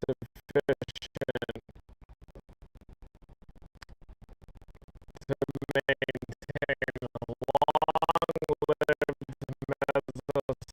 sufficient to maintain long-lived mesocyclones.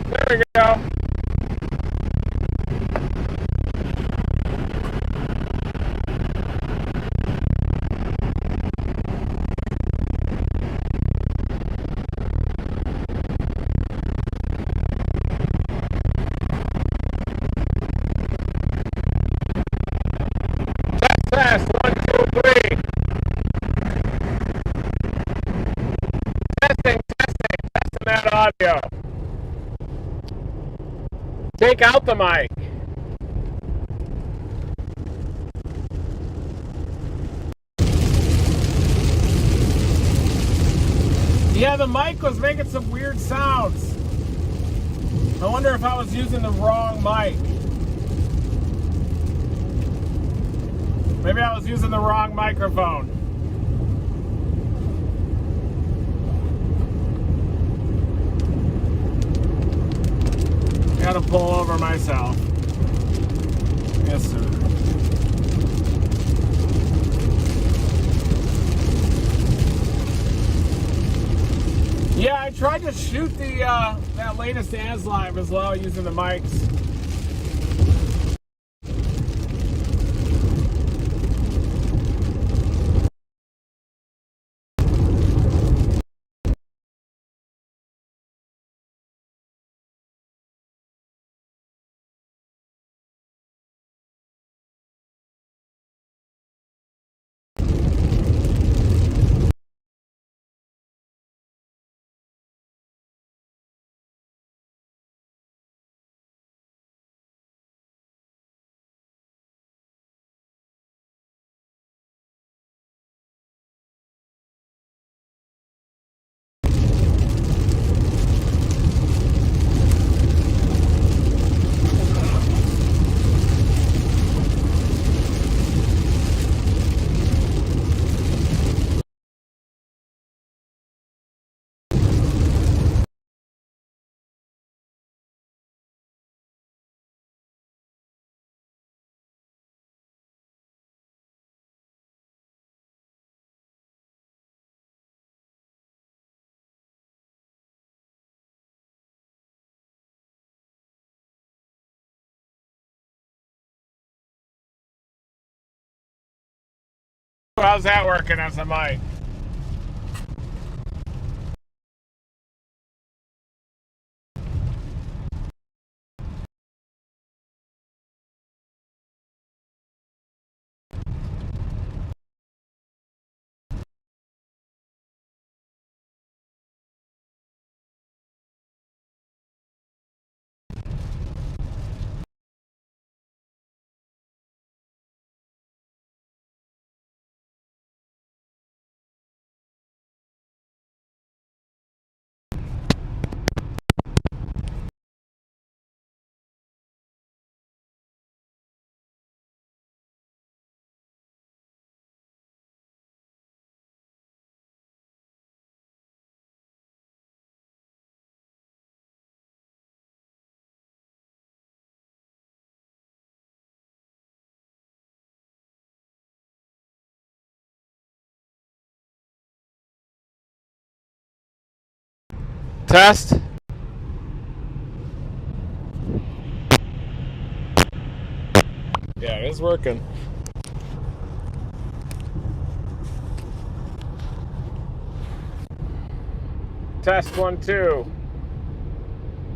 There we go. Test, 1, 2, 3. Testing that audio. Take out the mic. Yeah, the mic was making some weird sounds. I wonder if I was using the wrong mic. Maybe I was using the wrong microphone. I gotta pull over myself. Yes, sir. Yeah, I tried to shoot the that latest ASLive as well using the mics. how's that working as a mic? Test. Yeah, it is working. Test 1 2.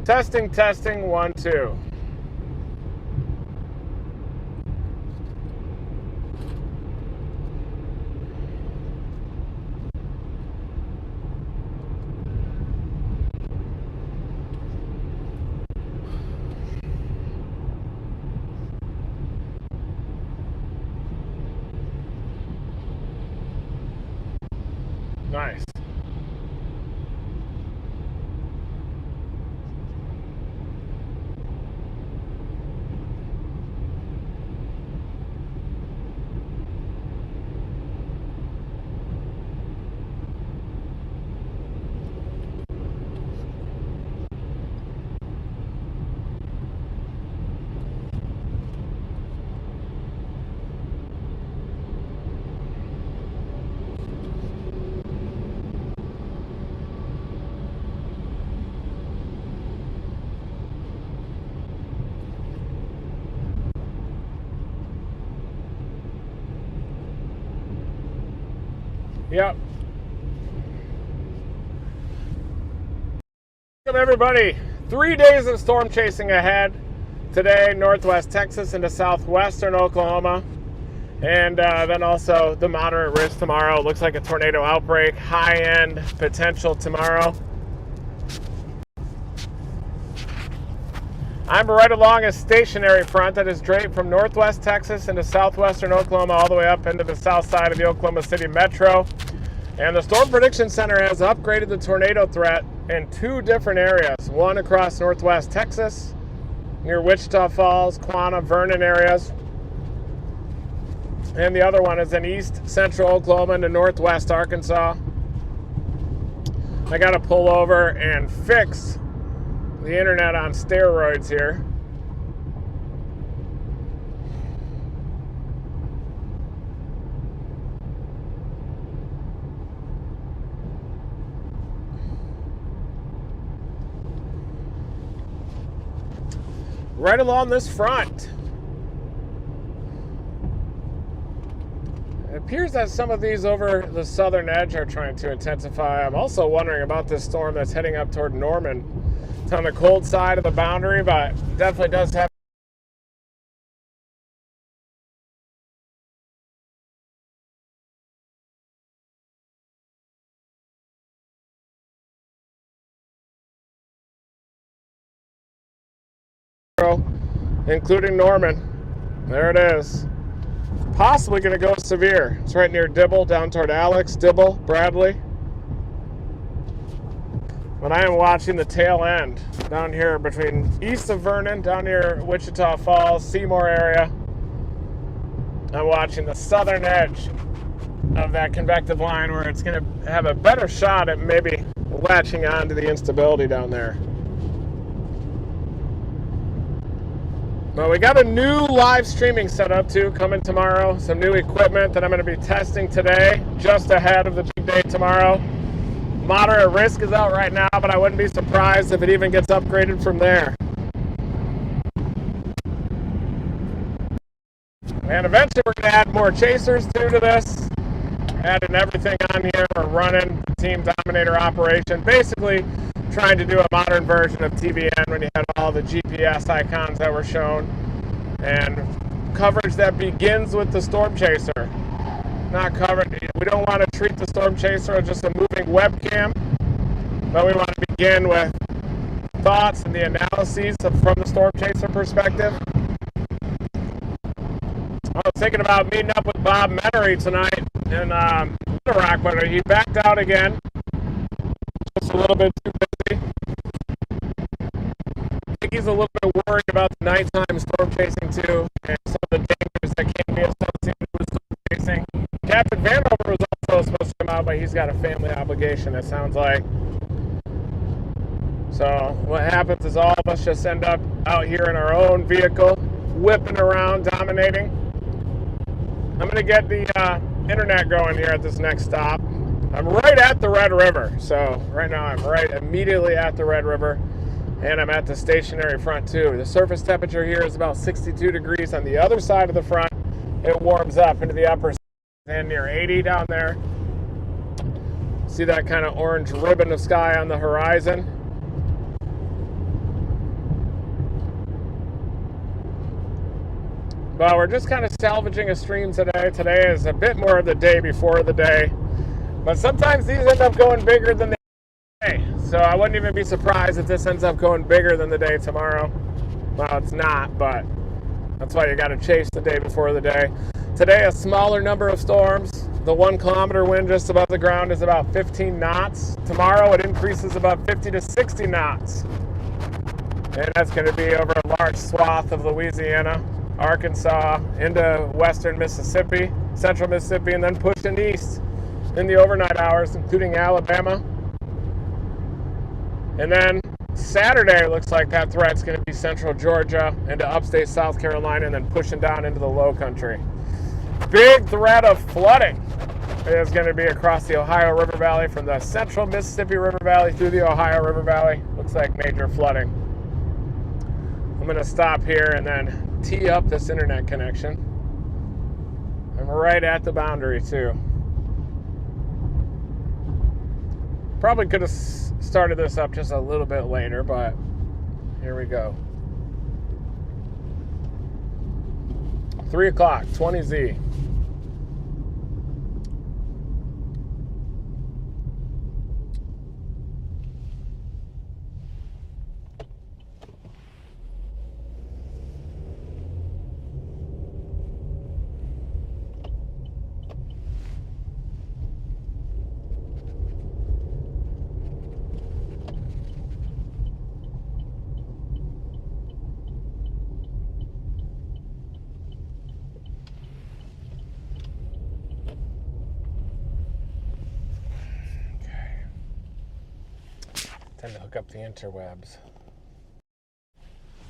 Testing 1 2. Nice. Yep. Welcome everybody. 3 days of storm chasing ahead. Today, northwest Texas into southwestern Oklahoma. And then also the moderate risk tomorrow. Looks like a tornado outbreak. High end potential tomorrow. I'm right along a stationary front that is draped from northwest Texas into southwestern Oklahoma all the way up into the south side of the Oklahoma City metro. And the Storm Prediction Center has upgraded the tornado threat in 2 different areas. One across northwest Texas, near Wichita Falls, Quanah, Vernon areas. And the other one is in east central Oklahoma into northwest Arkansas. I got to pull over and fix the internet on steroids here. Right along this front. It appears that some of these over the southern edge are trying to intensify. I'm also wondering about this storm that's heading up toward Norman. It's on the cold side of the boundary, but definitely does have including Norman. There it is. Possibly going to go severe. It's right near Dibble, down toward Alex, Dibble, Bradley. But I am watching the tail end down here between east of Vernon, down near Wichita Falls, Seymour area. I'm watching the southern edge of that convective line where it's going to have a better shot at maybe latching on to the instability down there. Well, we got a new live streaming setup too coming tomorrow. Some new equipment that I'm going to be testing today, just ahead of the big day tomorrow. Moderate risk is out right now, but I wouldn't be surprised if it even gets upgraded from there. And eventually we're going to add more chasers too to this. adding everything on here. We're running the Team Dominator operation, basically trying to do a modern version of TBN when you had all the GPS icons that were shown, and coverage that begins with the Storm Chaser. Not covered. We don't want to treat the Storm Chaser as just a moving webcam, but we want to begin with thoughts and the analyses from the Storm Chaser perspective. I was thinking about meeting up with Bob Menery tonight in Little Rock, but he backed out again. Just a little bit too busy. I think he's a little bit worried about the nighttime storm chasing too, and some of the dangers that can be associated with storm chasing. Captain Vanover was also supposed to come out, but he's got a family obligation, it sounds like. So what happens is all of us just end up out here in our own vehicle, whipping around, dominating. I'm going to get the internet going here at this next stop. I'm right at the Red River. So right now I'm right immediately at the Red River, and I'm at the stationary front too. The surface temperature here is about 62 degrees. On the other side of the front, it warms up into the upper and near 80 down there. See that kind of orange ribbon of sky on the horizon? But we're just kind of salvaging a stream today. Today is a bit more of the day before the day. But sometimes these end up going bigger than the day. So I wouldn't even be surprised if this ends up going bigger than the day tomorrow. Well, it's not, but that's why you got to chase the day before the day. Today, a smaller number of storms. The 1 kilometer wind just above the ground is about 15 knots. Tomorrow, it increases about 50 to 60 knots. And that's going to be over a large swath of Louisiana, Arkansas, into western Mississippi, central Mississippi, and then pushing east in the overnight hours, including Alabama. And then Saturday, it looks like that threat's going to be central Georgia into upstate South Carolina, and then pushing down into the low country. Big threat of flooding is going to be across the Ohio River Valley, from the central Mississippi River Valley through the Ohio River Valley. Looks like major flooding. I'm going to stop here and then tee up this internet connection. I'm right at the boundary too. Probably could have started this up just a little bit later, but here we go. 3 o'clock, 20Z. Time to hook up the interwebs.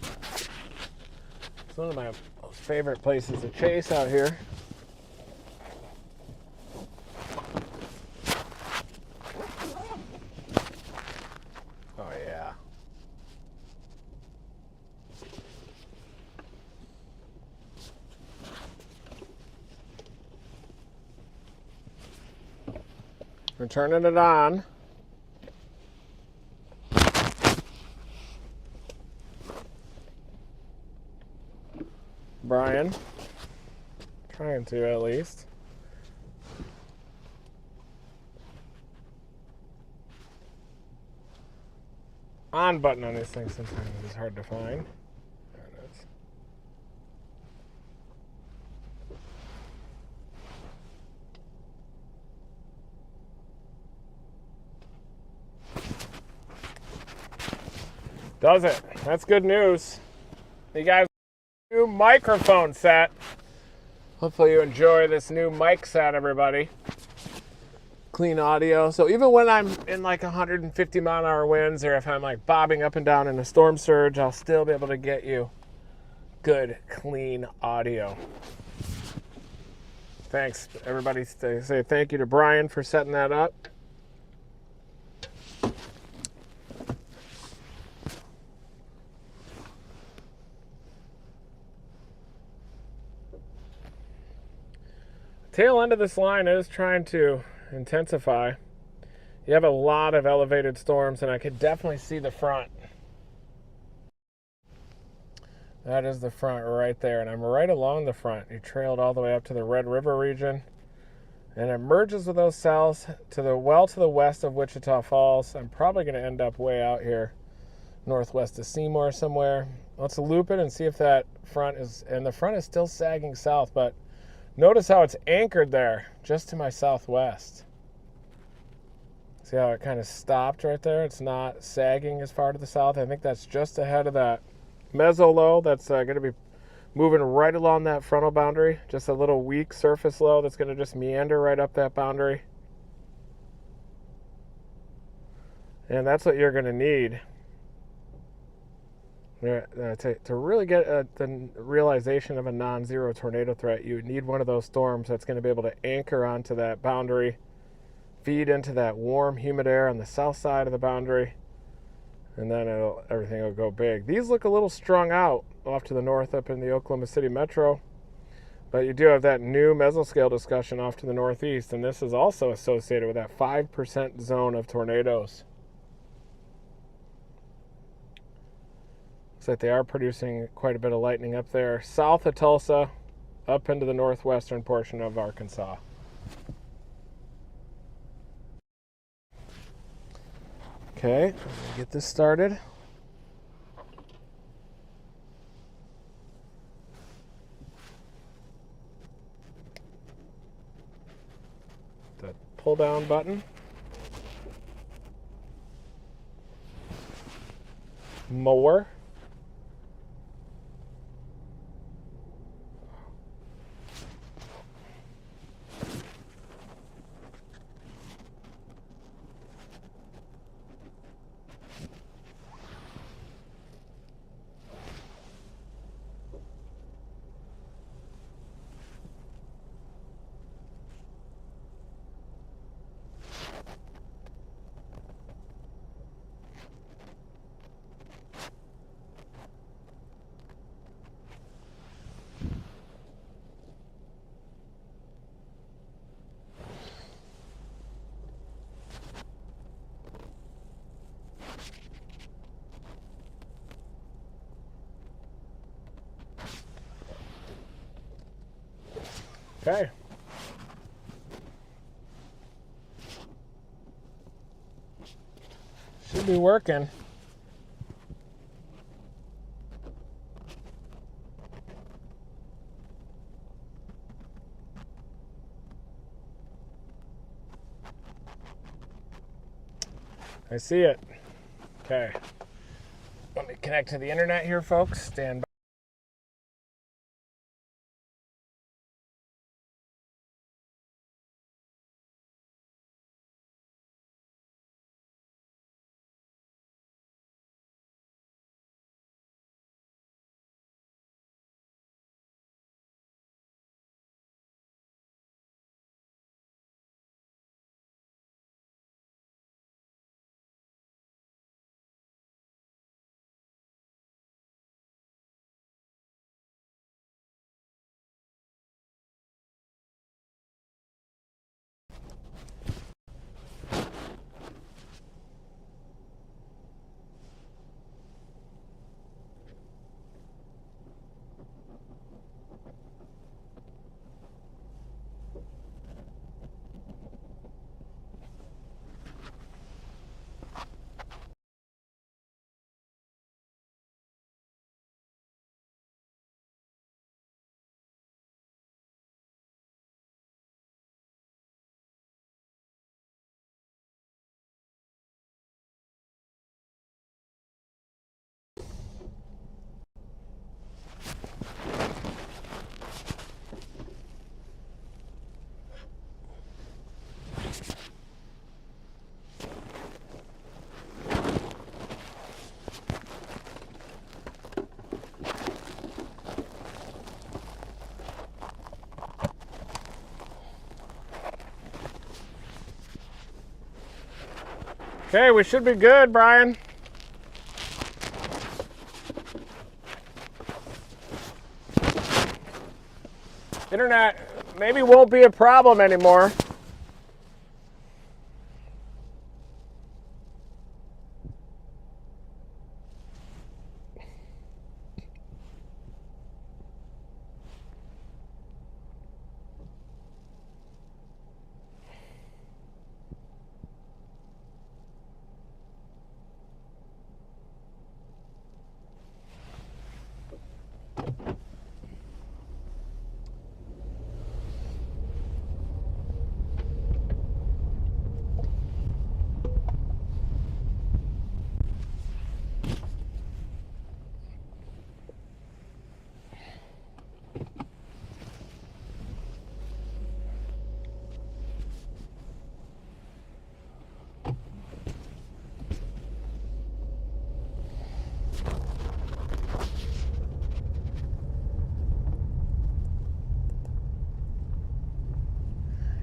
It's one of my most favorite places to chase out here. Oh yeah. We're turning it on. Brian, trying to at least. On button on these things sometimes is hard to find. There it is. Does it? That's good news. You guys, new microphone set. Hopefully you enjoy this new mic set, everybody. Clean audio. So even when I'm in like 150 mile an hour winds, or if I'm like bobbing up and down in a storm surge, I'll still be able to get you good, clean audio. Thanks, everybody. Say thank you to Brian for setting that up. Tail end of this line is trying to intensify. You have a lot of elevated storms, and I could definitely see the front. That is the front right there, and I'm right along the front. You trailed all the way up to the Red River region, and it merges with those cells to the west of Wichita Falls. I'm probably going to end up way out here, northwest of Seymour somewhere. Let's loop it and see if that front is, and the front is still sagging south, but notice how it's anchored there, just to my southwest. See how it kind of stopped right there? It's not sagging as far to the south. I think that's just ahead of that meso low that's going to be moving right along that frontal boundary. Just a little weak surface low that's going to just meander right up that boundary. And that's what you're going to need to really get the realization of a non-zero tornado threat. You need one of those storms that's going to be able to anchor onto that boundary, feed into that warm, humid air on the south side of the boundary, and then everything will go big. These look a little strung out off to the north up in the Oklahoma City metro, but you do have that new mesoscale discussion off to the northeast, and this is also associated with that 5% zone of tornadoes. Looks like they are producing quite a bit of lightning up there south of Tulsa, up into the northwestern portion of Arkansas. Okay, let me get this started. The pull down button. More. Okay. Should be working. I see it. Okay. Let me connect to the internet here, folks. Stand by. Okay, we should be good, Brian. Internet maybe won't be a problem anymore.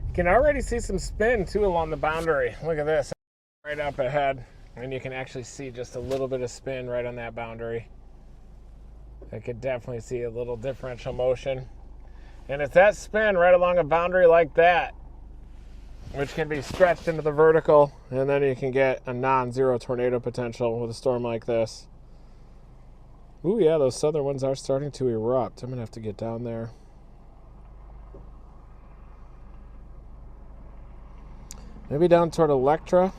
You can already see some spin too along the boundary. Look at this, right up ahead, and you can actually see just a little bit of spin right on that boundary. I could definitely see a little differential motion, and it's that spin right along a boundary like that which can be stretched into the vertical, and then you can get a non-zero tornado potential with a storm like this. Ooh, yeah, those southern ones are starting to erupt. I'm gonna have to get down there. Maybe down toward Electra.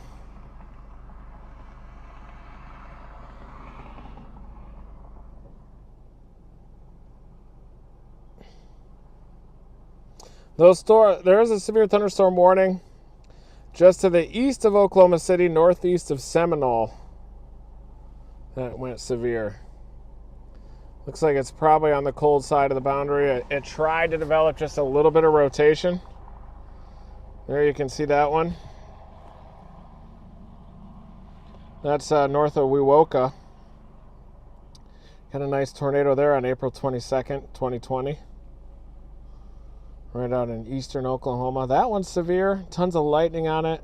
There is a severe thunderstorm warning just to the east of Oklahoma City, northeast of Seminole. That went severe. Looks like it's probably on the cold side of the boundary. It tried to develop just a little bit of rotation. There you can see that one. That's north of Wewoka. Got a nice tornado there on April 22nd, 2020. Right out in eastern Oklahoma. That one's severe. Tons of lightning on it.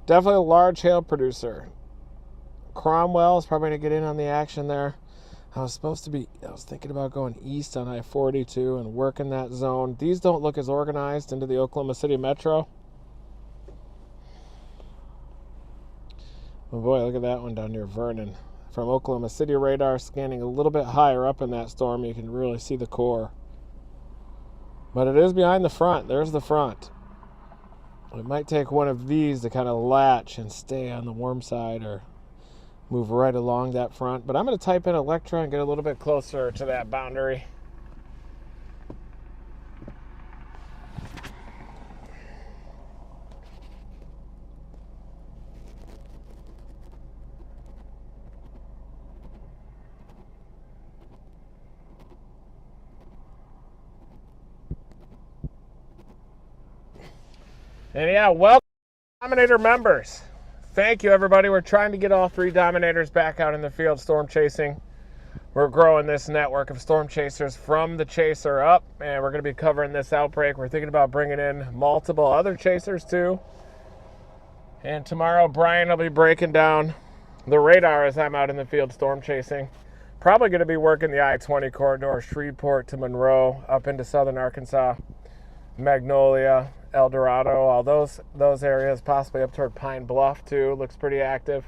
Definitely a large hail producer. Cromwell is probably going to get in on the action there. I was thinking about going east on I-42 and working that zone. These don't look as organized into the Oklahoma City metro. Oh boy, look at that one down near Vernon. From Oklahoma City radar, scanning a little bit higher up in that storm, you can really see the core. But it is behind the front. There's the front. It might take one of these to kind of latch and stay on the warm side or move right along that front. But I'm going to type in Electra and get a little bit closer to that boundary. And yeah, welcome Dominator members. Thank you, everybody. We're trying to get all 3 Dominators back out in the field storm chasing. We're growing this network of storm chasers from the chaser up, and we're going to be covering this outbreak. We're thinking about bringing in multiple other chasers too. And tomorrow, Brian will be breaking down the radar as I'm out in the field storm chasing. Probably going to be working the I-20 corridor, Shreveport to Monroe, up into southern Arkansas, Magnolia, El Dorado, all those areas, possibly up toward Pine Bluff too. Looks pretty active.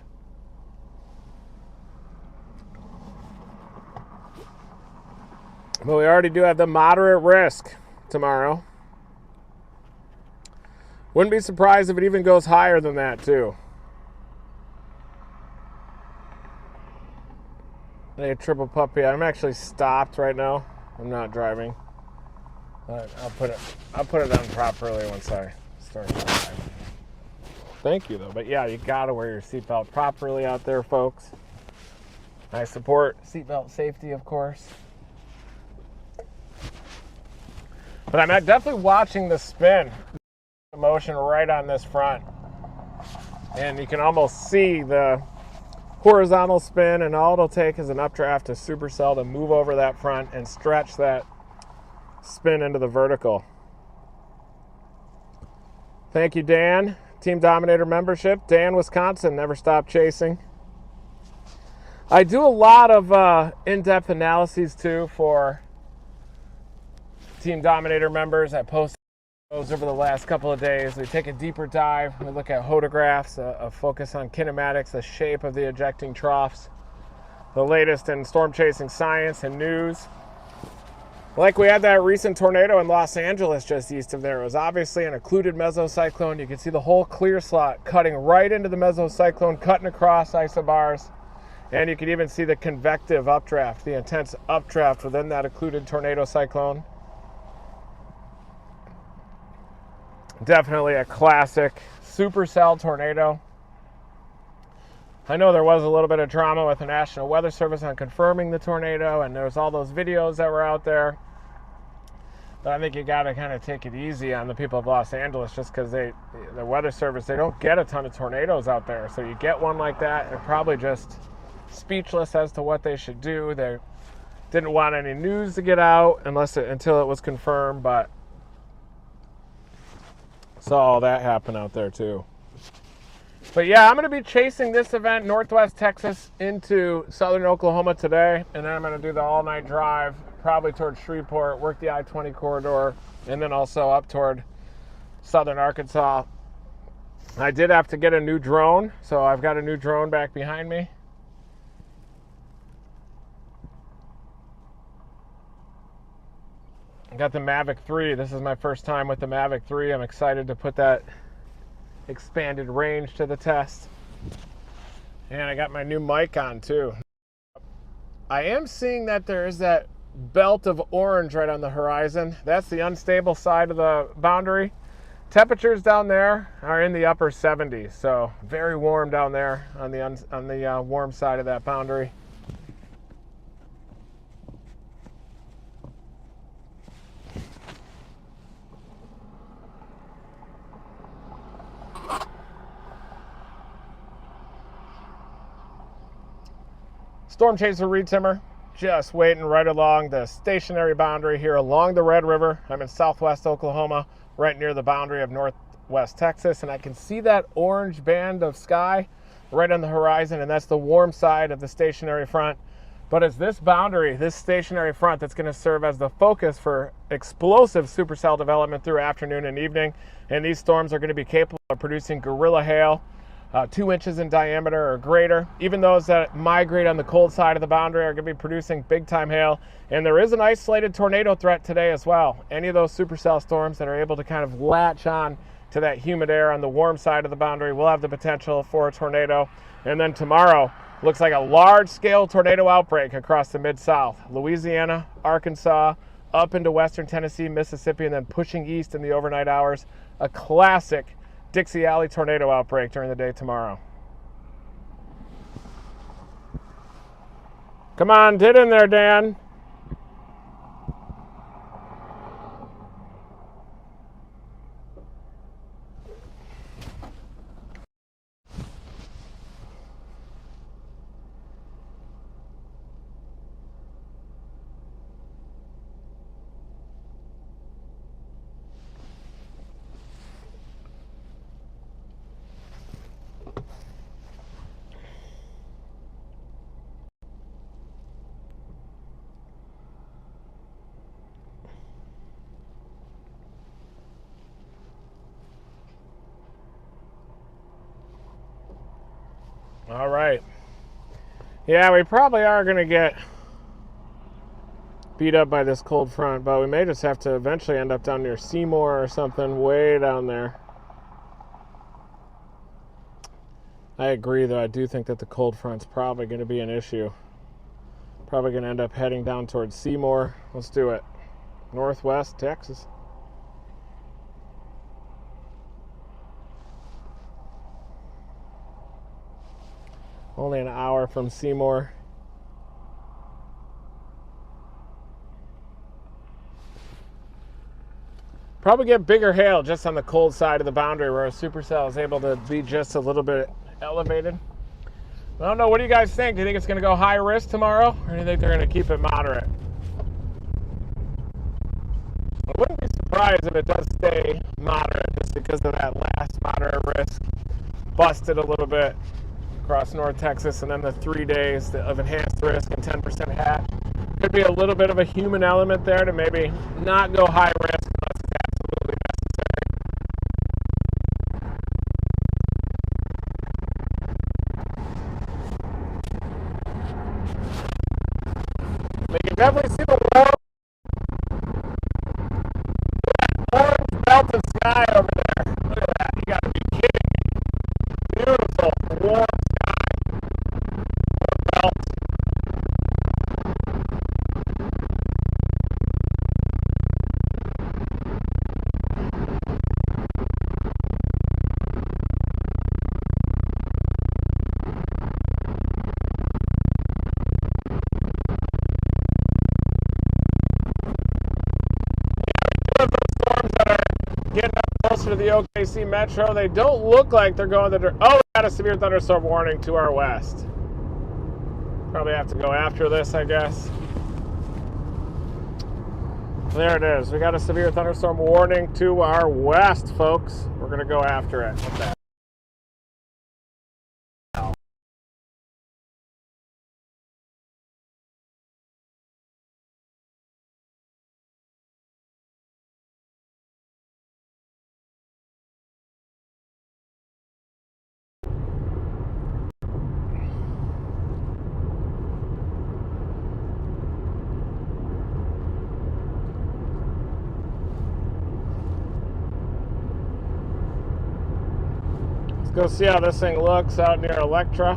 But we already do have the moderate risk tomorrow. Wouldn't be surprised if it even goes higher than that too. Hey, Triple Puppy, I'm actually stopped right now. I'm not driving. But I'll put it on properly once I start driving. Thank you though. But yeah, you gotta wear your seatbelt properly out there, folks. I support seatbelt safety, of course. But I'm definitely watching the spin motion right on this front. And you can almost see the horizontal spin, and all it'll take is an updraft to supercell to move over that front and stretch that spin into the vertical. Thank you, Dan. Team Dominator membership. Dan, Wisconsin, never stop chasing. I do a lot of in-depth analyses too for Team Dominator members. I posted those over the last couple of days. We take a deeper dive. We look at photographs, a focus on kinematics, the shape of the ejecting troughs, the latest in storm chasing science and news. Like we had that recent tornado in Los Angeles just east of there. It was obviously an occluded mesocyclone. You can see the whole clear slot cutting right into the mesocyclone, cutting across isobars. And you can even see the convective updraft, the intense updraft within that occluded tornado cyclone. Definitely a classic supercell tornado. I know there was a little bit of drama with the National Weather Service on confirming the tornado, and there's all those videos that were out there. But I think you got to kind of take it easy on the people of Los Angeles, just because the Weather Service, they don't get a ton of tornadoes out there. So you get one like that, they're probably just speechless as to what they should do. They didn't want any news to get out until it was confirmed, but saw all that happen out there too. But yeah, I'm going to be chasing this event, Northwest Texas, into southern Oklahoma today. And then I'm going to do the all-night drive, probably towards Shreveport, work the I-20 corridor, and then also up toward southern Arkansas. I did have to get a new drone, so I've got a new drone back behind me. I got the Mavic 3. This is my first time with the Mavic 3. I'm excited to put that expanded range to the test. And I got my new mic on too. I am seeing that there is that belt of orange right on the horizon. That's the unstable side of the boundary. Temperatures down there are in the upper 70s, so very warm down there on the warm side of that boundary. Storm Chaser Reed Timmer, just waiting right along the stationary boundary here along the Red River. I'm in southwest Oklahoma, right near the boundary of northwest Texas, and I can see that orange band of sky right on the horizon, and that's the warm side of the stationary front. But it's this boundary, this stationary front, that's going to serve as the focus for explosive supercell development through afternoon and evening, and these storms are going to be capable of producing gorilla hail, 2 inches in diameter or greater. Even those that migrate on the cold side of the boundary are going to be producing big time hail. And there is an isolated tornado threat today as well. Any of those supercell storms that are able to kind of latch on to that humid air on the warm side of the boundary will have the potential for a tornado. And then tomorrow looks like a large scale tornado outbreak across the Mid-South. Louisiana, Arkansas, up into western Tennessee, Mississippi, and then pushing east in the overnight hours. A classic Dixie Alley tornado outbreak during the day tomorrow. Come on, get in there, Dan. All right. Yeah, we probably are going to get beat up by this cold front, but we may just have to eventually end up down near Seymour or something, way down there. I agree, though. I do think that the cold front's probably going to be an issue. Probably going to end up heading down towards Seymour. Let's do it. Northwest Texas. Only an hour from Seymour. Probably get bigger hail just on the cold side of the boundary where a supercell is able to be just a little bit elevated. I don't know. What do you guys think? Do you think it's going to go high risk tomorrow, or do you think they're going to keep it moderate? I wouldn't be surprised if it does stay moderate just because of that last moderate risk. Busted a little bit across North Texas, and then the 3 days of enhanced risk and 10% hatch. could be a little bit of a human element there to maybe not go high risk unless it's absolutely necessary. You can definitely see the orange belted sky over there. Look at that. You gotta be kidding me. Beautiful, warm sky. Belt. Getting up closer to the OKC Metro. They don't look like they're going the oh, we got a severe thunderstorm warning to our west. Probably have to go after this, I guess. There it is. We got a severe thunderstorm warning to our west, folks. We're going to go after it. What's that? Go see how this thing looks out near Electra.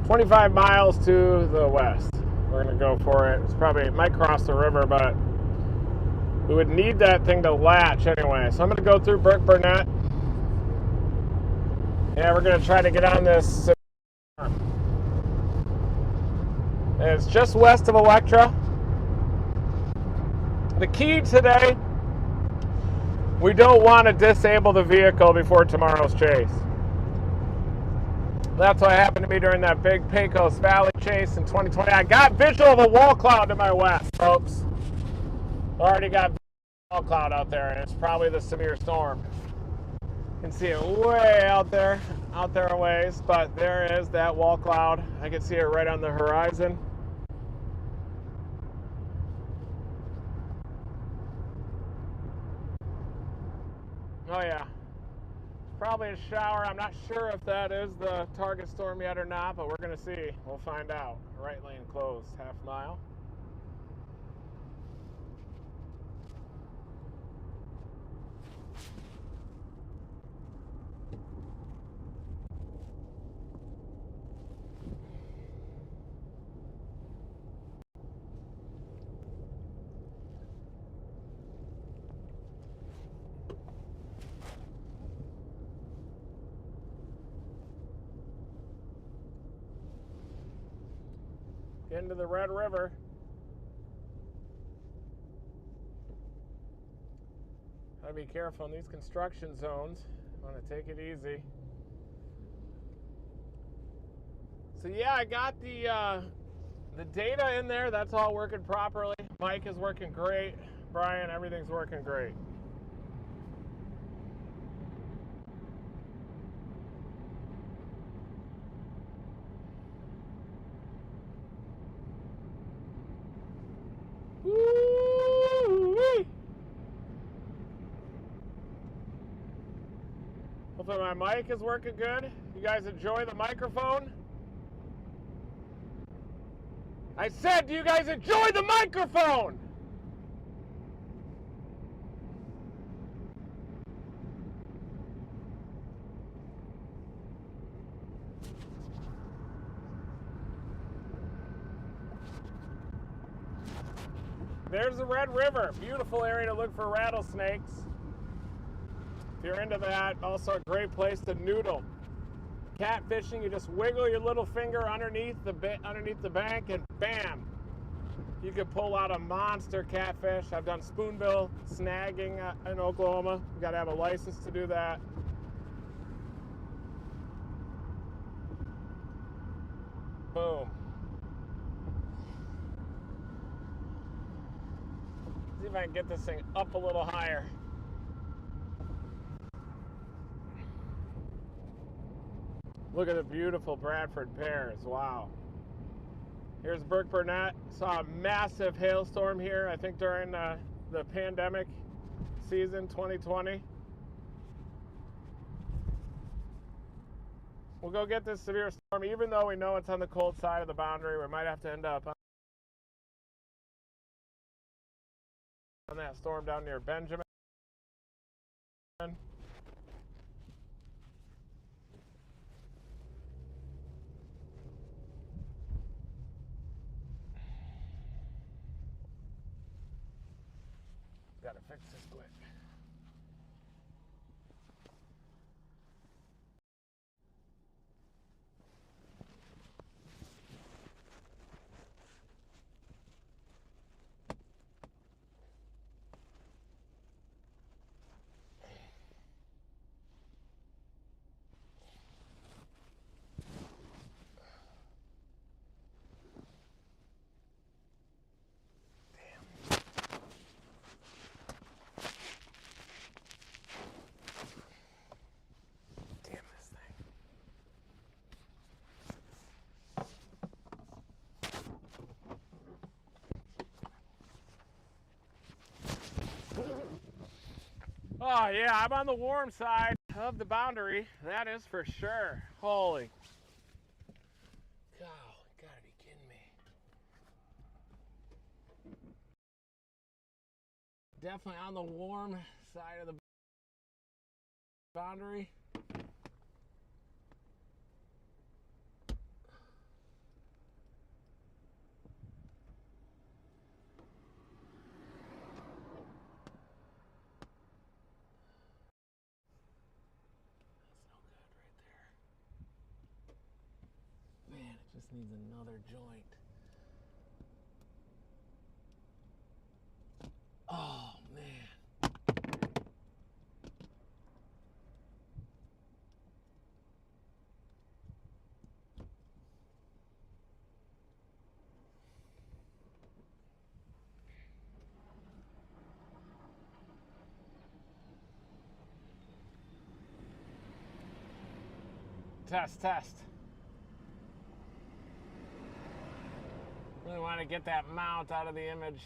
"25 miles to the west." We're gonna go for it. It might cross the river, but we would need that thing to latch anyway. So I'm gonna go through Burke-Burnett. Yeah, we're gonna try to get on this. It's just west of Electra. The key today, we don't want to disable the vehicle before tomorrow's chase. That's what happened to me during that big Pecos Valley chase in 2020. I got visual of a wall cloud to my west, folks. Already got a wall cloud out there, and it's probably the severe storm. You can see it way out there a ways, but there is that wall cloud. I can see it right on the horizon. Oh yeah, probably a shower. I'm not sure if that is the target storm yet or not, but we're gonna see. We'll find out. Right lane closed, half mile. Into the Red River. Gotta be careful in these construction zones. Want to take it easy. So yeah, I got the data in there. That's all working properly. Mike is working great. Brian, everything's working great. Hopefully my mic is working good. You guys enjoy the microphone? I said, do you guys enjoy the microphone? There's the Red River. Beautiful area to look for rattlesnakes. If you're into that, also a great place to noodle. Catfishing, you just wiggle your little finger underneath the bank and bam, you can pull out a monster catfish. I've done spoonbill snagging in Oklahoma. You got to have a license to do that. Boom. See if I can get this thing up a little higher. Look at the beautiful Bradford pears. Wow. Here's Burke Burnett. Saw a massive hailstorm here, I think during the pandemic season 2020. We'll go get this severe storm, even though we know it's on the cold side of the boundary. We might have to end up on that storm down near Benjamin. Gotta fix this quick. Oh yeah, I'm on the warm side of the boundary. That is for sure. Holy cow, you gotta be kidding me. Definitely on the warm side of the boundary. Just needs another joint. Oh, man. Test. Really want to get that mount out of the image.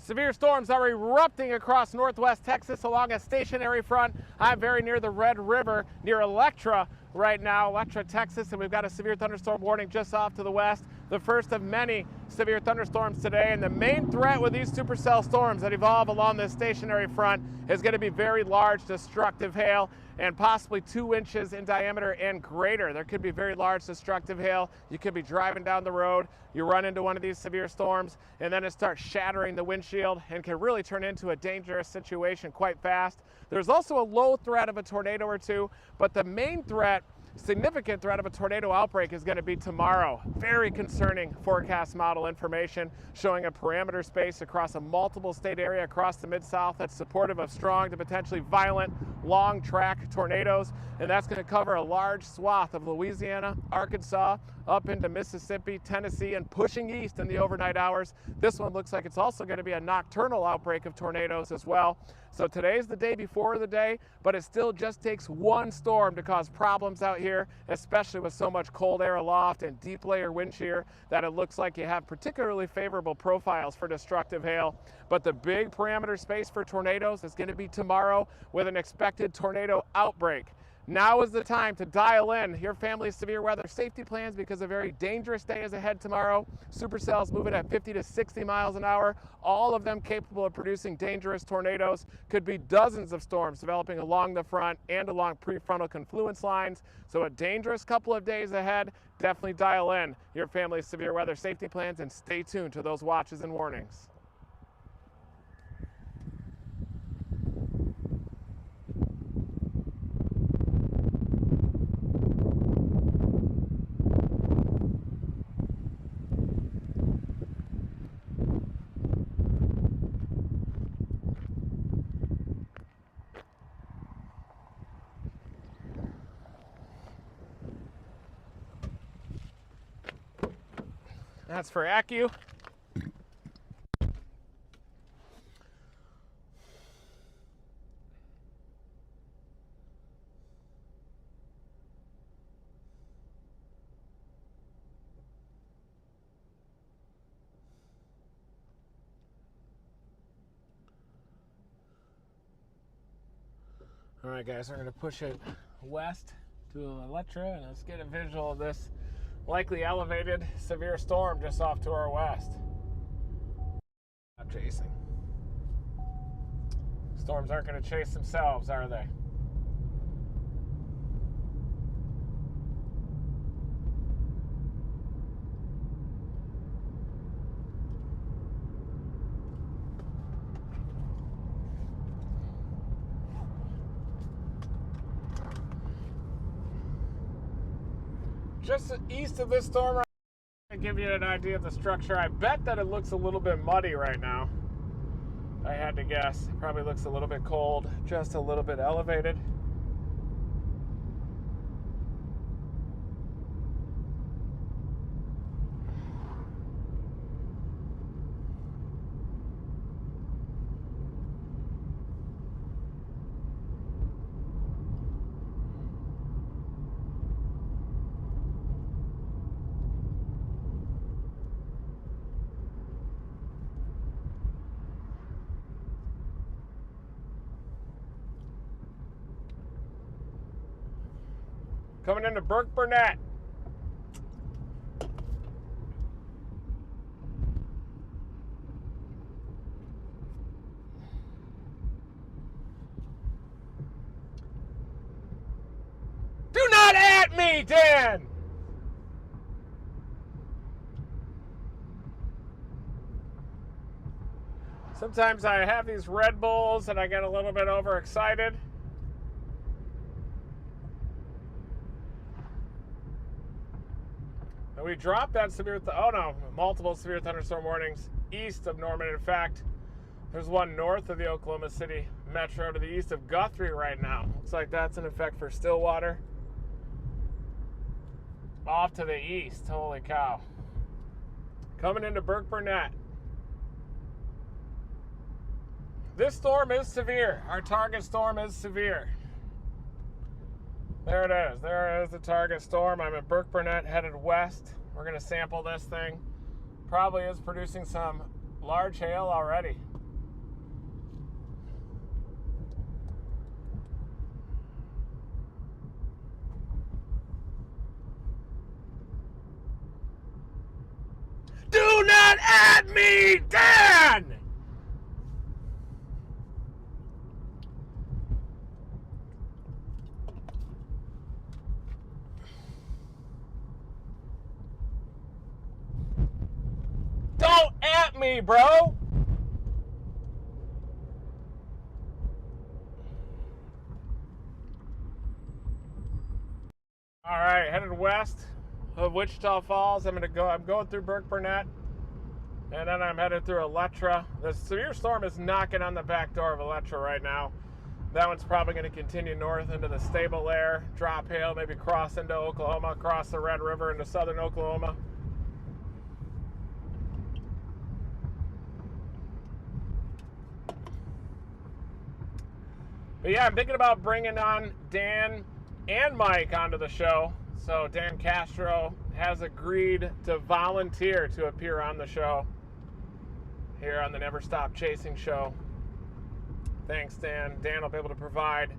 Severe storms are erupting across northwest Texas along a stationary front. I'm very near the Red River, near Electra right now, Electra, Texas, and we've got a severe thunderstorm warning just off to the west. The first of many severe thunderstorms today, and the main threat with these supercell storms that evolve along this stationary front is going to be very large destructive hail and possibly 2 inches in diameter and greater. There could be very large destructive hail. You could be driving down the road, you run into one of these severe storms, and then it starts shattering the windshield and can really turn into a dangerous situation quite fast. There's also a low threat of a tornado or two, but the main threat, significant threat of a tornado outbreak is going to be tomorrow. Very concerning forecast model information showing a parameter space across a multiple state area across the Mid-South that's supportive of strong to potentially violent long track tornadoes, and that's going to cover a large swath of Louisiana, Arkansas, up into Mississippi, Tennessee, and pushing east in the overnight hours. This one looks like it's also going to be a nocturnal outbreak of tornadoes as well. So today's the day before the day, but it still just takes one storm to cause problems out here, especially with so much cold air aloft and deep layer wind shear that it looks like you have particularly favorable profiles for destructive hail. But the big parameter space for tornadoes is going to be tomorrow with an expected tornado outbreak. Now is the time to dial in your family's severe weather safety plans because a very dangerous day is ahead tomorrow. Supercells moving at 50 to 60 miles an hour, all of them capable of producing dangerous tornadoes. Could be dozens of storms developing along the front and along prefrontal confluence lines. So a dangerous couple of days ahead. Definitely dial in your family's severe weather safety plans and stay tuned to those watches and warnings. That's for Accu. All right, guys, we're going to push it west to Elettra, and let's get a visual of this likely elevated severe storm just off to our west. Not chasing. Storms aren't going to chase themselves, are they? Just east of this storm, to give you an idea of the structure, I bet that it looks a little bit muddy right now. I had to guess. It probably looks a little bit cold, just a little bit elevated. Coming into Burke Burnett. Do not at me, Dan! Sometimes I have these Red Bulls and I get a little bit overexcited. And we dropped that multiple severe thunderstorm warnings east of Norman. In fact, there's one north of the Oklahoma City Metro to the east of Guthrie right now. Looks like that's in effect for Stillwater. Off to the east, holy cow. Coming into Burke Burnett. This storm is severe. Our target storm is severe. There it is. There is the target storm. I'm at Burke Burnett, headed west. We're going to sample this thing. Probably is producing some large hail already. Do not at me, Dan! Don't at me, bro! All right, headed west of Wichita Falls. I'm going through Burke Burnett, and then I'm headed through Elettra. The severe storm is knocking on the back door of Elettra right now. That one's probably going to continue north into the Stable Air, drop hail, maybe cross into Oklahoma, cross the Red River into southern Oklahoma. But yeah, I'm thinking about bringing on Dan and Mike onto the show. So Dan Castro has agreed to volunteer to appear on the show here on the Never Stop Chasing show. Thanks, Dan. Dan will be able to provide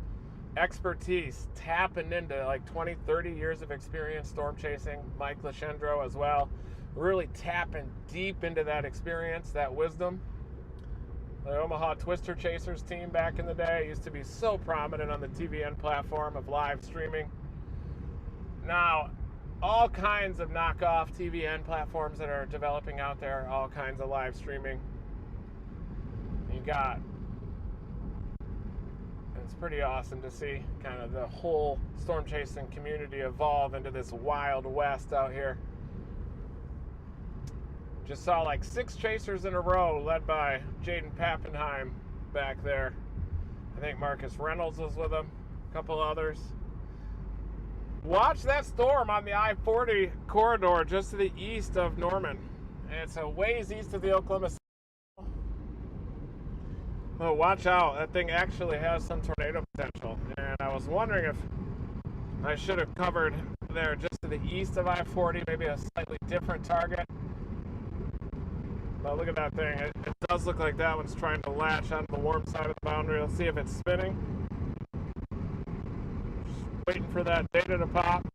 expertise, tapping into like 20, 30 years of experience storm chasing. Mike Lashendro as well. Really tapping deep into that experience, that wisdom. The Omaha Twister Chasers team back in the day used to be so prominent on the TVN platform of live streaming. Now, all kinds of knockoff TVN platforms that are developing out there, all kinds of live streaming. You got, it's pretty awesome to see kind of the whole storm chasing community evolve into this wild west out here. Just saw like 6 chasers in a row led by Jaden Pappenheim back there. I think Marcus Reynolds was with him, a couple others. Watch that storm on the I-40 corridor just to the east of Norman. It's a ways east of the Oklahoma City. Oh, watch out. That thing actually has some tornado potential. And I was wondering if I should have covered there just to the east of I-40, maybe a slightly different target. But look at that thing. It does look like that one's trying to latch onto the warm side of the boundary. Let's see if it's spinning. Just waiting for that data to pop.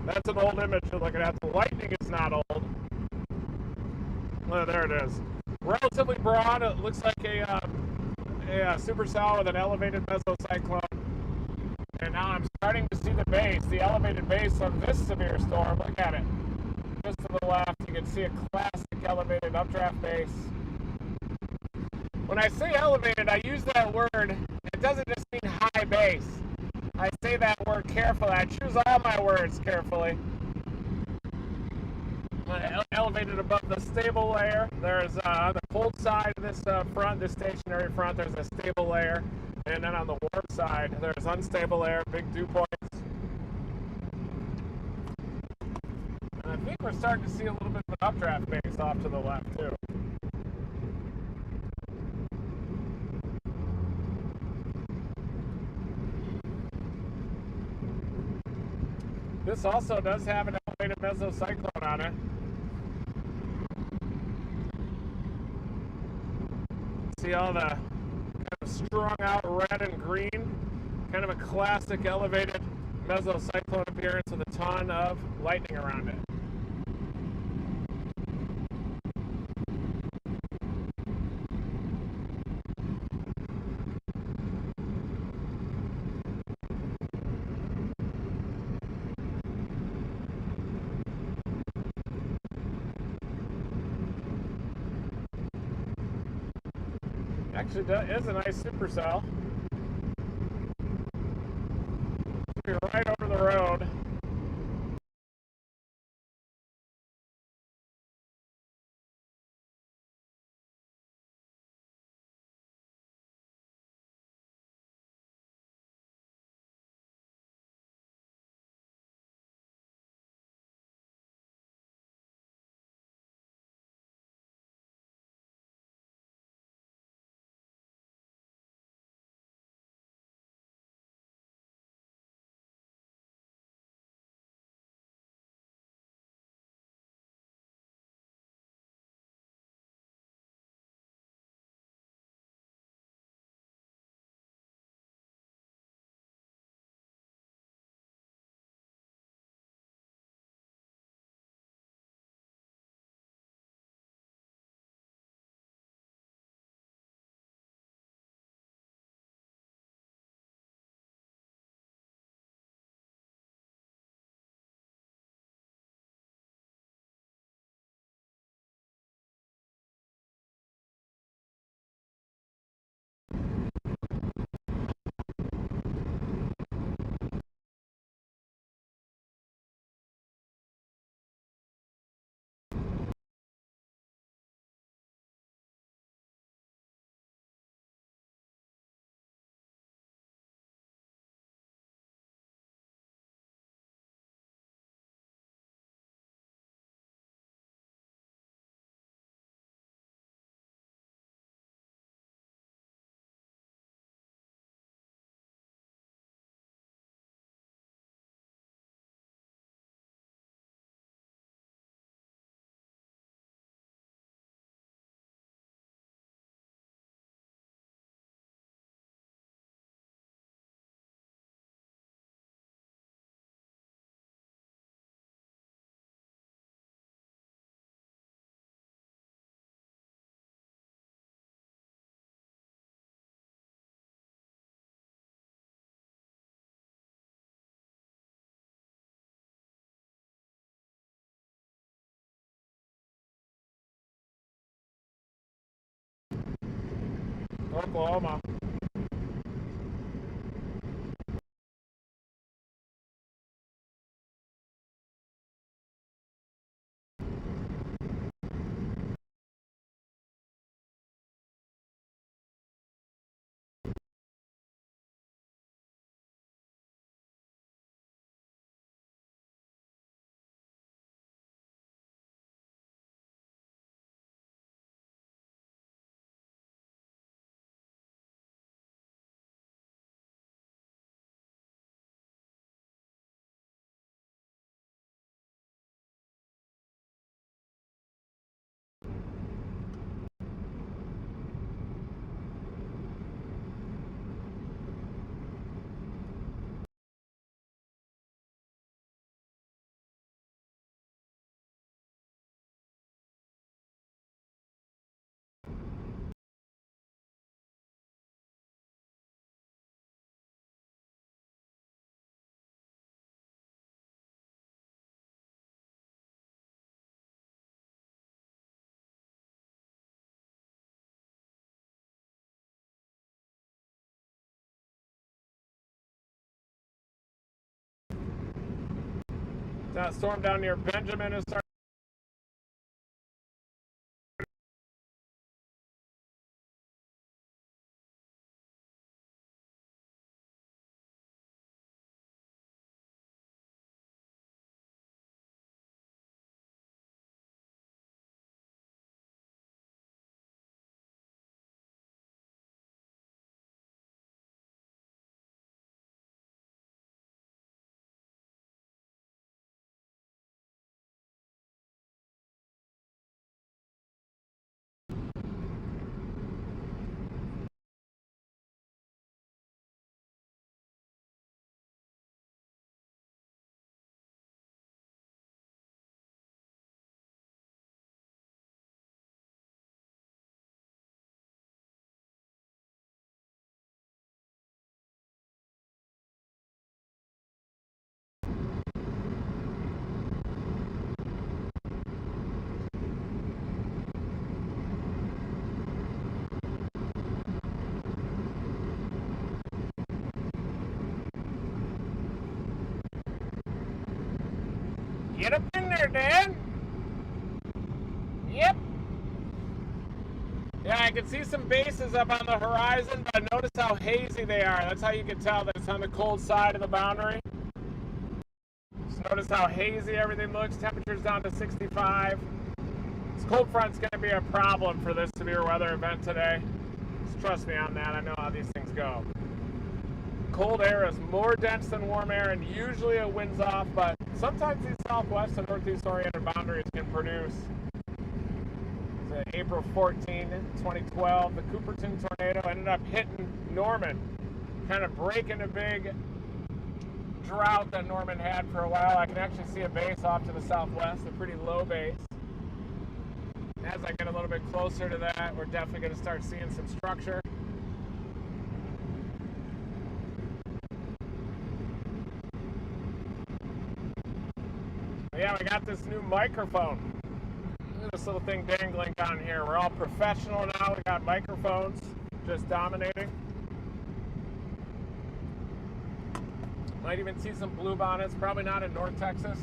That's an old image you're looking at. The lightning is not old. Oh, there it is. Relatively broad. It looks like a supercell with an elevated mesocyclone. And now I'm starting to see the base, the elevated base of this severe storm. Look at it. Just to the left, you can see a classic elevated updraft base. When I say elevated, I use that word. It doesn't just mean high base. I say that word carefully. I choose all my words carefully. Elevated above the stable layer. There's on the cold side of this front, this stationary front, there's a stable layer. And then on the warm side, there's unstable layer, big dew points. And I think we're starting to see a little bit of an updraft base off to the left, too. This also does have an elevated mesocyclone on it. See all the kind of strung out red and green, kind of a classic elevated mesocyclone appearance with a ton of lightning around it. Actually, that is a nice supercell. Be right over the road. Oklahoma. That storm down near Benjamin is starting. Get up in there, Dan. Yep. Yeah, I can see some bases up on the horizon, but notice how hazy they are. That's how you can tell that it's on the cold side of the boundary. Just notice how hazy everything looks. Temperature's down to 65. This cold front's going to be a problem for this severe weather event today. Just trust me on that. I know how these things go. Cold air is more dense than warm air, and usually it winds off, but sometimes these southwest and northeast oriented boundaries can produce. April 14, 2012, the Cooperton tornado ended up hitting Norman, kind of breaking a big drought that Norman had for a while. I can actually see a base off to the southwest, a pretty low base. As I get a little bit closer to that, we're definitely going to start seeing some structure. Yeah, we got this new microphone. Look at this little thing dangling down here. We're all professional now. We got microphones just dominating. Might even see some blue bonnets. Probably not in North Texas.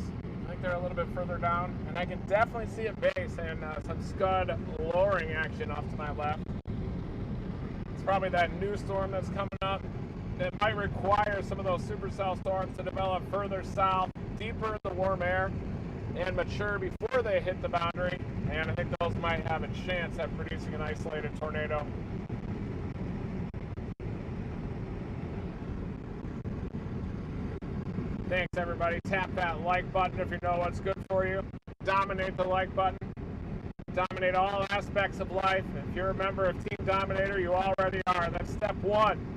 I think they're a little bit further down. And I can definitely see a base and some scud lowering action off to my left. It's probably that new storm that's coming up. It might require some of those supercell storms to develop further south, deeper in the warm air, and mature before they hit the boundary. And I think those might have a chance at producing an isolated tornado. Thanks, everybody. Tap that like button if you know what's good for you. Dominate the like button. Dominate all aspects of life. If you're a member of Team Dominator, you already are. That's step one.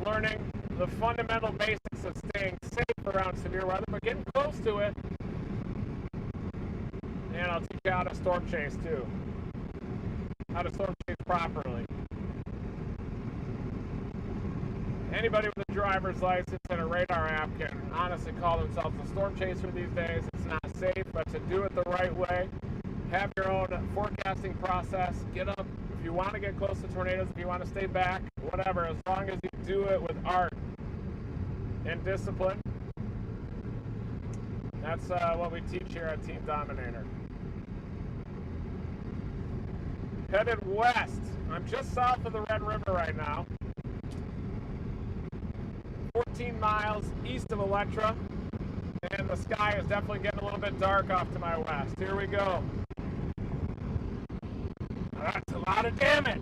Learning the fundamental basics of staying safe around severe weather, but getting close to it. And I'll teach you how to storm chase too. How to storm chase properly. Anybody with a driver's license and a radar app can honestly call themselves a storm chaser these days. It's not safe, but to do it the right way, have your own forecasting process. Get up if you want to get close to tornadoes, if you want to stay back, whatever, as long as you do it with art and discipline. That's what we teach here at Team Dominator. Headed west. I'm just south of the Red River right now. 14 miles east of Electra. And the sky is definitely getting a little bit dark off to my west. Here we go. That's a lot of damage.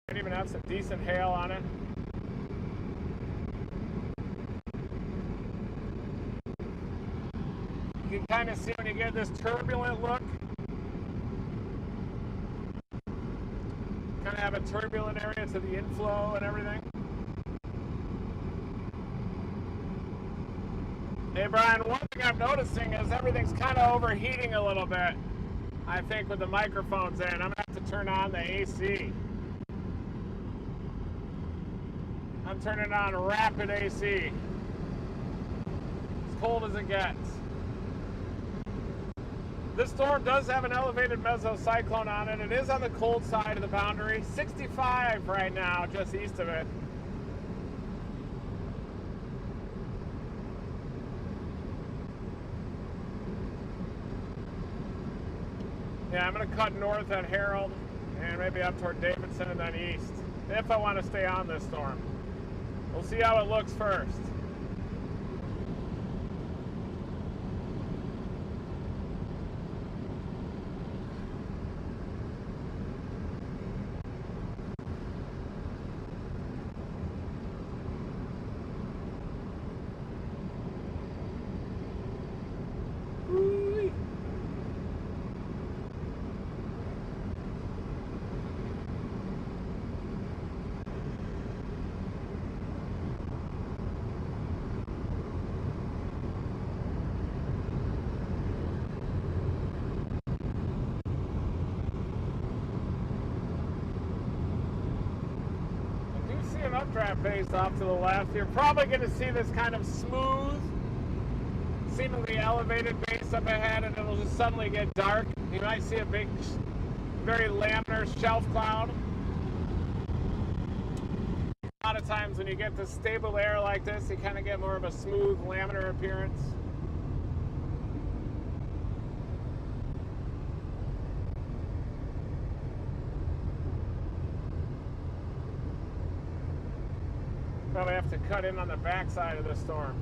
Might even have some decent hail on it. You can kind of see when you get this turbulent look. Kind of have a turbulent area to the inflow and everything. Hey Brian, one thing I'm noticing is everything's kind of overheating a little bit. I think with the microphones in, I'm gonna have to turn on the AC. I'm turning on rapid AC. As cold as it gets. This storm does have an elevated mesocyclone on it. It is on the cold side of the boundary. 65 right now, just east of it. Yeah, I'm going to cut north at Harold and maybe up toward Davidson and then east if I want to stay on this storm. We'll see how it looks first. Updraft base off to the left. You're probably going to see this kind of smooth, seemingly elevated base up ahead, and it'll just suddenly get dark. You might see a big, very laminar shelf cloud. A lot of times when you get this stable air like this, you kind of get more of a smooth, laminar appearance. Probably have to cut in on the backside of the storm.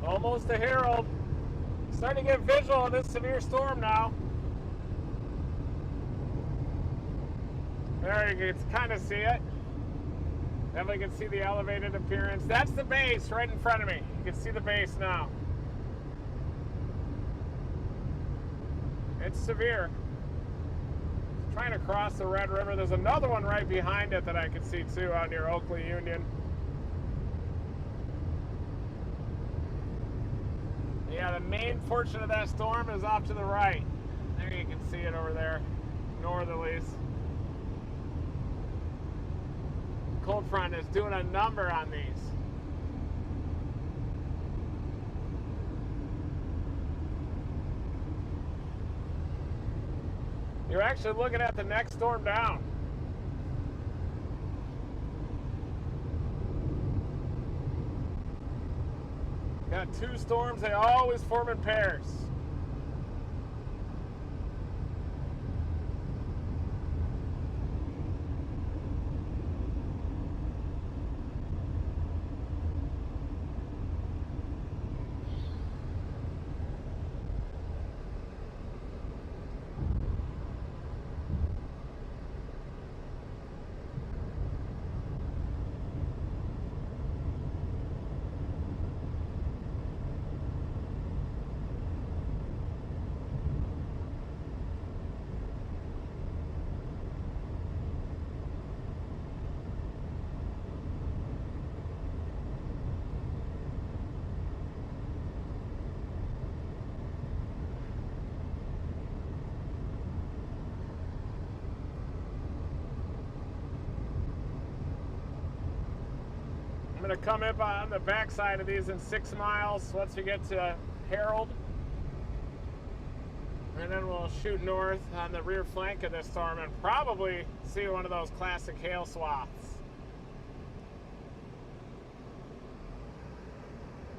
Almost to Harold. Starting to get visual of this severe storm now. There you can kind of see it. Definitely can see the elevated appearance. That's the base right in front of me. You can see the base now. It's severe. It's trying to cross the Red River. There's another one right behind it that I can see too out near Oakley Union. Yeah, the main portion of that storm is off to the right. There you can see it over there, northerlies. Cold front is doing a number on these. You're actually looking at the next storm down. Got two storms, they always form in pairs. to come up on the backside of these in 6 miles once we get to Harold. And then we'll shoot north on the rear flank of this storm and probably see one of those classic hail swaths.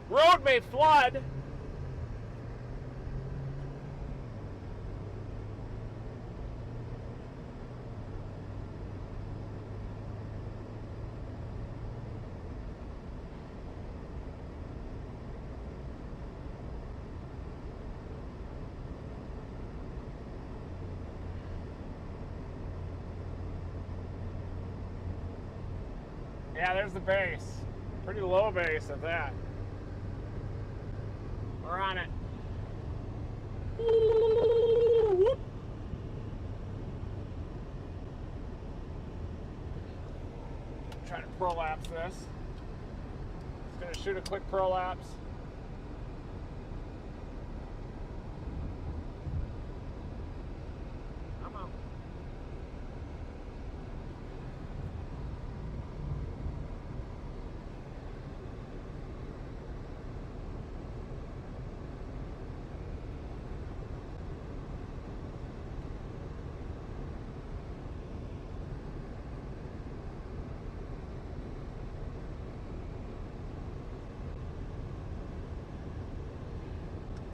Road may flood. Yeah, there's the base. Pretty low base at that. We're on it. Try to prolapse this. Just gonna shoot a quick prolapse. Come on.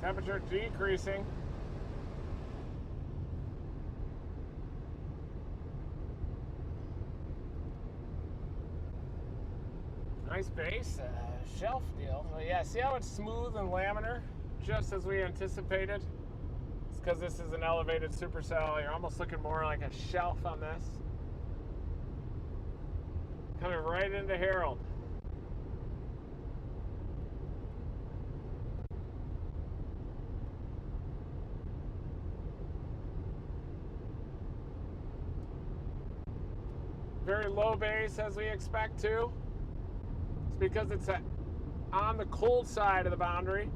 Temperature decreasing. Nice base, shelf deal. Well, yeah, see how it's smooth and laminar, just as we anticipated? It's because this is an elevated supercell. You're almost looking more like a shelf on this. Coming right into Harold. Very low base as we expect to. It's because it's on the cold side of the boundary.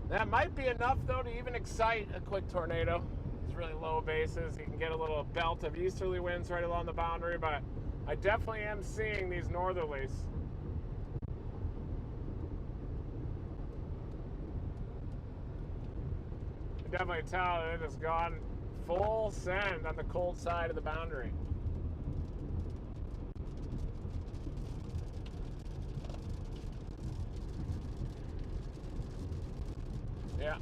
That might be enough though to even excite a quick tornado. It's really low bases. You can get a little belt of easterly winds right along the boundary, but I definitely am seeing these northerlies. You can definitely tell that it has gone full send on the cold side of the boundary. Yeah.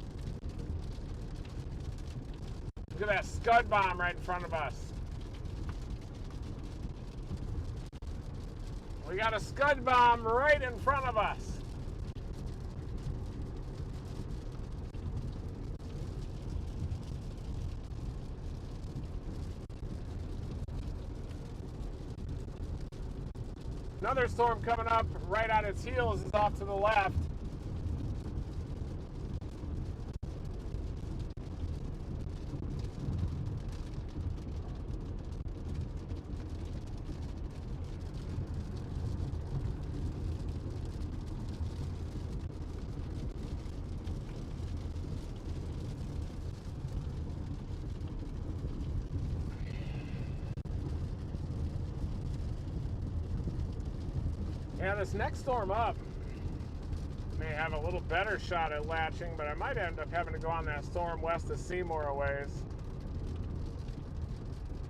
Look at that scud bomb right in front of us. We got a scud bomb right in front of us. Another storm coming up right on its heels is off to the left. Yeah, this next storm up may have a little better shot at latching, but I might end up having to go on that storm west of Seymour a ways.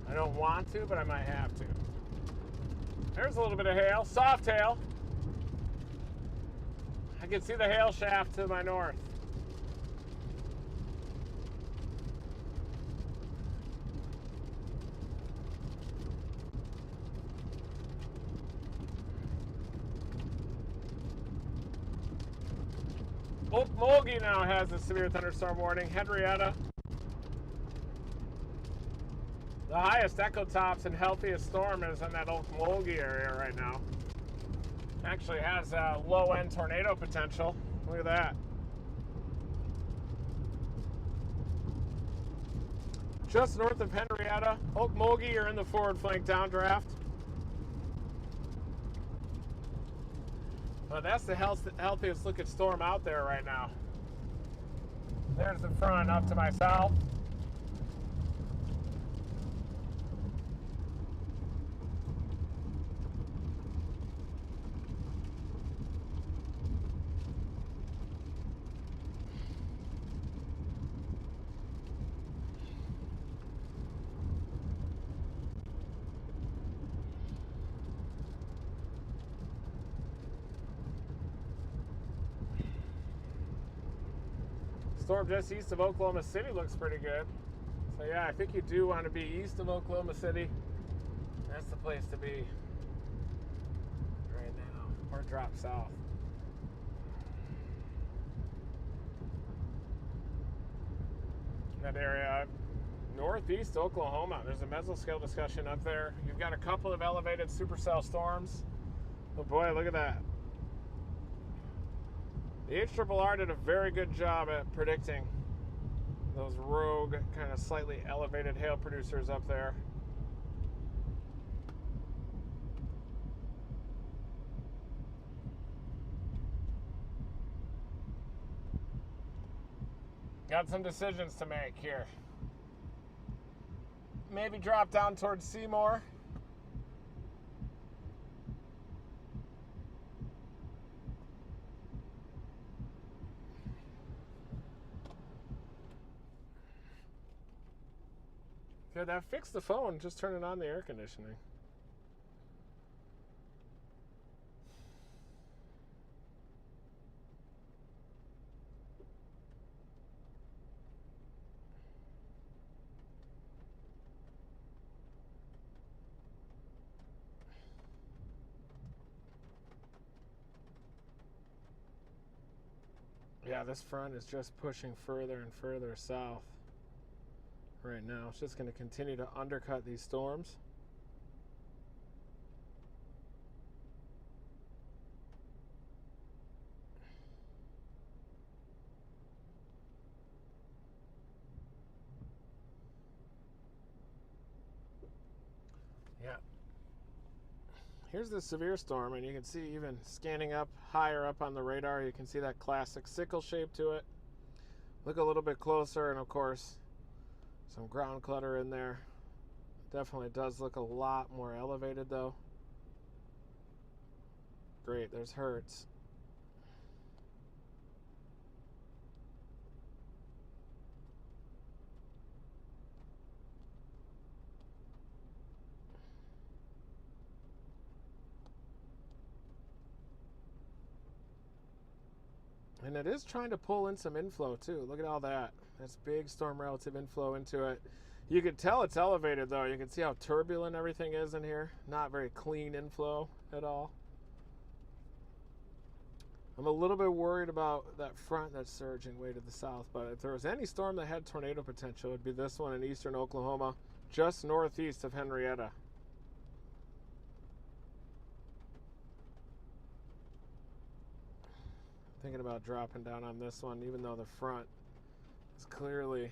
I don't want to, but I might have to. There's a little bit of hail, soft hail. I can see the hail shaft to my north. Okmulgee now has a severe thunderstorm warning. Henrietta. The highest echo tops and healthiest storm is in that Okmulgee area right now. Actually has low end tornado potential. Look at that. Just north of Henrietta, Okmulgee are in the forward flank downdraft. Well, that's the healthiest looking storm out there right now. There's the front up to my south. storm just east of Oklahoma City looks pretty good. So yeah, I think you do want to be east of Oklahoma City. That's the place to be right now, or drop south. That area, northeast Oklahoma, there's a mesoscale discussion up there. You've got a couple of elevated supercell storms. Oh boy, look at that. The HRRR did a very good job at predicting those rogue, kind of slightly elevated hail producers up there. Got some decisions to make here. Maybe drop down towards Seymour. Yeah, that fixed the phone, just turning on the air conditioning. Yeah, this front is just pushing further and further south right now. It's just going to continue to undercut these storms. Yeah. Here's the severe storm, and you can see even scanning up higher up on the radar, you can see that classic sickle shape to it. Look a little bit closer, and of course, some ground clutter in there. Definitely does look a lot more elevated though. Great, there's Hertz. And it is trying to pull in some inflow too. Look at all that. That's big storm relative inflow into it. You can tell it's elevated though. You can see how turbulent everything is in here. Not very clean inflow at all. I'm a little bit worried about that front that's surging way to the south, but if there was any storm that had tornado potential, it would be this one in eastern Oklahoma, just northeast of Henrietta. Thinking about dropping down on this one, even though the front is clearly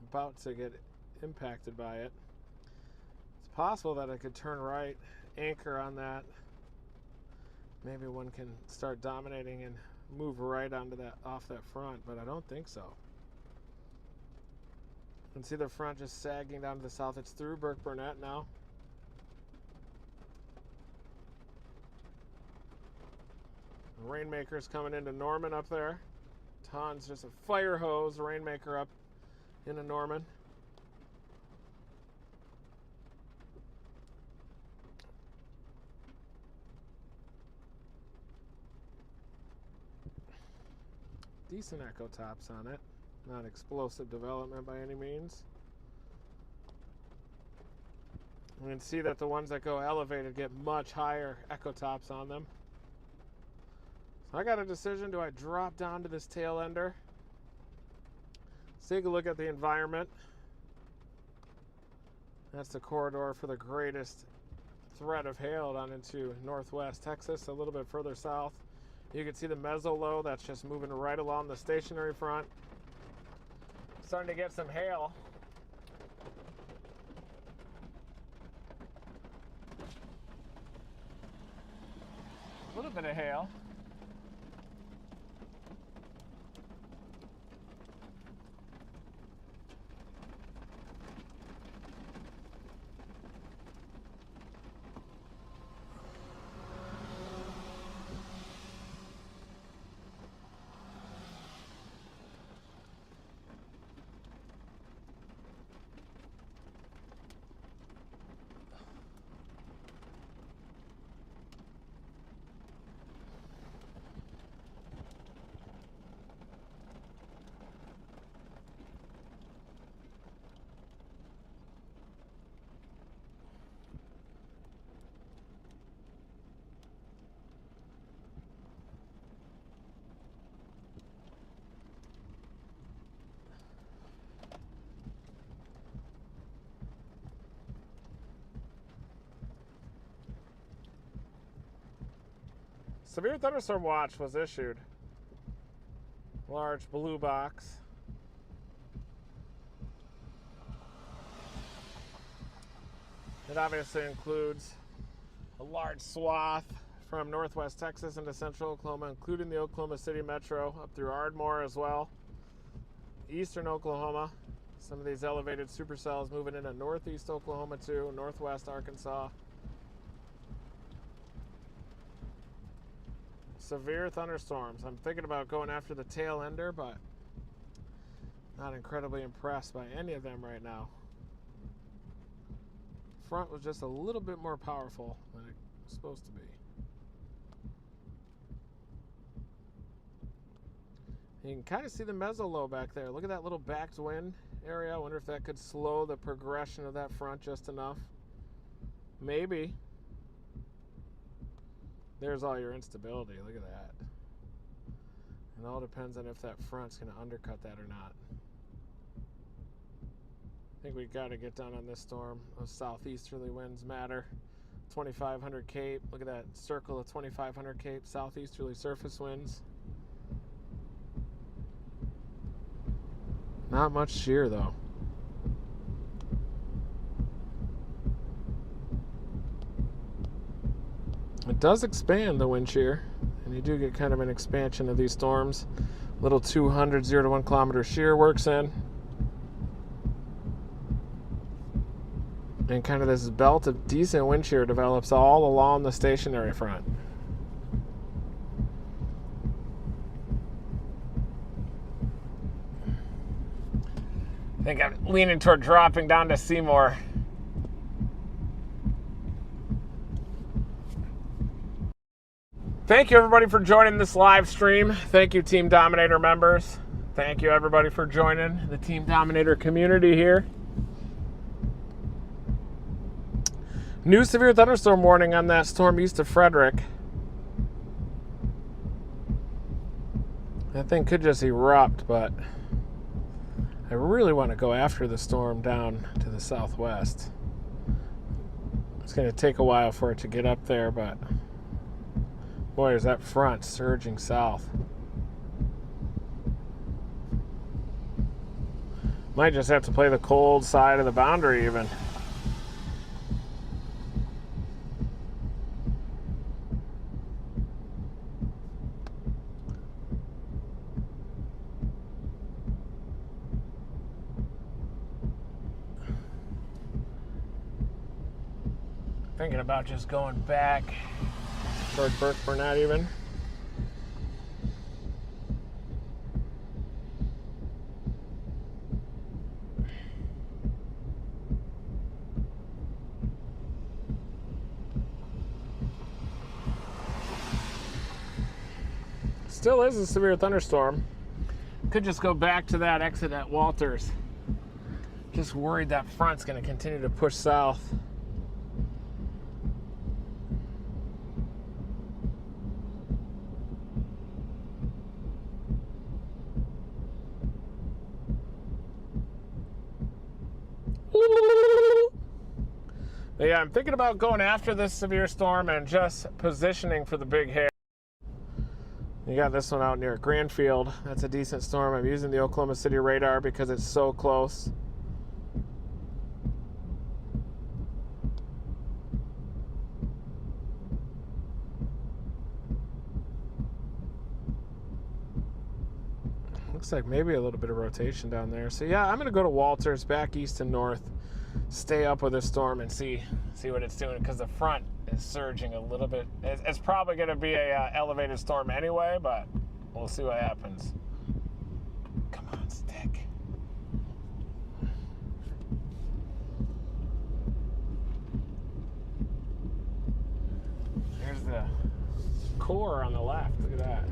about to get impacted by it. It's possible that I could turn right, anchor on that. Maybe one can start dominating and move right onto that, off that front, but I don't think so. You can see the front just sagging down to the south. It's through Burke Burnett now. Rainmaker's coming into Norman up there. Tons, just a fire hose Rainmaker up into Norman. Decent echo tops on it. Not explosive development by any means. You can see that the ones that go elevated get much higher echo tops on them. So I got a decision. Do I drop down to this tail ender? Let's take a look at the environment. That's the corridor for the greatest threat of hail down into northwest Texas, a little bit further south. You can see the meso low that's just moving right along the stationary front. Starting to get some hail. A little bit of hail. Severe thunderstorm watch was issued. Large blue box. It obviously includes a large swath from northwest Texas into central Oklahoma, including the Oklahoma City Metro, up through Ardmore as well. Eastern Oklahoma, some of these elevated supercells moving into northeast Oklahoma too, northwest Arkansas. Severe thunderstorms. I'm thinking about going after the tail ender, but not incredibly impressed by any of them right now. Front was just a little bit more powerful than it was supposed to be. You can kind of see the mesolow back there. Look at that little backed wind area. I wonder if that could slow the progression of that front just enough. Maybe. There's all your instability. Look at that. It all depends on if that front's going to undercut that or not. I think we've got to get down on this storm. Those southeasterly winds matter. 2500 Cape. Look at that circle of 2500 Cape. Southeasterly surface winds. Not much shear though. It does expand the wind shear, and you do get kind of an expansion of these storms. Little 200 0 to 1 kilometer shear works in. And kind of this belt of decent wind shear develops all along the stationary front. I think I'm leaning toward dropping down to Seymour. Thank you everybody for joining this live stream. Thank you Team Dominator members. Thank you everybody for joining the Team Dominator community here. New severe thunderstorm warning on that storm east of Frederick. That thing could just erupt, but I really want to go after the storm down to the southwest. It's going to take a while for it to get up there, but boy, is that front surging south. Might just have to play the cold side of the boundary even. Thinking about just going back toward Burke Burnett even. Still is a severe thunderstorm. Could just go back to that exit at Walters. Just worried that front's going to continue to push south. But yeah, I'm thinking about going after this severe storm and just positioning for the big hair. You got this one out near Granfield. That's a decent storm. I'm using the Oklahoma City radar because it's so close. Looks like maybe a little bit of rotation down there. So yeah, I'm going to go to Walters, back east and north, stay up with this storm and see what it's doing, because the front is surging a little bit. It's probably going to be a elevated storm anyway, but we'll see what happens. Come on, stick. There's the core on the left. Look at that.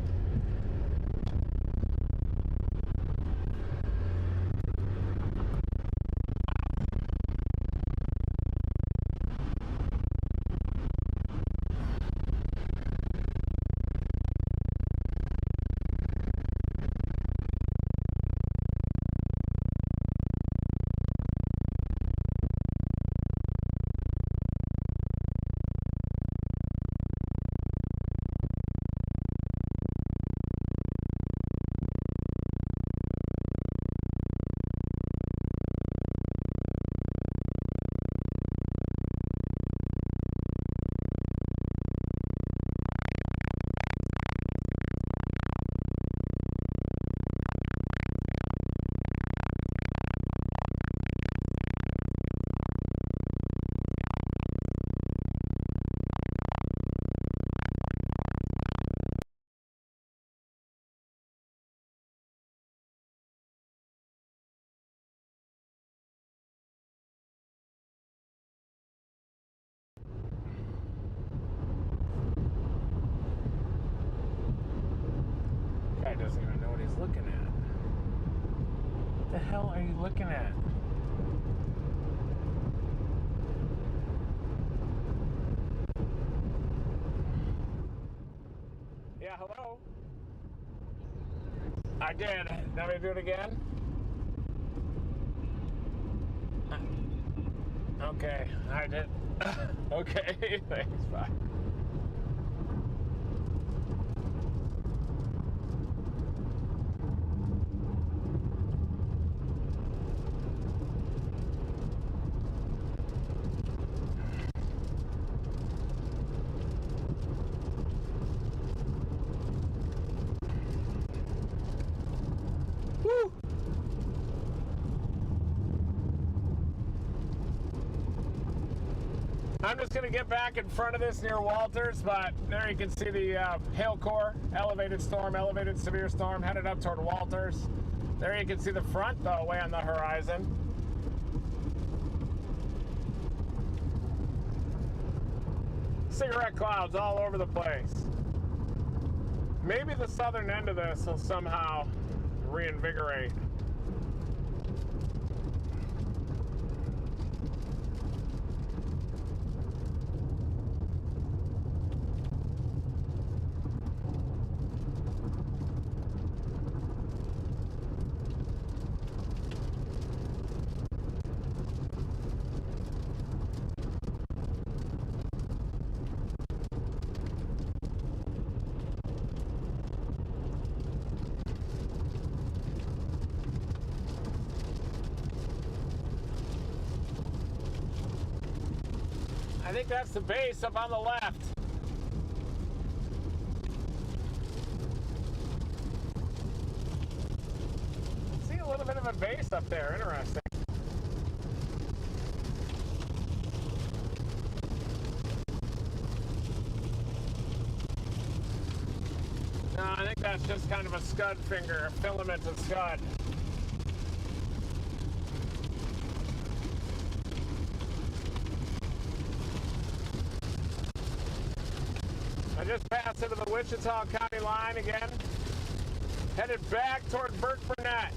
the hell are you looking at? Yeah, hello? I did. Let me do it again? Okay, I did. Okay, thanks, bye. I'm just going to get back in front of this near Walters, but there you can see the hail core, elevated storm, elevated severe storm headed up toward Walters. There you can see the front, though, way on the horizon. Cigarette clouds all over the place. Maybe the southern end of this will somehow reinvigorate. I think that's the base up on the left. See a little bit of a base up there. Interesting. No, I think that's just kind of a scud finger, a filament of scud. I just passed into the Wichita County line again, headed back toward Burke-Burnett.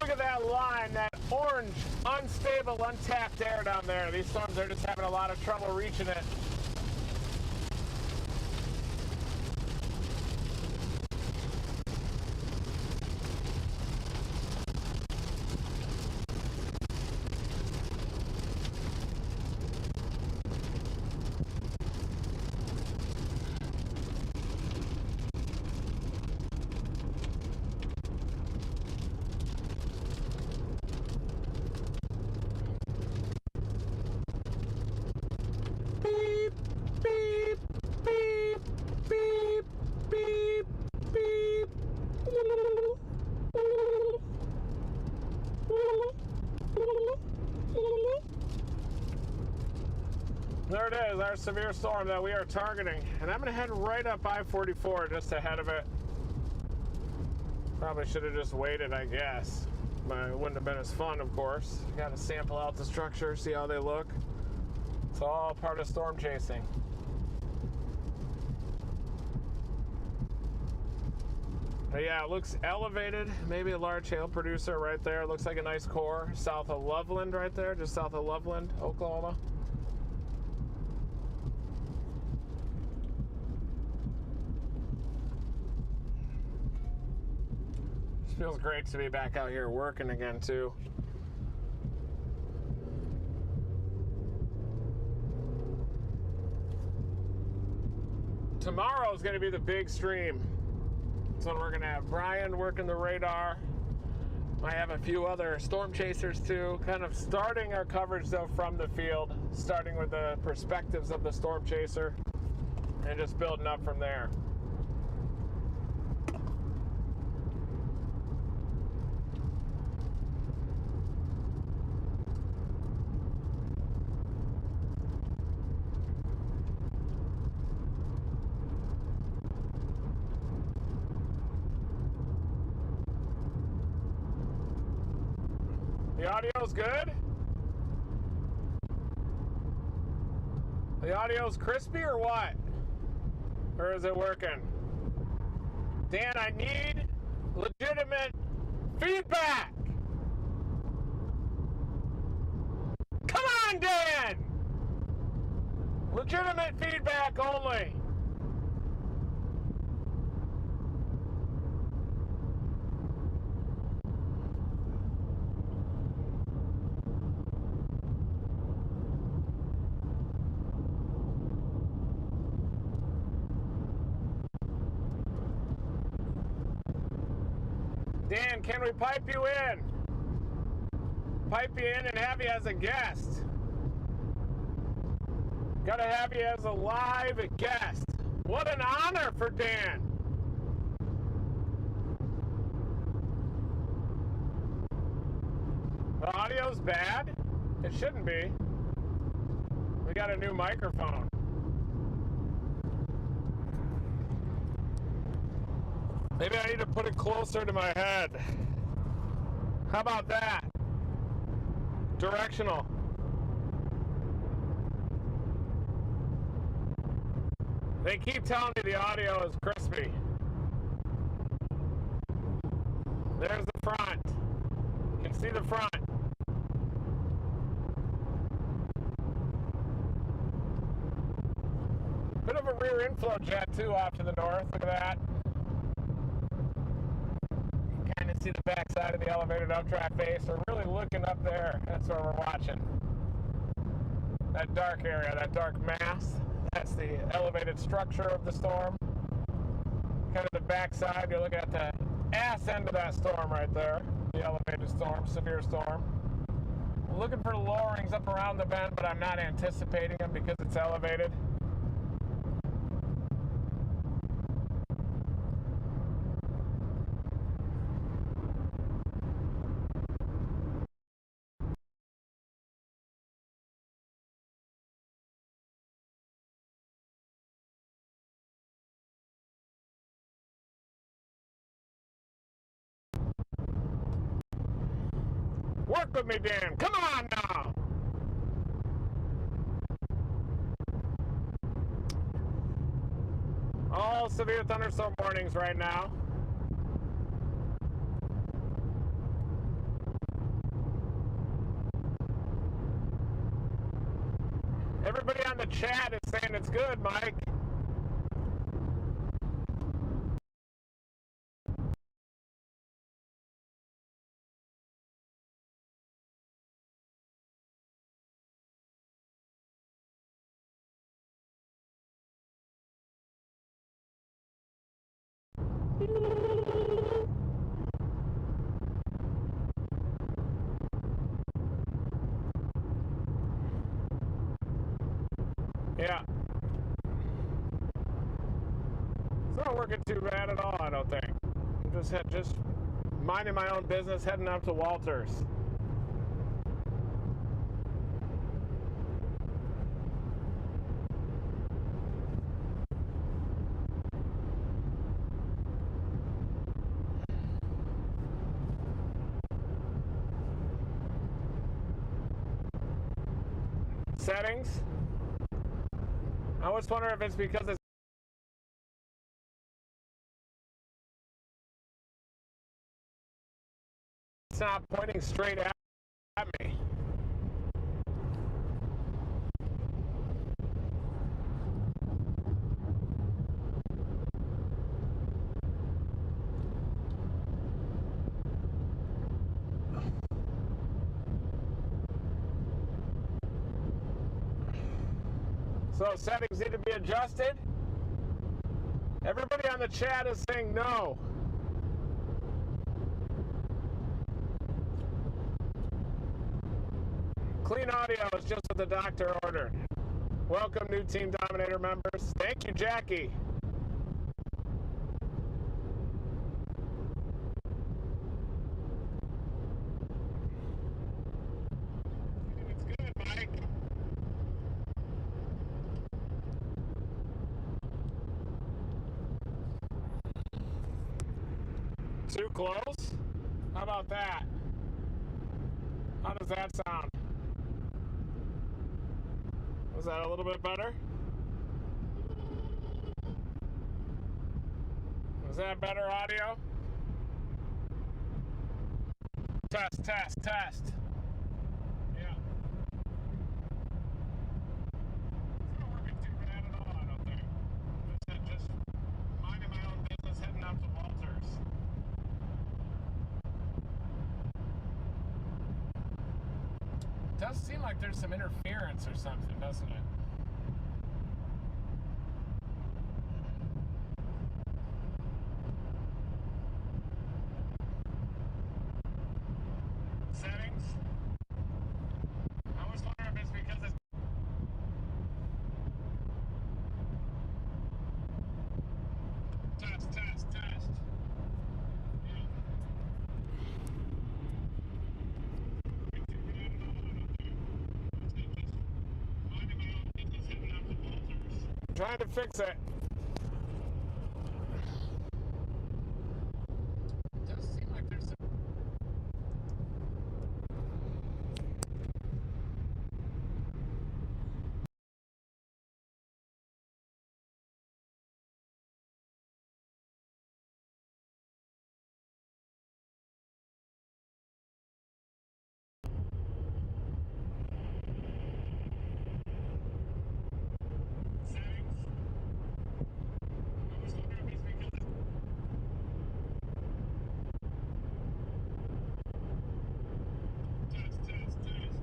Look at that line, that orange, unstable, untapped air down there. These storms are just having a lot of trouble reaching it. There it is, our severe storm that we are targeting. And I'm going to head right up I-44 just ahead of it. Probably should have just waited, I guess. But it wouldn't have been as fun, of course. You got to sample out the structure, see how they look. It's all part of storm chasing. But yeah, it looks elevated. Maybe a large hail producer right there. It looks like a nice core south of Loveland right there, just south of Loveland, Oklahoma. Feels great to be back out here working again, too. Tomorrow is going to be the big stream. So we're going to have Brian working the radar. Might have a few other storm chasers, too. Kind of starting our coverage, though, from the field. Starting with the perspectives of the storm chaser. And just building up from there. The audio's good? The audio's crispy or what? Or is it working? Dan, I need legitimate feedback. Come on, Dan! Legitimate feedback only. Dan, can we pipe you in? Pipe you in and have you as a guest. Gotta have you as a live guest. What an honor for Dan. The audio's bad? It shouldn't be. We got a new microphone. Maybe I need to put it closer to my head. How about that? Directional. They keep telling me the audio is crispy. There's the front. You can see the front. Bit of a rear inflow jet too off to the north. Look at that. Kind of see the back side of the elevated updraft face. We're really looking up there. That's where we're watching. That dark area, that dark mass, that's the elevated structure of the storm. Kind of the back side, you're looking at the ass end of that storm right there. The elevated storm, severe storm. I'm looking for lowerings up around the bend, but I'm not anticipating them because it's elevated. Work with me, Dan. Come on now. All severe thunderstorm warnings right now. Everybody on the chat is saying it's good, Mike. Yeah. It's not working too bad at all, I don't think. I'm just minding my own business, heading up to Walters. Settings. I always wonder if it's because it's not pointing straight at me. So settings need to be adjusted. Everybody on the chat is saying no. Clean audio is just what the doctor ordered. Welcome, new Team Dominator members. Thank you, Jackie. It's good, Mike. Too close? How about that? How does that sound? Was that a little bit better? Is that better audio? Test, test, test. Yeah. It's not working too bad at all, I don't think. Just minding my own business, heading up to Walters. It does seem like there's some interference or something, doesn't it? Settings. I was wondering if it's because it's test, test, test. Yeah. Trying to fix it. It does seem like there's some settings. I was wondering if it's because it's test, test, test.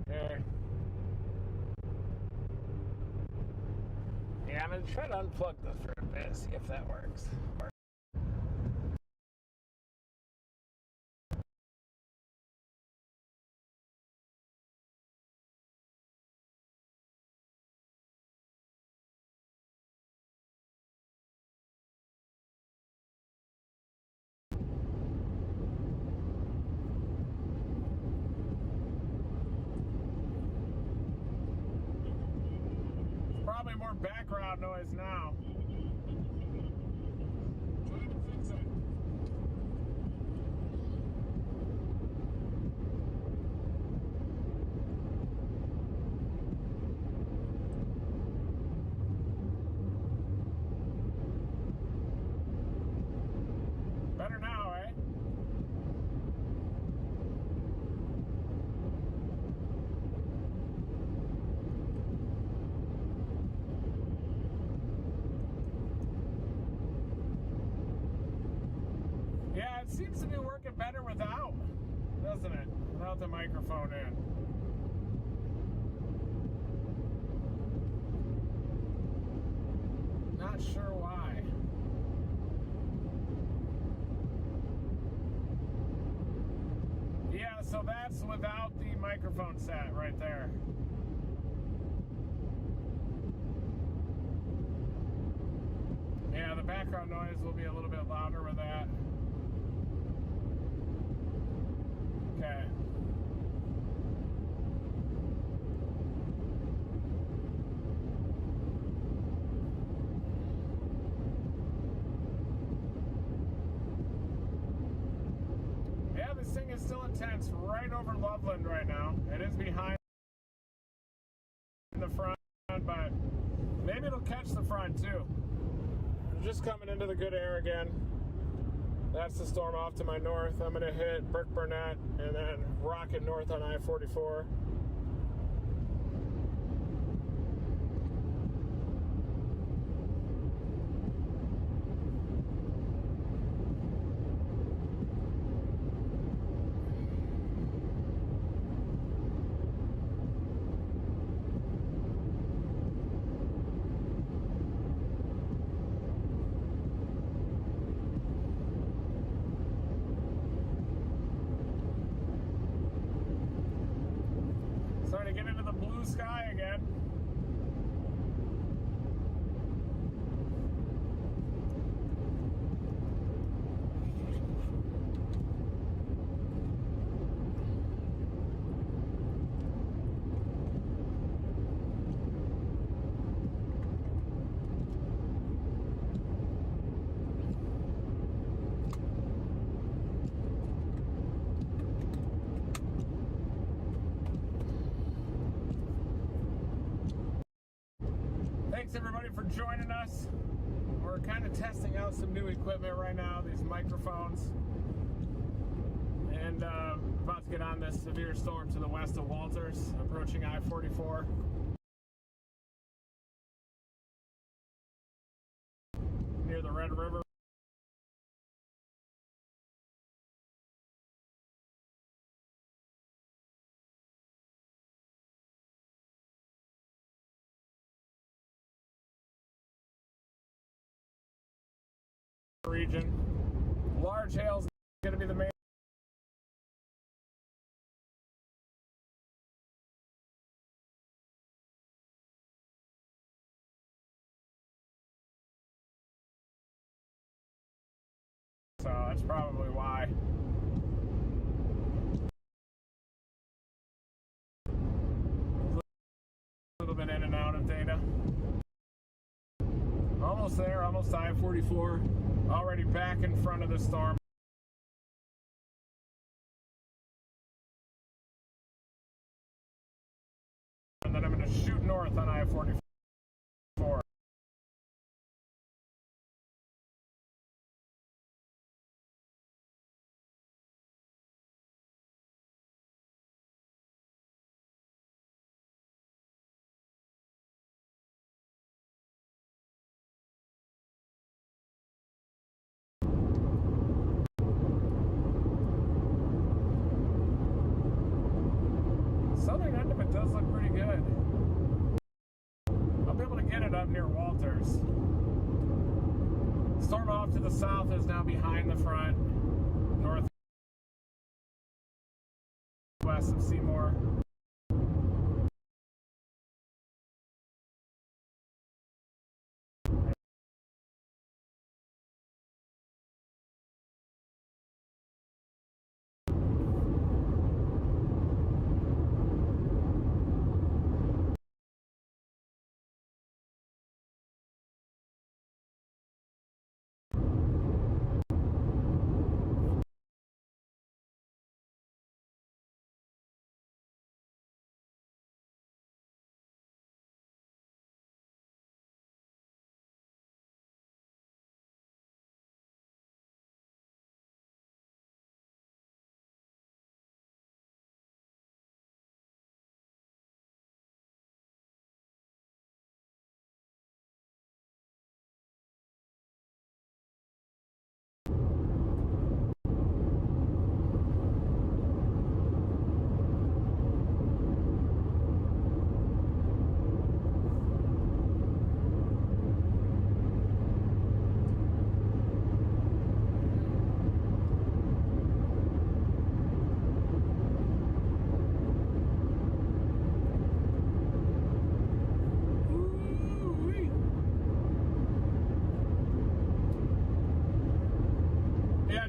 Yeah. Okay. Yeah, I'm gonna try to unplug this for a bit, see if that works. Probably more background noise now. Trying to fix it. Better now, eh? Yeah, it seems to be working better without, doesn't it? Without the microphone in. Not sure why. Yeah, so that's without the microphone set right there. Yeah, the background noise will be a little bit louder with that. Okay. Yeah, this thing is still intense right over Loveland right now. It is behind the front, but maybe it'll catch the front too. We're just coming into the good air again. That's the storm off to my north. I'm going to hit Burke Burnett and then rocket north on I-44. Starting to get into the blue sky again. Thanks everybody for joining us. We're kind of testing out some new equipment right now, these microphones. And about to get on this severe storm to the west of Walters, approaching I-44. Near the Red River. Region. Large hail is going to be the main. So that's probably why. A little bit in and out of data. Almost there, almost I-44. Already back in front of the storm. And then I'm going to shoot north on I-44. Southern end of it does look pretty good. I'll be able to get it up near Walters. Storm off to the south is now behind the front, northwest of Seymour.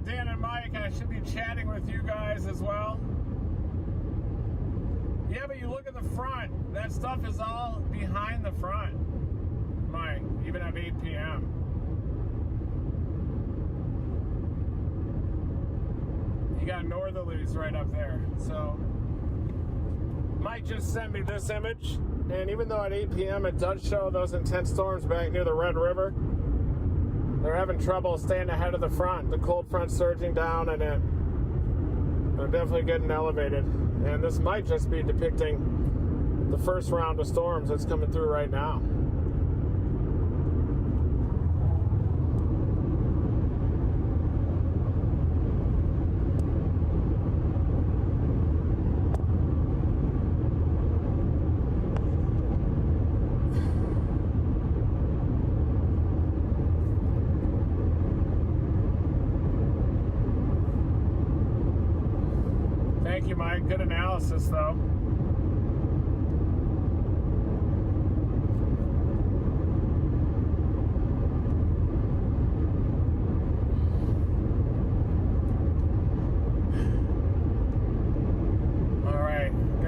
Dan and Mike, I should be chatting with you guys as well. Yeah, but you look at the front, that stuff is all behind the front, Mike, even at 8 p.m. You got northerlies right up there. So Mike just sent me this image, and even though at 8 p.m. it does show those intense storms back near the Red River, they're having trouble staying ahead of the front. The cold front surging down, and they're definitely getting elevated. And this might just be depicting the first round of storms that's coming through right now. Thank you, Mike. Good analysis, though.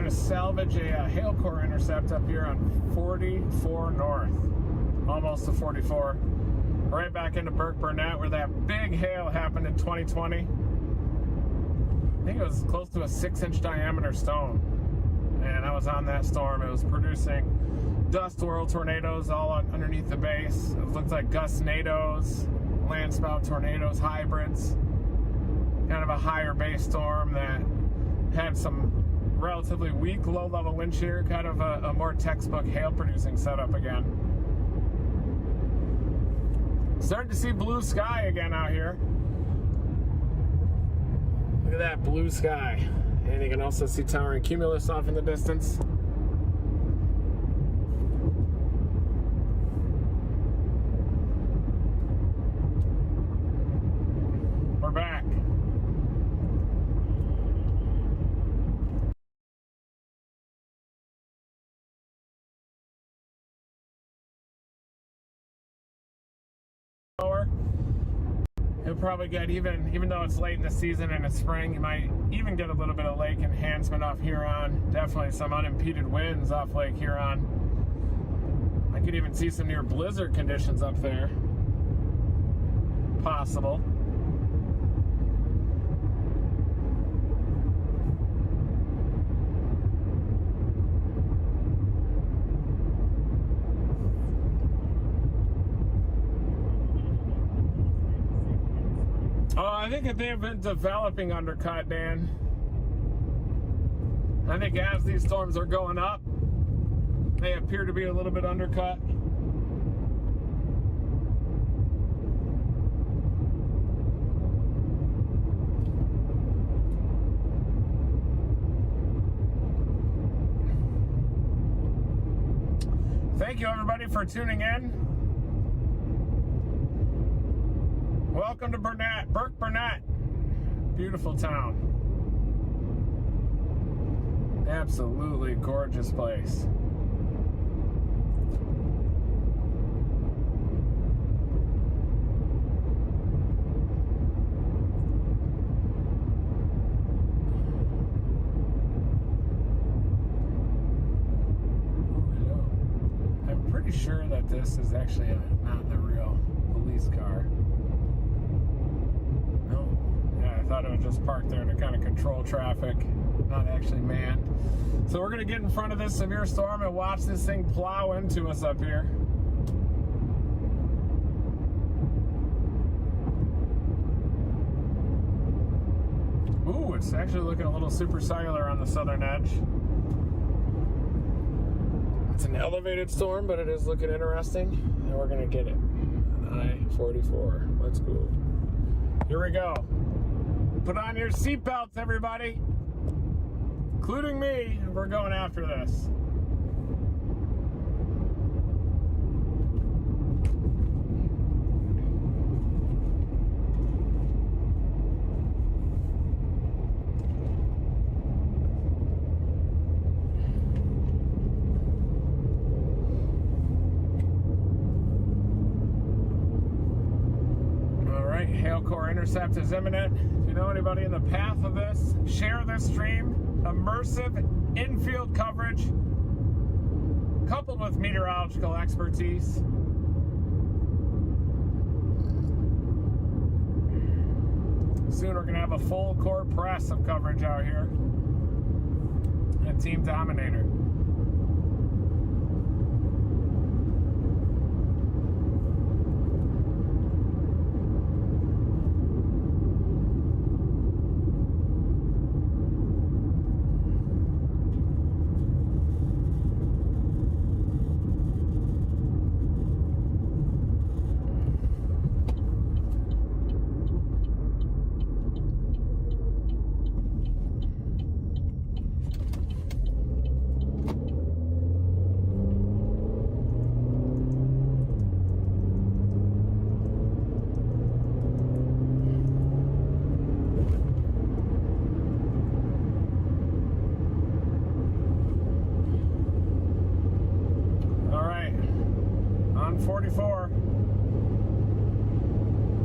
trying to salvage a hail core intercept up here on 44 North, almost to 44. Right back into Burke Burnett, where that big hail happened in 2020. I think it was close to a 6-inch diameter stone. And I was on that storm. It was producing dust swirl tornadoes all underneath the base. It looked like gustnadoes, land spout tornadoes, hybrids. Kind of a higher base storm that had some relatively weak low-level wind shear, kind of a more textbook hail-producing setup again. Starting to see blue sky again out here. Look at that blue sky. And you can also see towering cumulus off in the distance. We're back. You'll probably get, even though it's late in the season and it's spring, you might even get a little bit of lake enhancement off Huron. Definitely some unimpeded winds off Lake Huron. I could even see some near blizzard conditions up there. Possible. Oh, I think that they've been developing undercut, Dan. I think as these storms are going up, they appear to be a little bit undercut. Thank you, everybody, for tuning in. Welcome to Burnett, Burke Burnett. Beautiful town. Absolutely gorgeous place. I'm pretty sure that this is actually not the real police car. I thought it was just parked there to kind of control traffic, not actually manned. So we're going to get in front of this severe storm and watch this thing plow into us up here. Ooh, it's actually looking a little supercellular on the southern edge. It's an elevated storm, but it is looking interesting. And we're going to get it. I-44. Let's go. Here we go. Put on your seatbelts, everybody, including me. We're going after this. Hail core intercept is imminent. If you know anybody in the path of this, share this stream. Immersive infield coverage coupled with meteorological expertise. Soon we're going to have a full court press of coverage out here. And Team Dominator.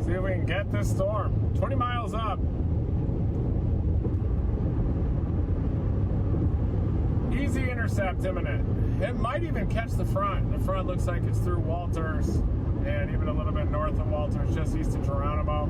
See if we can get this storm. 20 miles up. intercept imminent. It might even catch the front. The front looks like it's through Walters and even a little bit north of Walters, just east of Geronimo.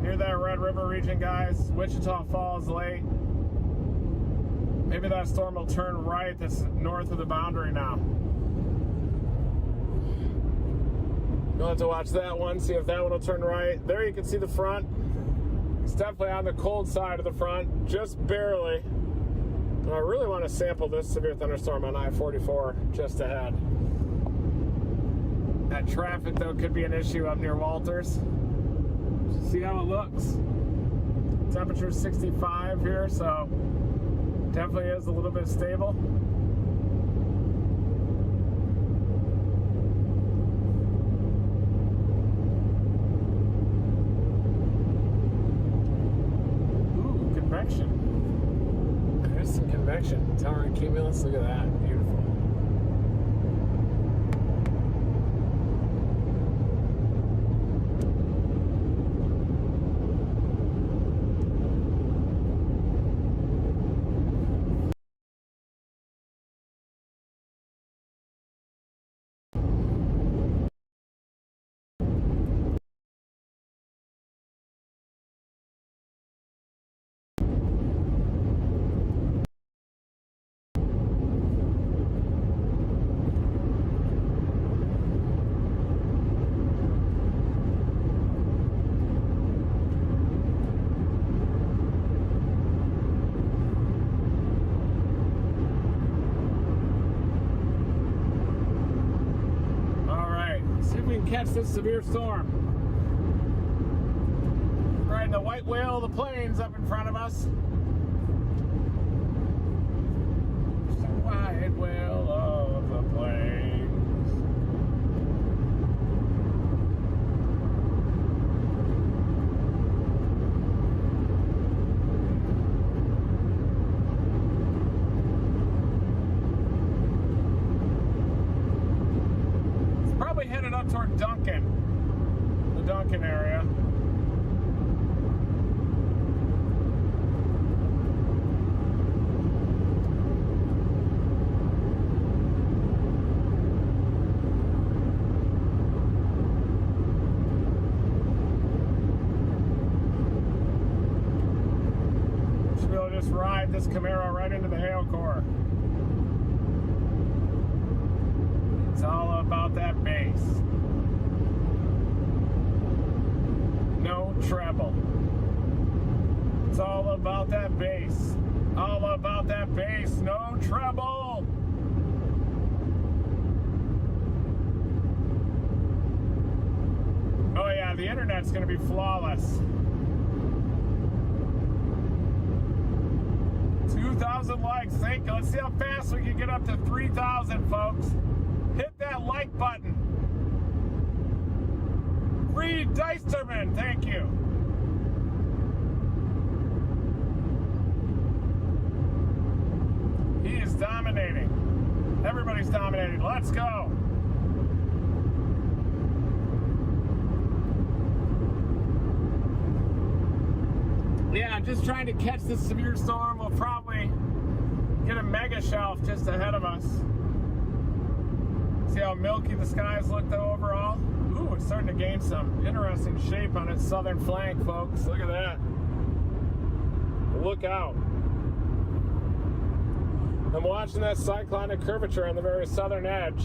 Near that Red River region, guys. Wichita Falls late. Maybe that storm will turn right. That's north of the boundary now. You'll have to watch that one, see if that one will turn right. There you can see the front. It's definitely on the cold side of the front, just barely. And I really want to sample this severe thunderstorm on I-44 just ahead. That traffic, though, could be an issue up near Walters. See how it looks. Temperature 65 here, so definitely is a little bit stable. Ooh, convection. There's some convection. Towering cumulus, look at that. Beautiful. Catch this severe storm. Riding the white whale of the plains up in front of us. Just a white whale of the plains. Headed up toward Duncan, the Duncan area. Should be able to just ride this Camaro right into the hail core. It's all about that bass. No treble. It's all about that bass. All about that bass. No treble. Oh yeah, the internet's gonna be flawless. 2,000 likes. Thank you. Let's see how fast we can get up to 3,000, folks. Hit that like button. Reed Deisterman, thank you. He is dominating. Everybody's dominating. Let's go. Yeah, I'm just trying to catch this severe storm. We'll probably get a mega shelf just ahead of us. See how milky the skies look though overall? Ooh, it's starting to gain some interesting shape on its southern flank, folks. Look at that. Look out. I'm watching that cyclonic curvature on the very southern edge.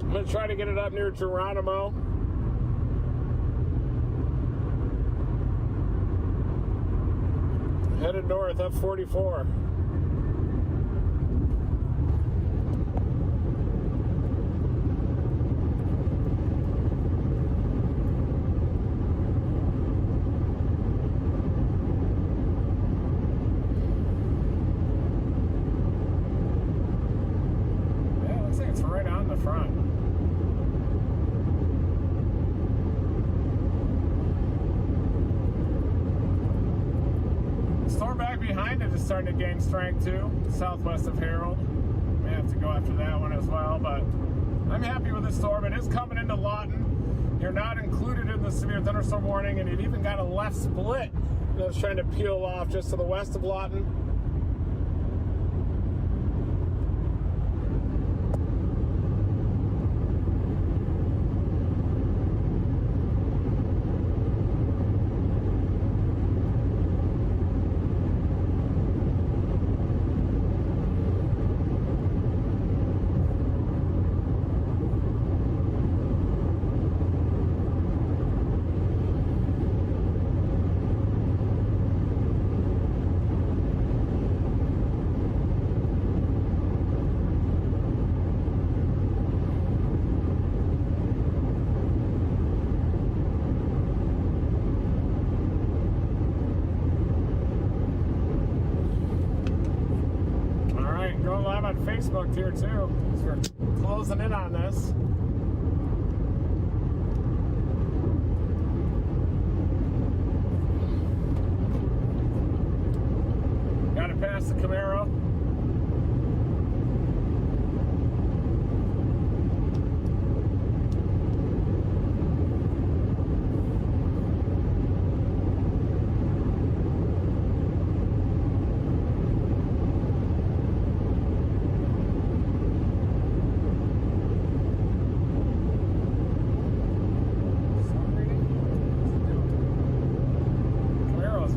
I'm going to try to get it up near Geronimo. Headed north up 44. behind it is starting to gain strength too, southwest of Harold. May have to go after that one as well, but I'm happy with this storm. It is coming into Lawton. You're not included in the severe thunderstorm warning, and you've even got a left split that's trying to peel off just to the west of Lawton. On Facebook here too, because we're closing in on this. Got to pass the Camaro.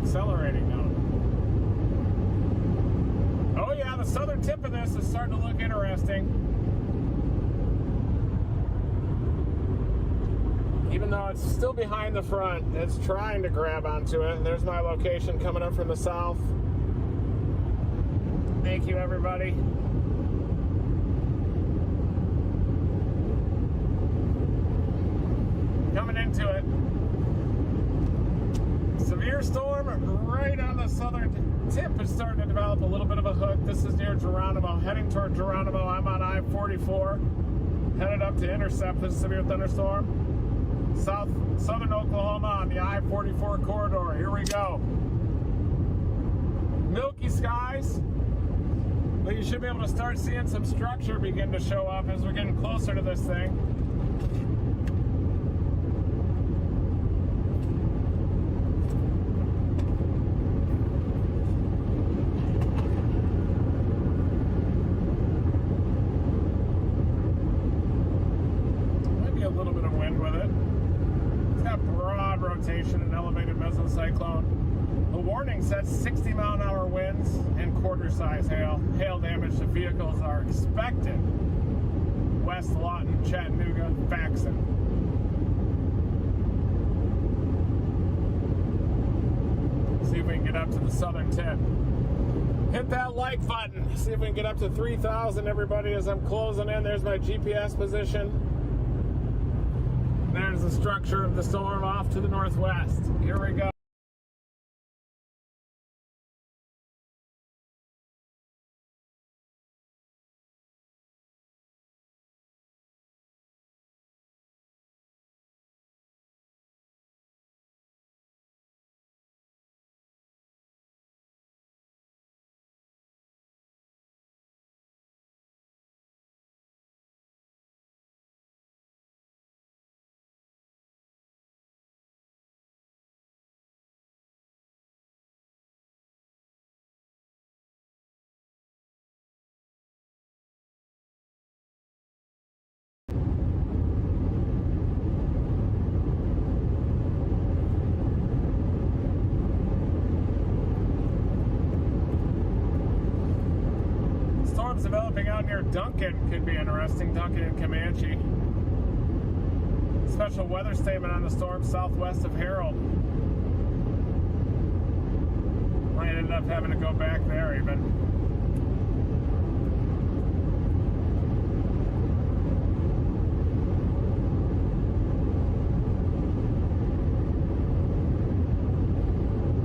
Accelerating now. Oh yeah, the southern tip of this is starting to look interesting. Even though it's still behind the front, it's trying to grab onto it. And there's my location coming up from the south. Thank you, everybody. Coming into it. Severe storm right on the southern tip is starting to develop a little bit of a hook. This is near Geronimo, heading toward Geronimo. I'm on I-44, headed up to intercept this severe thunderstorm. Southern Oklahoma on the I-44 corridor. Here we go. Milky skies, but you should be able to start seeing some structure begin to show up as we're getting closer to this thing. And elevated mesocyclone. The warning says 60-mile-an-hour winds and quarter-size hail. Hail damage to vehicles are expected. West Lawton, Chattanooga, Faxon. See if we can get up to the southern tip. Hit that like button. See if we can get up to 3,000, everybody, as I'm closing in. There's my GPS position. There's the structure of the storm off to the northwest. Here we go. Developing out near Duncan could be interesting. Duncan and Comanche. Special weather statement on the storm southwest of Harold. Might end up having to go back there even.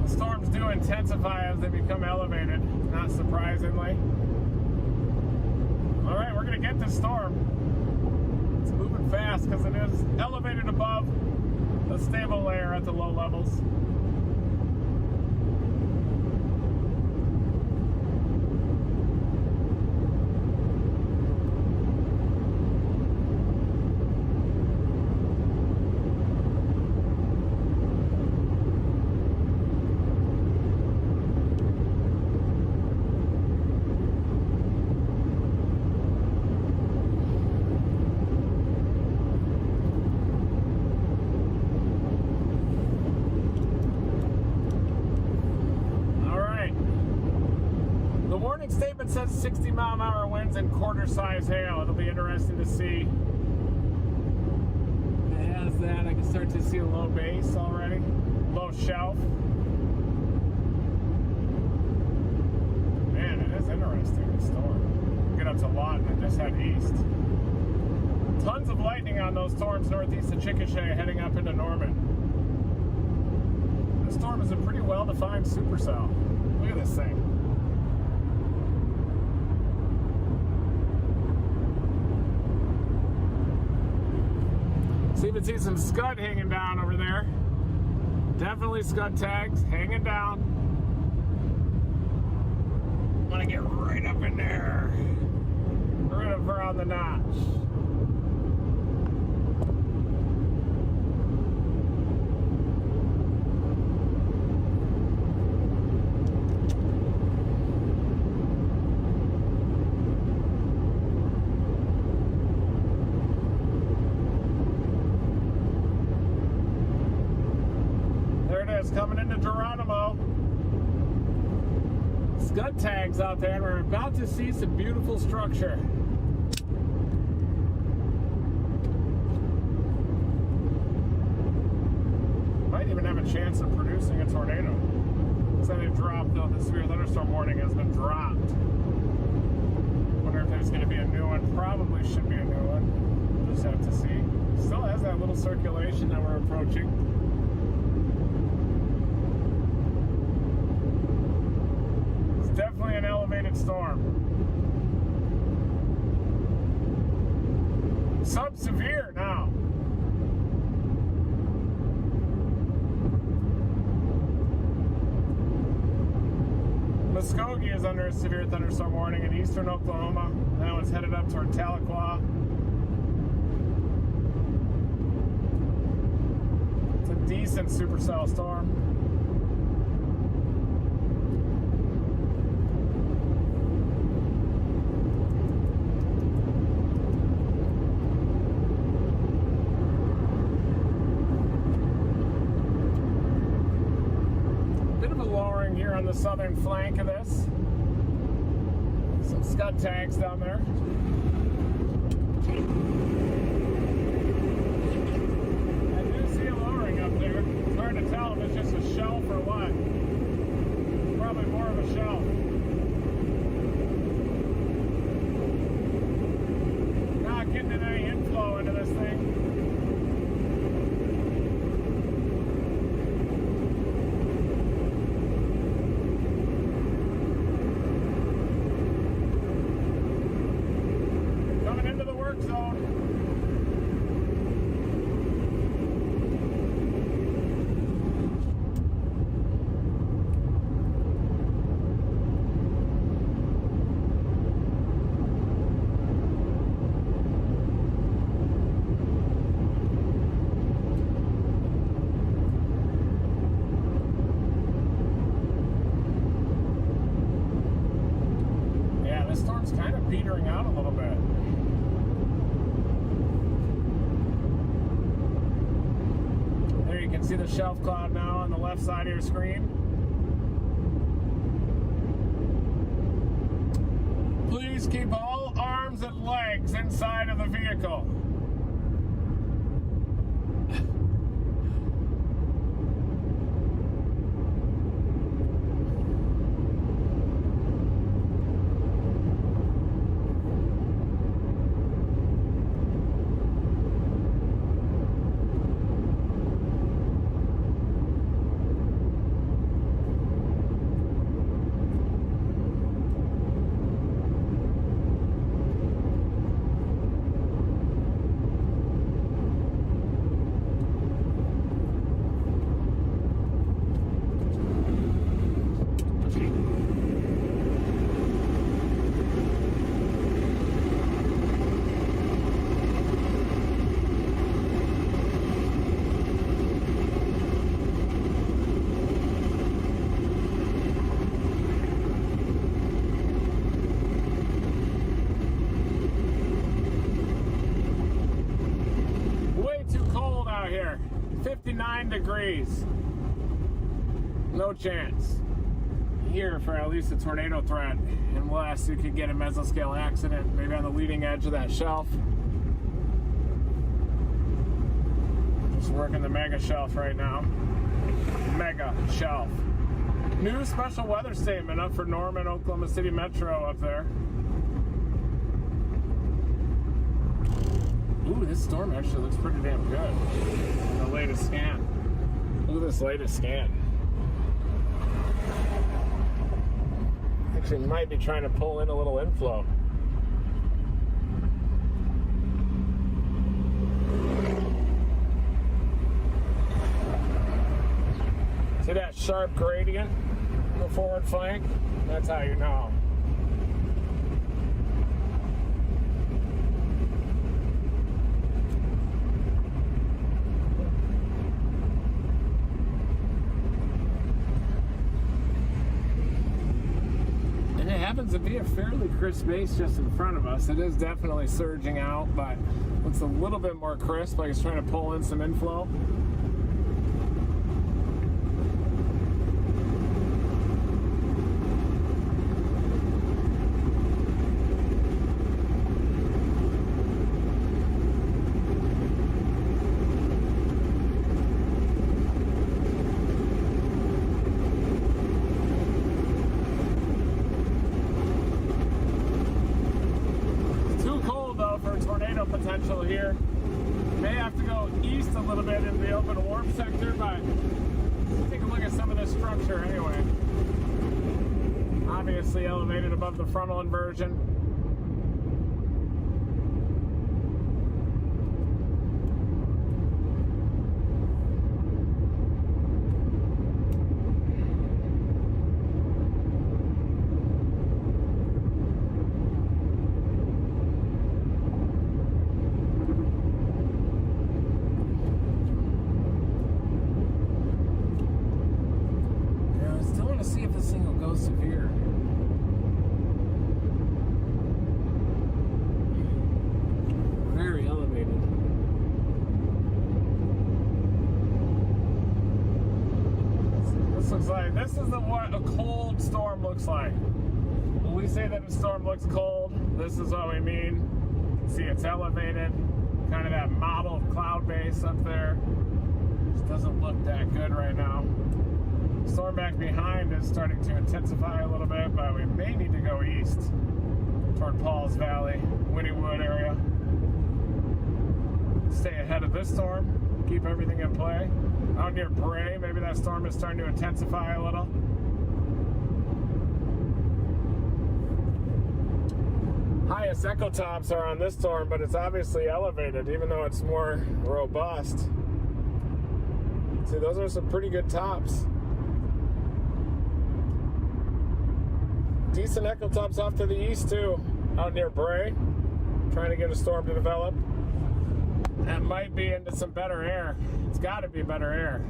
The storms do intensify as they become elevated, not surprisingly. All right, we're going to get this storm. It's moving fast because it is elevated above the stable layer at the low levels. it says 60-mile-an-hour winds and quarter-size hail. It'll be interesting to see. It has that. I can start to see a low base already. Low shelf. Man, it is interesting, the storm. Get up to Lawton and just head east. Tons of lightning on those storms northeast of Chickasha heading up into Norman. This storm is a pretty well-defined supercell. Look at this thing. So you can see some scud hanging down over there. Definitely scud tags hanging down. I'm gonna get right up in there. We're gonna around the notch. Coming into Geronimo. Scud tags out there, and we're about to see some beautiful structure. Might even have a chance of producing a tornado. So they've dropped, though. The severe thunderstorm warning has been dropped. Wonder if there's going to be a new one. Probably should be a new one. We'll just have to see. Still has that little circulation that we're approaching. Definitely an elevated storm. Sub-severe now. Muskogee is under a severe thunderstorm warning in eastern Oklahoma. Now it's headed up toward Tahlequah. It's a decent supercell storm. On the southern flank of this. Some scud tags down there. I do see a lowering up there. It's hard to tell if it's just a shelf or what. Probably more of a shelf. Not getting any inflow into this thing. Petering out a little bit. There you can see the shelf cloud now on the left side of your screen. Please keep all arms and legs inside of the vehicle. Here, 59 degrees. No chance. here for at least a tornado threat, unless you could get a mesoscale accident, maybe on the leading edge of that shelf. Just working the mega shelf right now. Mega shelf. New special weather statement up for Norman, Oklahoma City Metro up there. Ooh, this storm actually looks pretty damn good in the latest scan. Look at this latest scan. Actually might be trying to pull in a little inflow. See that sharp gradient in the forward flank? That's how you know. And it happens to be a fairly crisp base just in front of us. It is definitely surging out, but looks a little bit more crisp, like it's trying to pull in some inflow. Potential here. May have to go east a little bit in the open warp sector, but let's take a look at some of this structure anyway. Obviously elevated above the frontal inversion. This is what a cold storm looks like. When we say that a storm looks cold, this is what we mean. See, it's elevated, kind of that model cloud base up there. Just doesn't look that good right now. Storm back behind is starting to intensify a little bit, but we may need to go east toward Pauls Valley, Wynnewood area. Stay ahead of this storm, keep everything in play. Out near Bray, maybe that storm is starting to intensify a little. Highest echo tops are on this storm, but it's obviously elevated, even though it's more robust. See, those are some pretty good tops. Decent echo tops off to the east, too. Out near Bray, trying to get a storm to develop. That might be into some better air. It's got to be better air.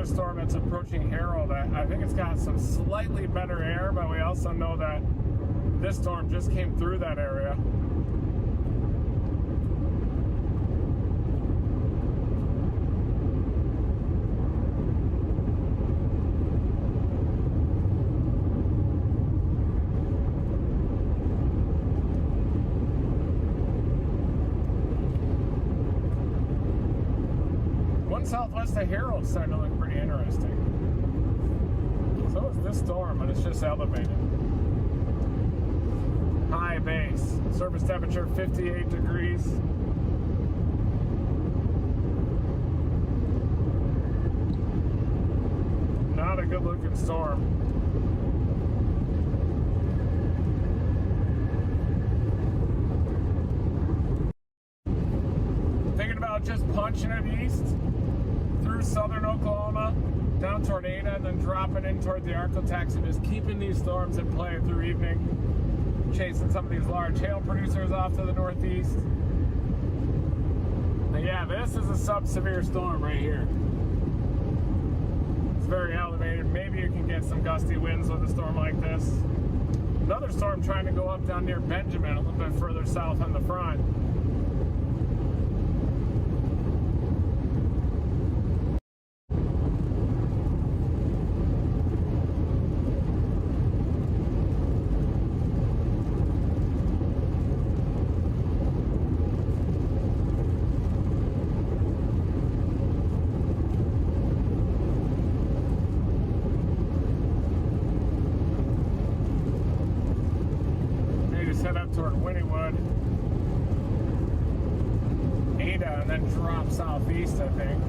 Storm that's approaching Harold, I think it's got some slightly better air, but we also know that this storm just came through that area. Southwest of Harold's starting to look pretty interesting. So is this storm, but it's just elevated. High base. Surface temperature 58 degrees. not a good looking storm. Thinking about just punching it east through southern Oklahoma, down toward Ada, and then dropping in toward the Arklatex and just keeping these storms in play through evening, chasing some of these large hail producers off to the northeast. But yeah, this is a sub-severe storm right here. It's very elevated. Maybe you can get some gusty winds with a storm like this. Another storm trying to go up down near Benjamin, a little bit further south on the front. Head up toward Wynnewood, Ada, and then drop southeast, I think.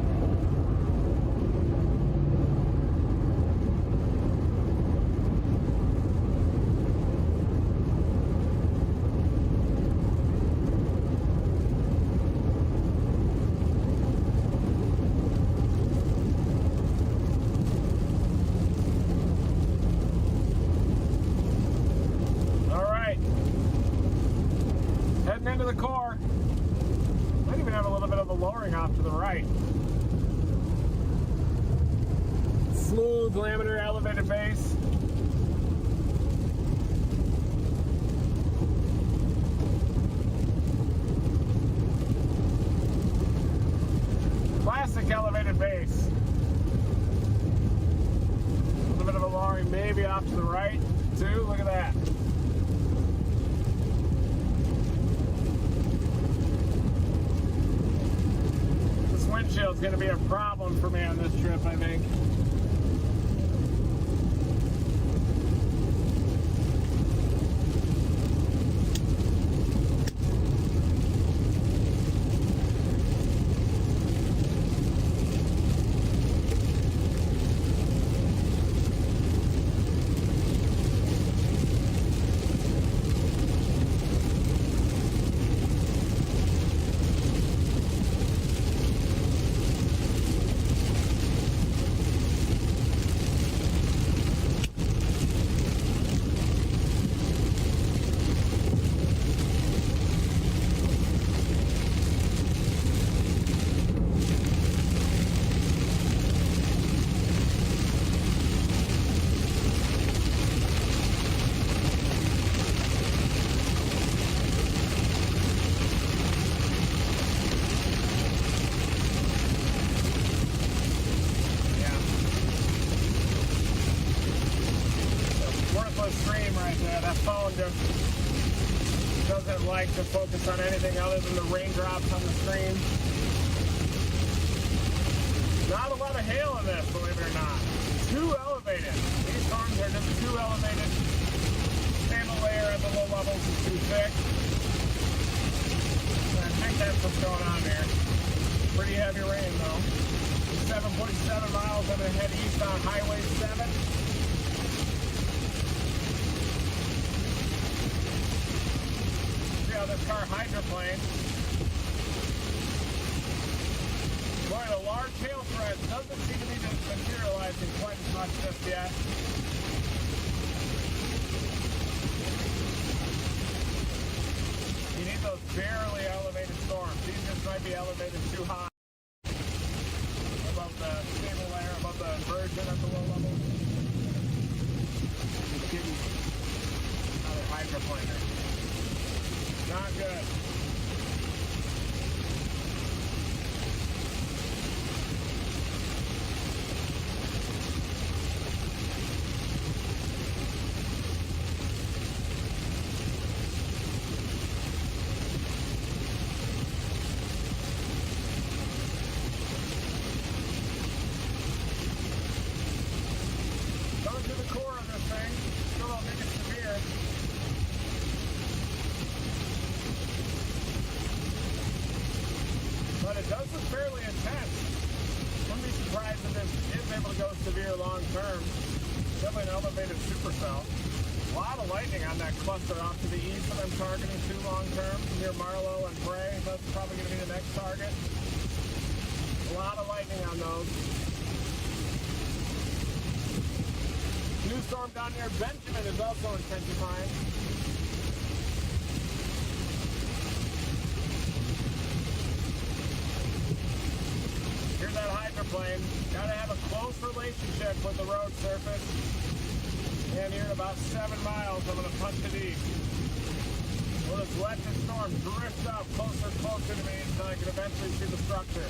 Heading into the core. Might even have a little bit of a lowering off to the right. Smooth, laminar, elevated base. Classic elevated base. A little bit of a lowering maybe off to the right, too. Look at that. Windchill's going to be a problem for me on this trip, I think. That phone just doesn't like to focus on anything other than the raindrops on the screen. Not a lot of hail in this, believe it or not. Too elevated. These storms are just too elevated. Stable layer at the low levels is too thick. I think that's what's going on here. Pretty heavy rain though. 7.7 miles, I'm going to head east on Highway 7. This car hydroplane. Boy, the large hail threat doesn't seem to be materializing quite as much just yet. You need those barely elevated storms. These just might be elevated too high. Above the stable layer, above the inversion at the low level. Just getting another hydroplaner. Not good. Going to the core of this thing. Still don't think it's severe. But it does look fairly intense. Some of these surprised that this is able to go severe long term. Definitely an elevated supercell. A lot of lightning on that cluster off to the east that I'm targeting to long term, near Marlow and Bray. That's probably going to be the next target. A lot of lightning on those. New storm down near Benjamin is also intensifying. Here's that hydroplane. Gotta have a close relationship with the road surface. And here in about 7 miles, I'm gonna punch it east. We'll just let the storm drift up closer and closer to me until I can eventually see the structure.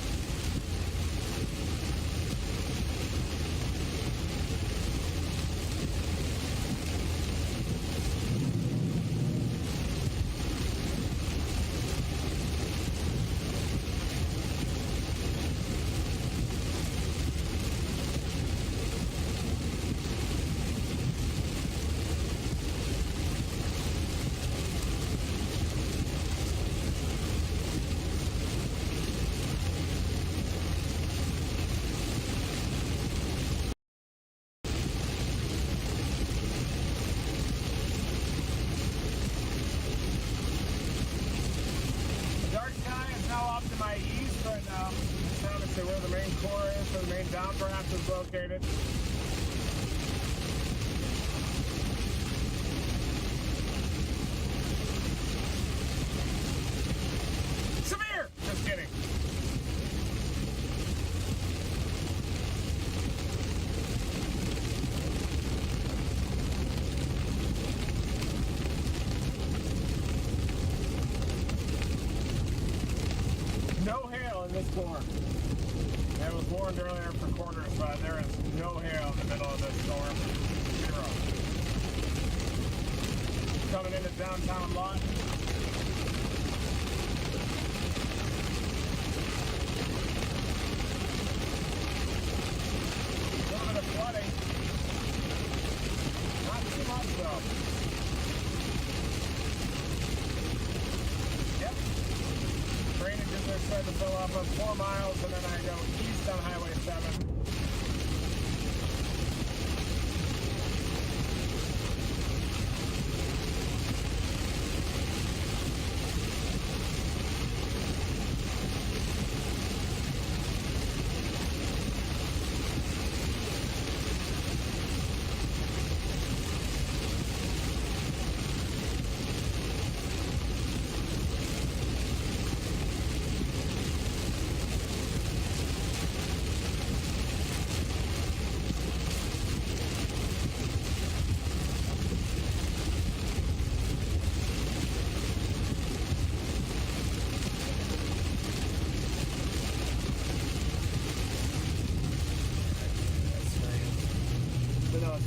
Where the main core is, where the main downdraft is located. Severe! Just kidding. No hail in this storm. I was warned earlier for quarters, but there is no hail in the middle of this storm. Zero. Coming into downtown Lawton. A little bit of flooding. Not too much though. Yep. Drainages are starting to fill up on 4 miles, and then I go east on Highway 7.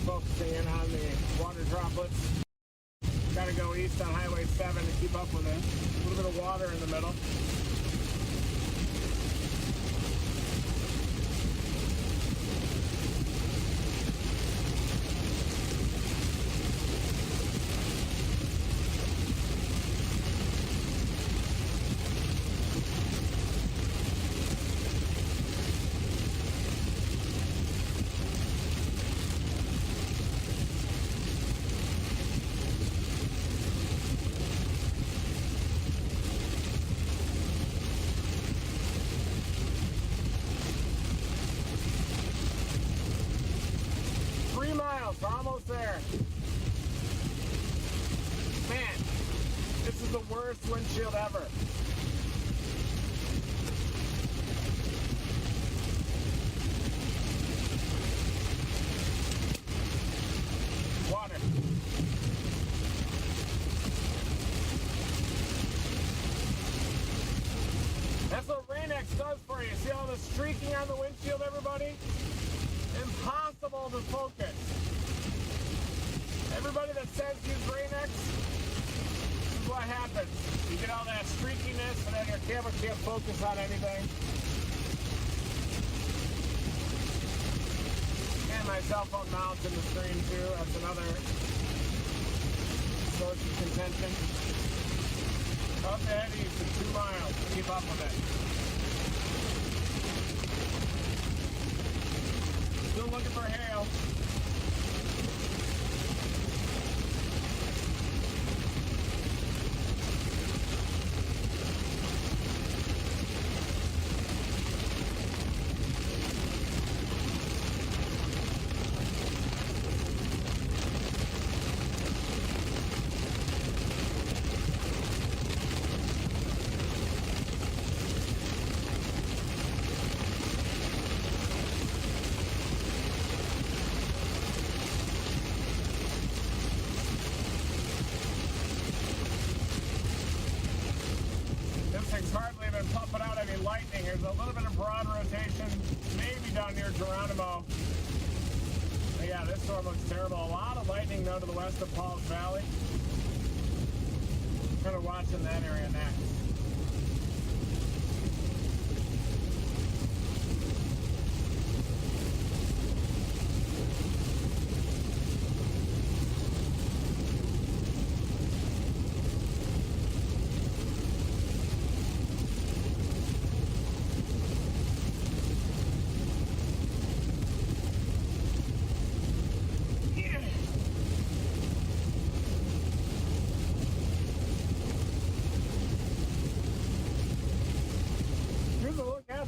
Focusing in on the water droplets. Gotta go east on Highway 7 to keep up with it. A little bit of water in the middle. We're almost there. Man, this is the worst windshield ever. Water. That's what Rain-X does for you. See all the streaking on the windshield, everybody? Impossible to focus. Everybody that says use Rain-X, this is what happens. You get all that streakiness and then your camera can't focus on anything. And my cell phone mounts in the screen too. That's another source of contention. Up ahead of you for 2 miles. Keep up with it. Still looking for hail. Hardly been pumping out any lightning. There's a little bit of broad rotation, maybe down near Geronimo. But yeah, this storm looks terrible. A lot of lightning though to the west of Pauls Valley. Kind of watching that area next.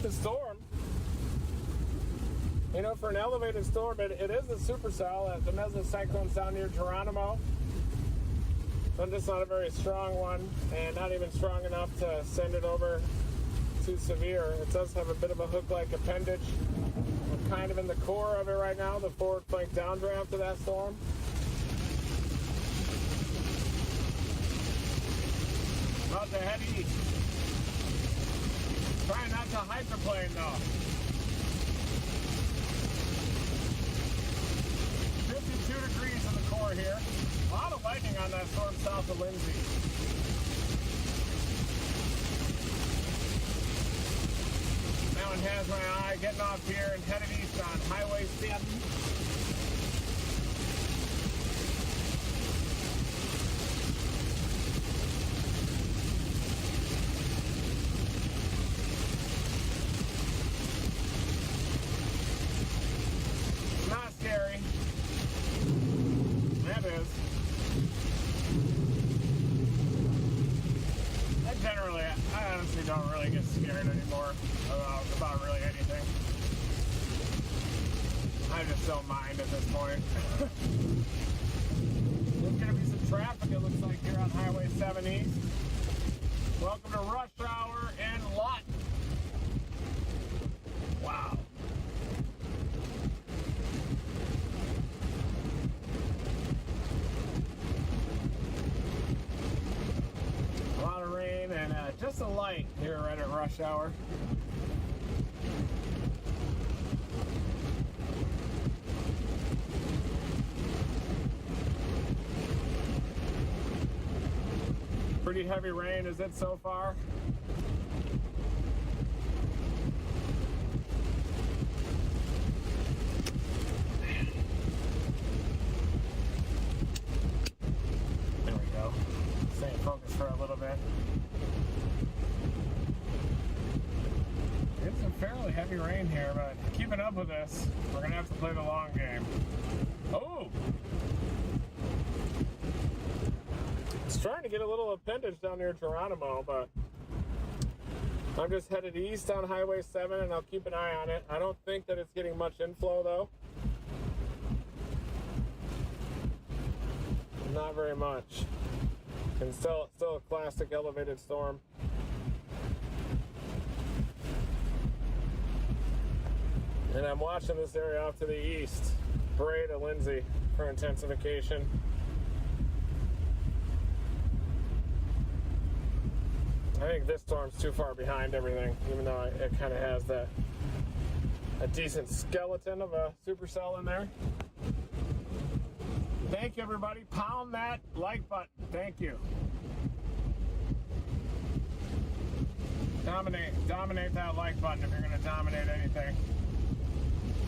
The storm, you know, for an elevated storm, it is a supercell. The mesocyclone's down near Geronimo, but it's not a very strong one, and not even strong enough to send it over too severe. It does have a bit of a hook-like appendage. We're kind of in the core of it right now, the forward flank downdraft of that storm. About to head east. Trying not to hydroplane though. 52 degrees in the core here. A lot of lightning on that storm south of Lindsay. That one has my eye. Getting off here and headed east on Highway 7. Not scary. That is. I honestly don't really get scared anymore about really anything. I just don't mind at this point. There's going to be some traffic, it looks like, here on Highway 7 East. Welcome to rush hour and lot. Wow. A lot of rain and just a light here right at rush hour. Pretty heavy rain, is it so far? There we go. Stay in focus for a little bit. It's some fairly heavy rain here, but keeping up with this, we're gonna have to play the long game. Oh! It's trying to get a little appendage down near Geronimo, but I'm just headed east on Highway 7 and I'll keep an eye on it. I don't think that it's getting much inflow though. Not very much. And still a classic elevated storm. And I'm watching this area off to the east, Bray to Lindsay, for intensification. I think this storm's too far behind everything, even though it kind of has a decent skeleton of a supercell in there. Thank you, everybody. Pound that like button. Thank you. Dominate that like button if you're going to dominate anything.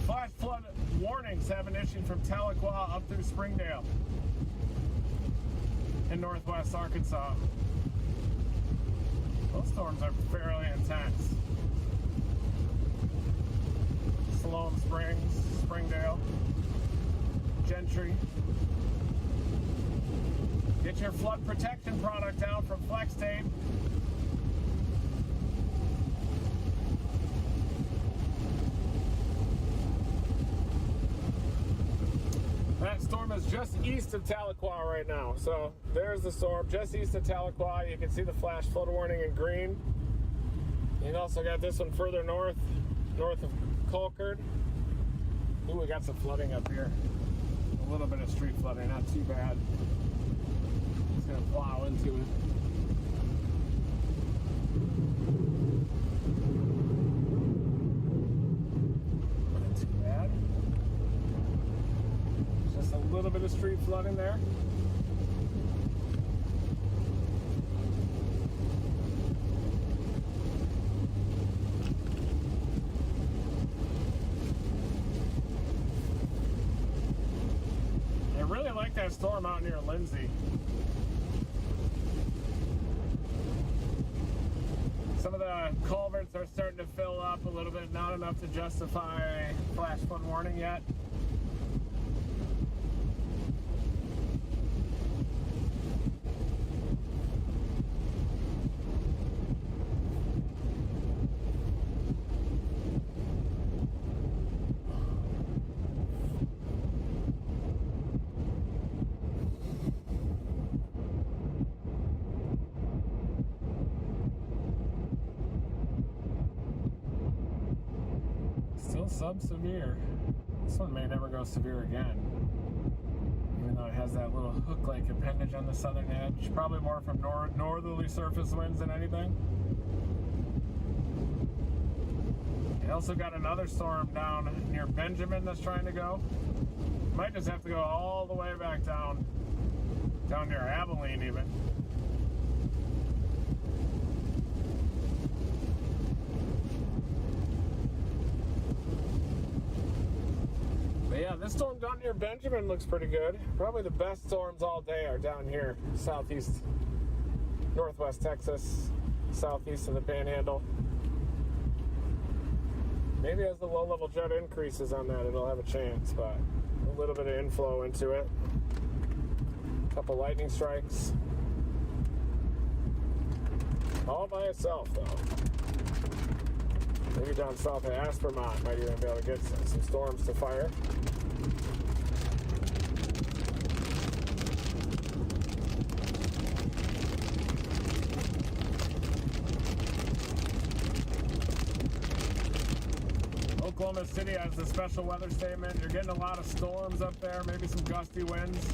Flash flood warnings have been issued from Tahlequah up through Springdale in northwest Arkansas. Those storms are fairly intense. Siloam Springs, Springdale, Gentry. Get your flood protection product down from Flex Tape. That storm is just east of Tahlequah right now. So there's the storm, just east of Tahlequah. You can see the flash flood warning in green. You also got this one further north of Colcord. Ooh, we got some flooding up here. A little bit of street flooding, not too bad. It's gonna plow into it. Not too bad. Just a little bit of street flooding there. I really like that storm out near Lindsay. Some of the culverts are starting to fill up a little bit, not enough to justify flash flood warning yet. Sub-severe. This one may never go severe again, even though it has that little hook-like appendage on the southern edge. Probably more from northerly surface winds than anything. You also got another storm down near Benjamin that's trying to go. Might just have to go all the way back down near Abilene even. But yeah, this storm down near Benjamin looks pretty good. Probably the best storms all day are down here, southeast, northwest Texas, southeast of the Panhandle. Maybe as the low-level jet increases on that, it'll have a chance, but a little bit of inflow into it. A couple lightning strikes. All by itself, though. Maybe down south of Aspermont might even be able to get some storms to fire. Oklahoma City has a special weather statement. You're getting a lot of storms up there, maybe some gusty winds.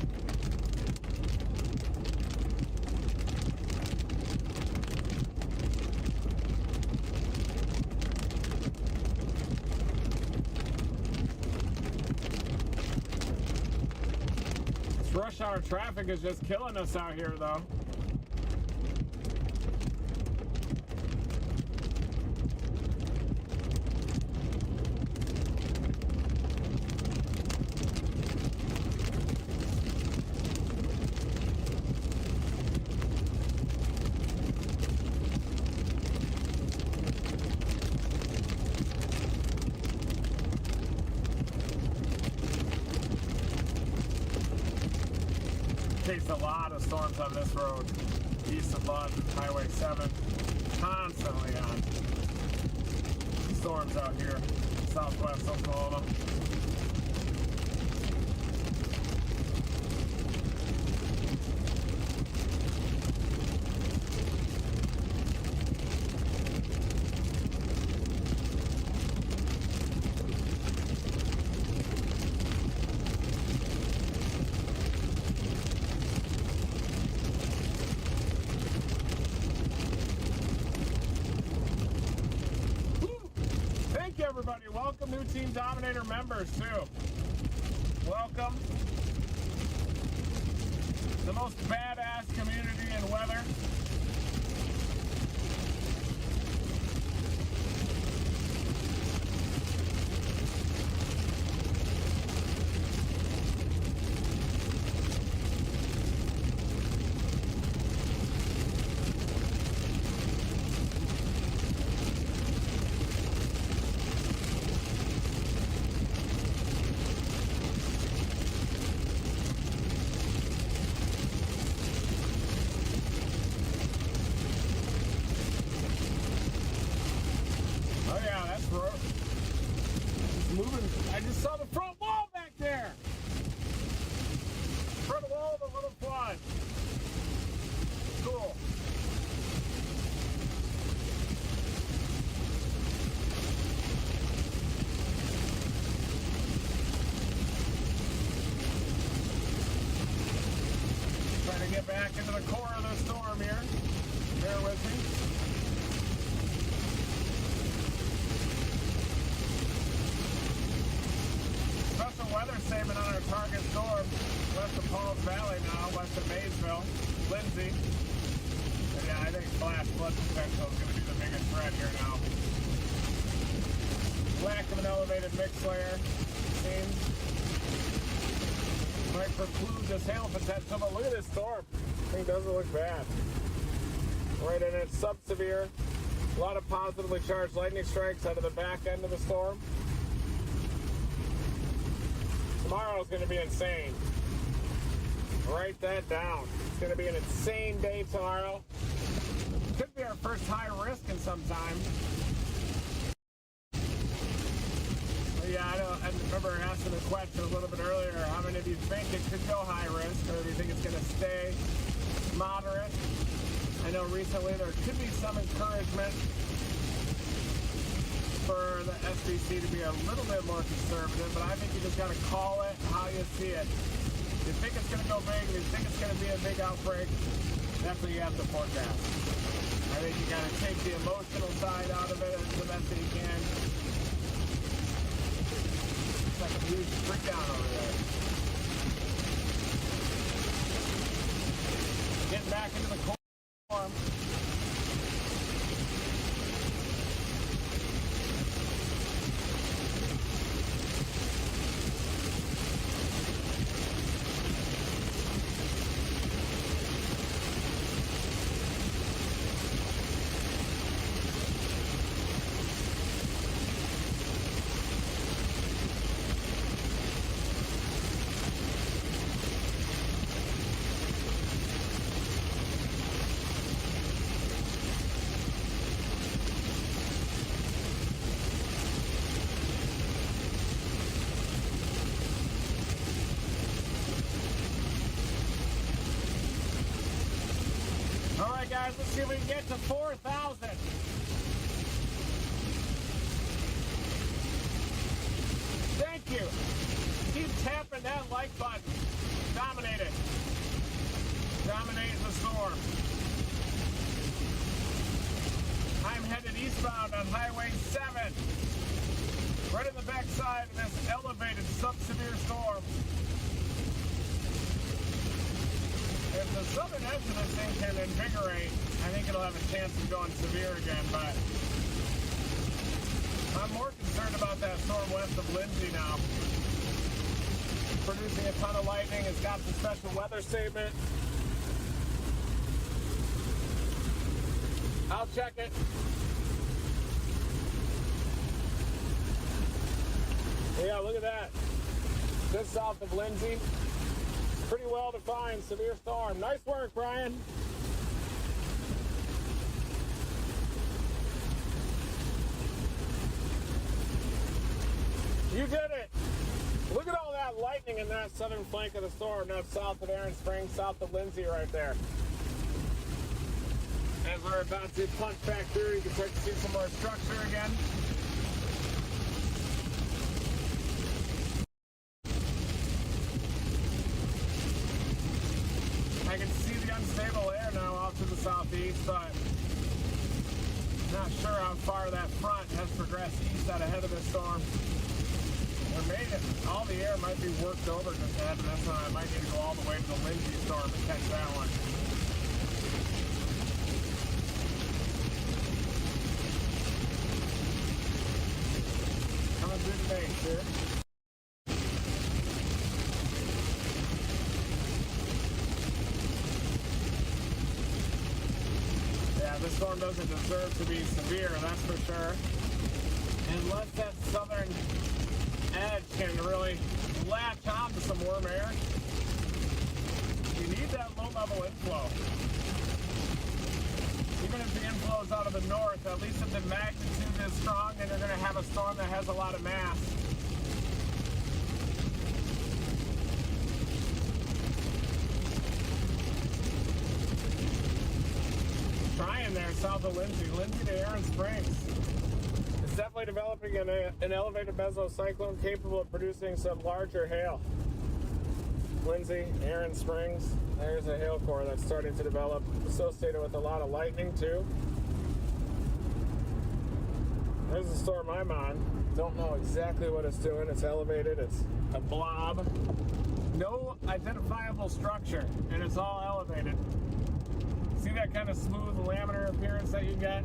Rush hour traffic is just killing us out here, though. Takes a lot of storms on this road, east of Lund, Highway 7, constantly on. Storms out here, southwest Oklahoma. Everybody, welcome new Team Dominator members too. Welcome. The most badass community in weather. saw the front wall back there. Front wall of the little flood. Cool. Trying to get back into the core of the storm here. Bear with me. Special weather statement on our target storm. West of Pauls Valley now, west of Maysville. Lindsay. And yeah, I think flash flood potential is going to be the biggest threat here now. Lack of an elevated mix layer. Seems. Might preclude this hail potential, but look at this storm. Thing doesn't look bad. Right in it, sub-severe. A lot of positively charged lightning strikes out of the back end of the storm. Tomorrow is going to be insane. Write that down. It's going to be an insane day tomorrow. Could be our first high risk in some time. Yeah, I remember asking the question a little bit earlier, how many of you think it could go high risk, or do you think it's going to stay moderate? I know recently there could be some encouragement for the SPC to be a little bit more conservative, but I think you just got to call it how you see it. If you think it's going to go big, if you think it's going to be a big outbreak, that's what you have to forecast. I think you got to take the emotional side out of it the best that you can. Like a huge freak down over there. Getting back into the storm. Guys, let's see if we can get to 4,000. Thank you. Keep tapping that like button. Dominate it. Dominate the storm. I'm headed eastbound on Highway 7. Right in the backside of this elevated sub-severe storm. If the southern edge of this thing can invigorate, I think it'll have a chance of going severe again, but I'm more concerned about that storm west of Lindsay now. Producing a ton of lightning. It's got some special weather statement. I'll check it. Yeah, look at that. Just south of Lindsay. Pretty well defined severe storm. Nice work, Brian. You did it. Look at all that lightning in that southern flank of the storm. That's south of Aaron Springs, south of Lindsay right there. As we're about to punch back through, you can start to see some more structure again. I can see the unstable air now off to the southeast, but not sure how far that front has progressed east out ahead of this storm. Or maybe all the air might be worked over just ahead of this one. I might need to go all the way to the Lindsay storm and catch that one. Coming through the base here. This storm doesn't deserve to be severe, that's for sure. Unless that southern edge can really latch on to some warm air. You need that low-level inflow. Even if the inflow is out of the north, at least if the magnitude is strong, then you're going to have a storm that has a lot of mass. trying there south of Lindsay to Aaron Springs. It's definitely developing an elevated mesocyclone capable of producing some larger hail. Lindsay, Aaron Springs, there's a hail core that's starting to develop, associated with a lot of lightning too. There's the storm I'm on. Don't know exactly what it's doing. It's elevated. It's a blob. No identifiable structure, and it's all elevated. See that kind of smooth laminar appearance that you get?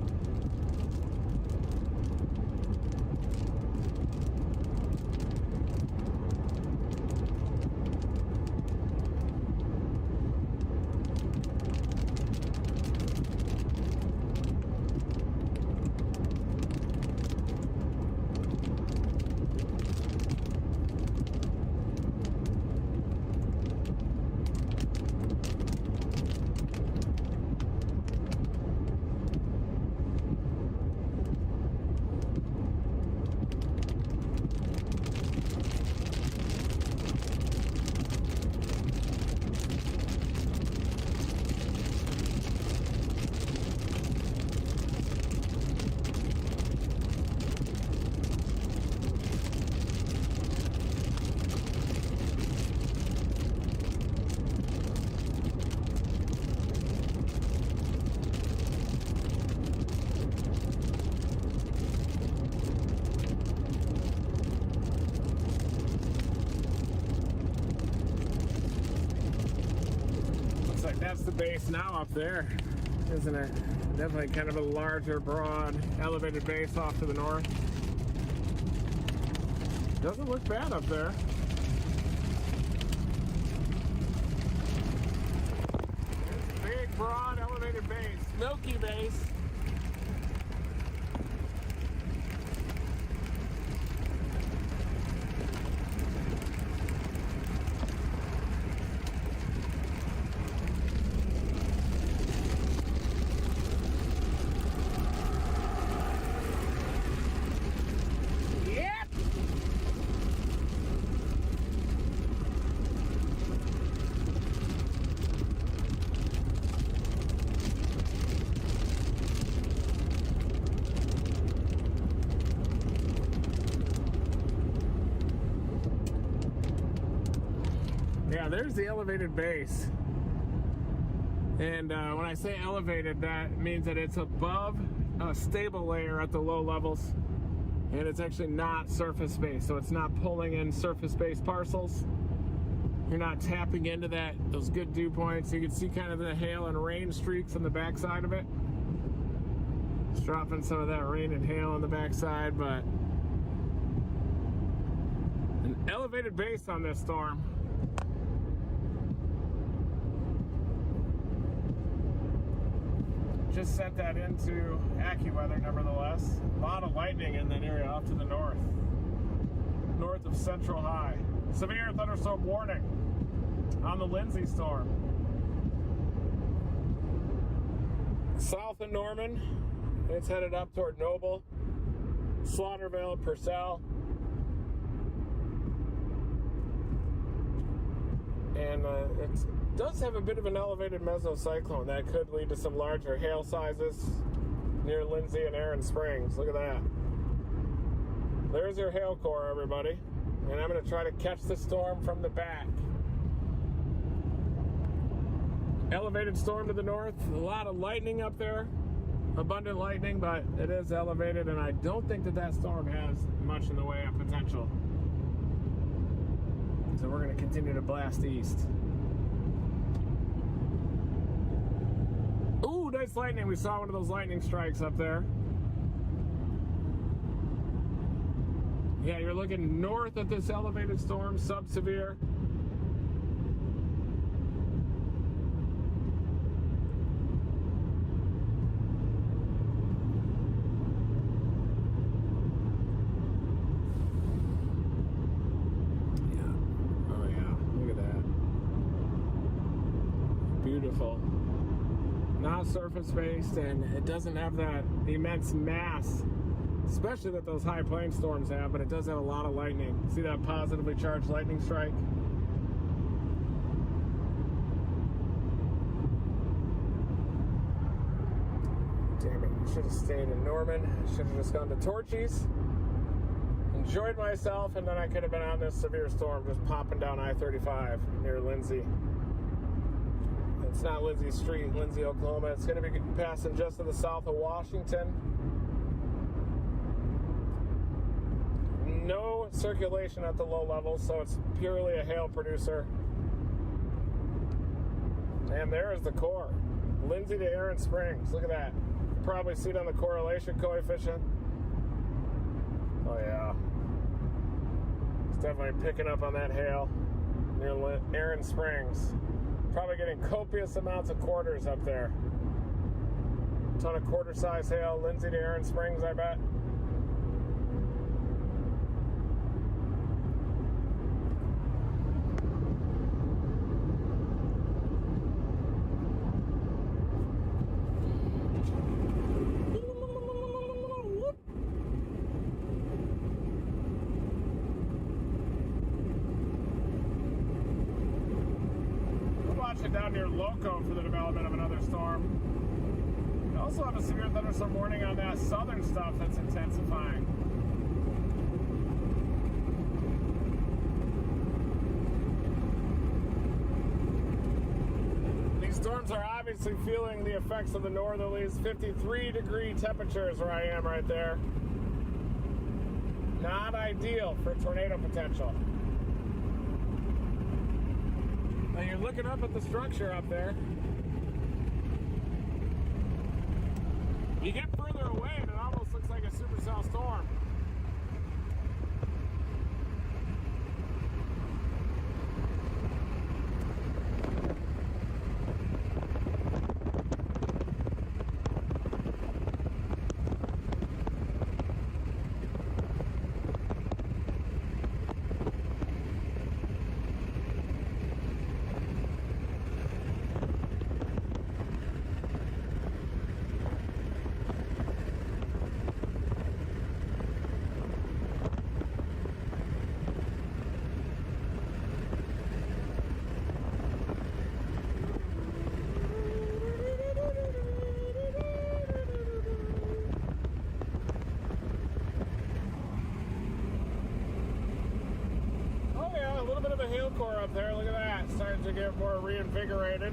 That's the base now up there, isn't it? Definitely kind of a larger, broad, elevated base off to the north. Doesn't look bad up there. Big, broad, elevated base. Milky base. Yeah, there's the elevated base. And when I say elevated, that means that it's above a stable layer at the low levels. And it's actually not surface-based, so it's not pulling in surface-based parcels. You're not tapping into those good dew points. You can see kind of the hail and rain streaks on the backside of it. It's dropping some of that rain and hail on the backside, but an elevated base on this storm. Just set that into AccuWeather nevertheless. A lot of lightning in that area off to the north. North of Central High. Severe thunderstorm warning on the Lindsay storm. South of Norman, it's headed up toward Noble, Slaughterville, Purcell. And it does have a bit of an elevated mesocyclone that could lead to some larger hail sizes near Lindsay and Aaron Springs. Look at that. There's your hail core, everybody. And I'm going to try to catch the storm from the back. Elevated storm to the north. A lot of lightning up there. Abundant lightning, but it is elevated, and I don't think that storm has much in the way of potential. So we're going to continue to blast east. Ooh, nice lightning. We saw one of those lightning strikes up there. Yeah, you're looking north at this elevated storm, sub-severe. Beautiful. Not surface-based, and it doesn't have that immense mass, especially that those high plane storms have, but it does have a lot of lightning. See that positively charged lightning strike? Damn it, I should have stayed in Norman. I should have just gone to Torchy's, enjoyed myself, and then I could have been on this severe storm just popping down I-35 near Lindsay. It's not Lindsay Street, Lindsay, Oklahoma. It's going to be passing just to the south of Washington. No circulation at the low levels, so it's purely a hail producer. And there is the core. Lindsay to Aaron Springs. Look at that. You probably see it on the correlation coefficient. Oh yeah. It's definitely picking up on that hail near Aaron Springs. Probably getting copious amounts of quarters up there. Ton of quarter-size hail. Lindsay to Aaron Springs, I bet. Down near Loco for the development of another storm. We also have a severe thunderstorm warning on that southern stuff that's intensifying. These storms are obviously feeling the effects of the northerlies. 53-degree temperatures where I am right there. Not ideal for tornado potential. Now you're looking up at the structure up there. You get further away and it almost looks like a supercell storm. Core up there, look at that, starting to get more reinvigorated.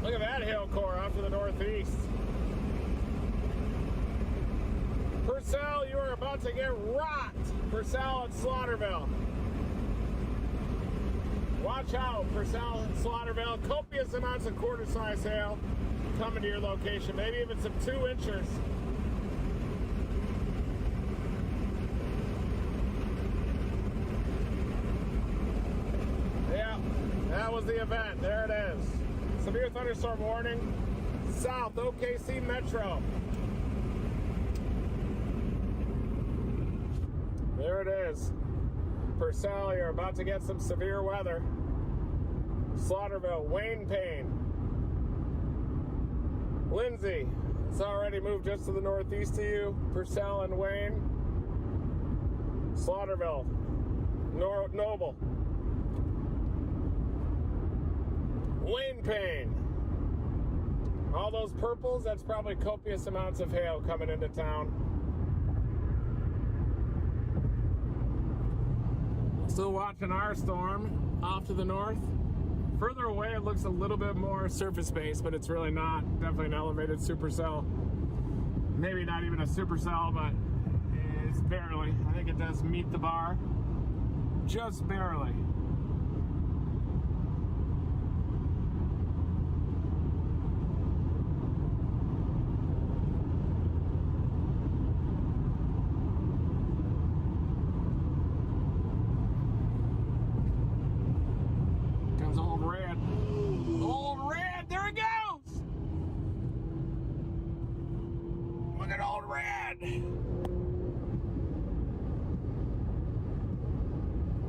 Look at that hail core off to the northeast. Purcell, you are about to get rocked. Purcell and Slaughterville. Watch out, Purcell and Slaughterville. Copious amounts of quarter-size hail coming to your location, maybe even some 2 inches. That was the event. There it is. Severe thunderstorm warning. South OKC Metro. There it is. Purcell, you're about to get some severe weather. Slaughterville, Wayne Payne. Lindsay, it's already moved just to the northeast of you. Purcell and Wayne. Slaughterville, Noble. Wayne Payne. All those purples, that's probably copious amounts of hail coming into town. Still watching our storm off to the north. Further away, it looks a little bit more surface-based, but it's really not. Definitely an elevated supercell. Maybe not even a supercell, but it's barely. I think it does meet the bar. Just barely.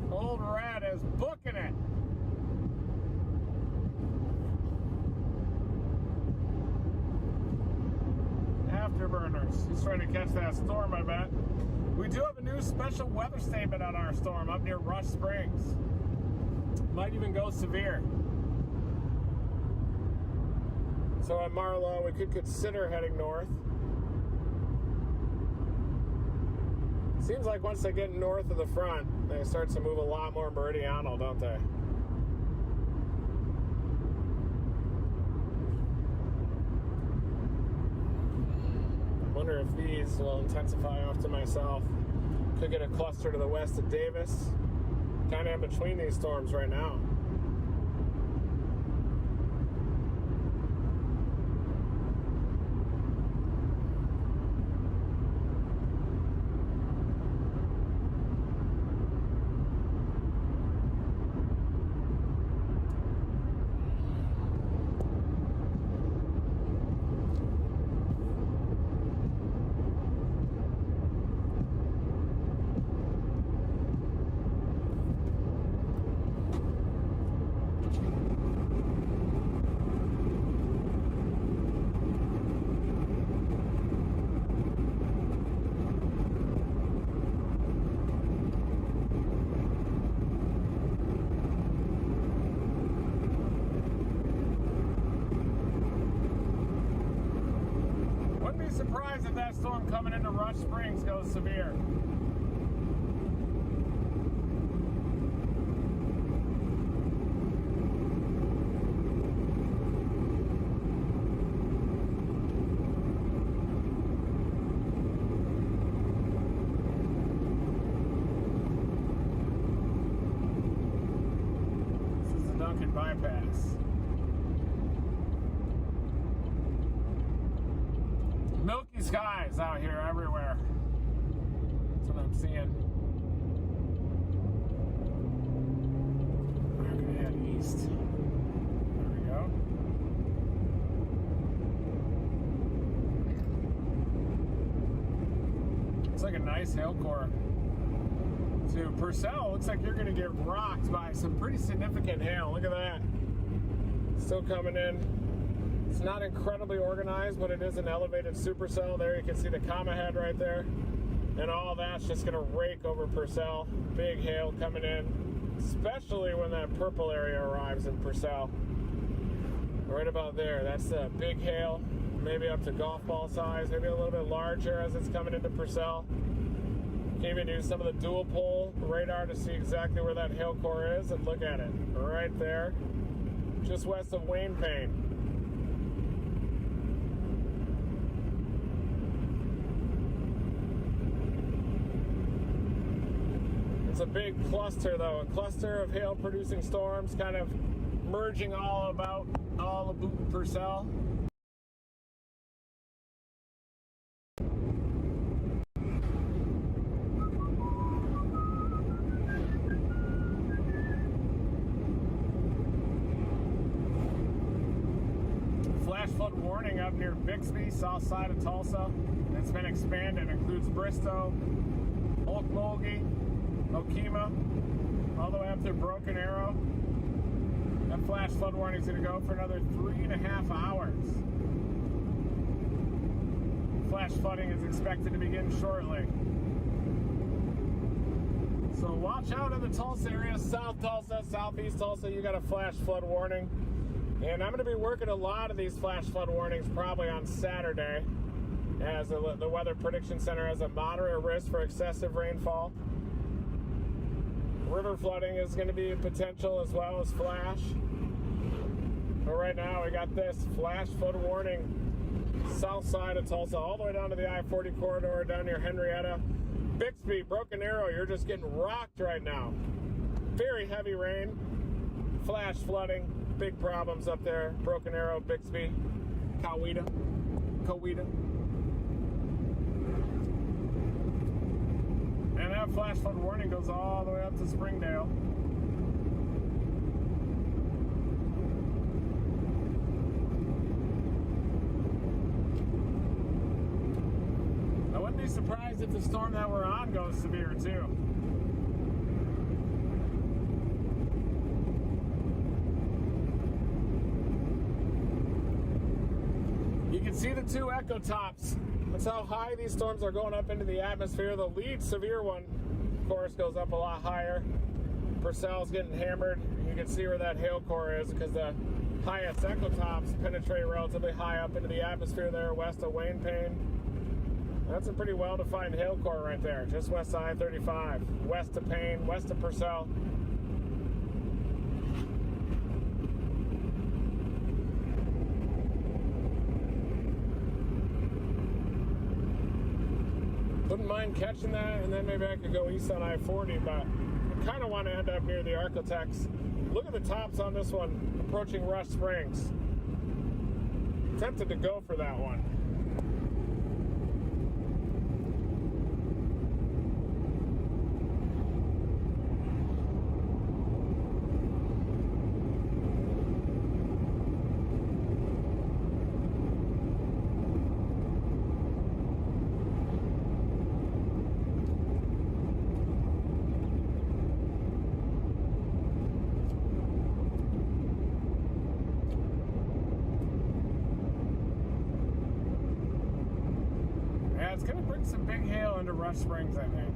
Old Red is booking it. Afterburners. He's trying to catch that storm, I bet. We do have a new special weather statement on our storm up near Rush Springs. Might even go severe. So at Marlow, we could consider heading north. Seems like once they get north of the front, they start to move a lot more meridional, don't they? I wonder if these will intensify off to myself. Could get a cluster to the west of Davis. Kind of in between these storms right now. Surprised if that storm coming into Rush Springs goes severe. This is the Duncan bypass. Milky skies out here everywhere. That's what I'm seeing. We're gonna head east. There we go. It's like a nice hail core. To Purcell, looks like you're gonna get rocked by some pretty significant hail. Look at that. Still coming in. It's not incredibly organized, but it is an elevated supercell. There you can see the comma head right there. And all that's just going to rake over Purcell. Big hail coming in, especially when that purple area arrives in Purcell. Right about there, that's the big hail. Maybe up to golf ball size, maybe a little bit larger as it's coming into Purcell. You can even use some of the dual pole radar to see exactly where that hail core is. And look at it, right there, just west of Wayne Payne. It's a big cluster though, a cluster of hail producing storms kind of merging all about Purcell. Flash flood warning up near Bixby, south side of Tulsa. It's been expanded, includes Bristow, Okmulgee, Okemah, all the way up to Broken Arrow. That flash flood warning is going to go for another 3.5 hours. Flash flooding is expected to begin shortly. So watch out in the Tulsa area, South Tulsa, Southeast Tulsa, you got a flash flood warning. And I'm going to be working a lot of these flash flood warnings probably on Saturday, as the Weather Prediction Center has a moderate risk for excessive rainfall. River flooding is going to be a potential as well as flash. But right now we got this flash flood warning south side of Tulsa all the way down to the I-40 corridor down near Henrietta. Bixby, Broken Arrow, you're just getting rocked right now. Very heavy rain, flash flooding, big problems up there. Broken Arrow, Bixby, Coweta. And that flash flood warning goes all the way up to Springdale. I wouldn't be surprised if the storm that we're on goes severe too. You can see the two echo tops. That's how high these storms are going up into the atmosphere. The lead severe one, of course, goes up a lot higher. Purcell's getting hammered. You can see where that hail core is because the highest ecotops penetrate relatively high up into the atmosphere there west of Wayne Payne. That's a pretty well-defined hail core right there, just west of I-35, west of Payne, west of Purcell. Wouldn't mind catching that, and then maybe I could go east on I-40, but I kind of want to end up near the Arklatex. Look at the tops on this one, approaching Rush Springs. Tempted to go for that one. Into Rush Springs, I think.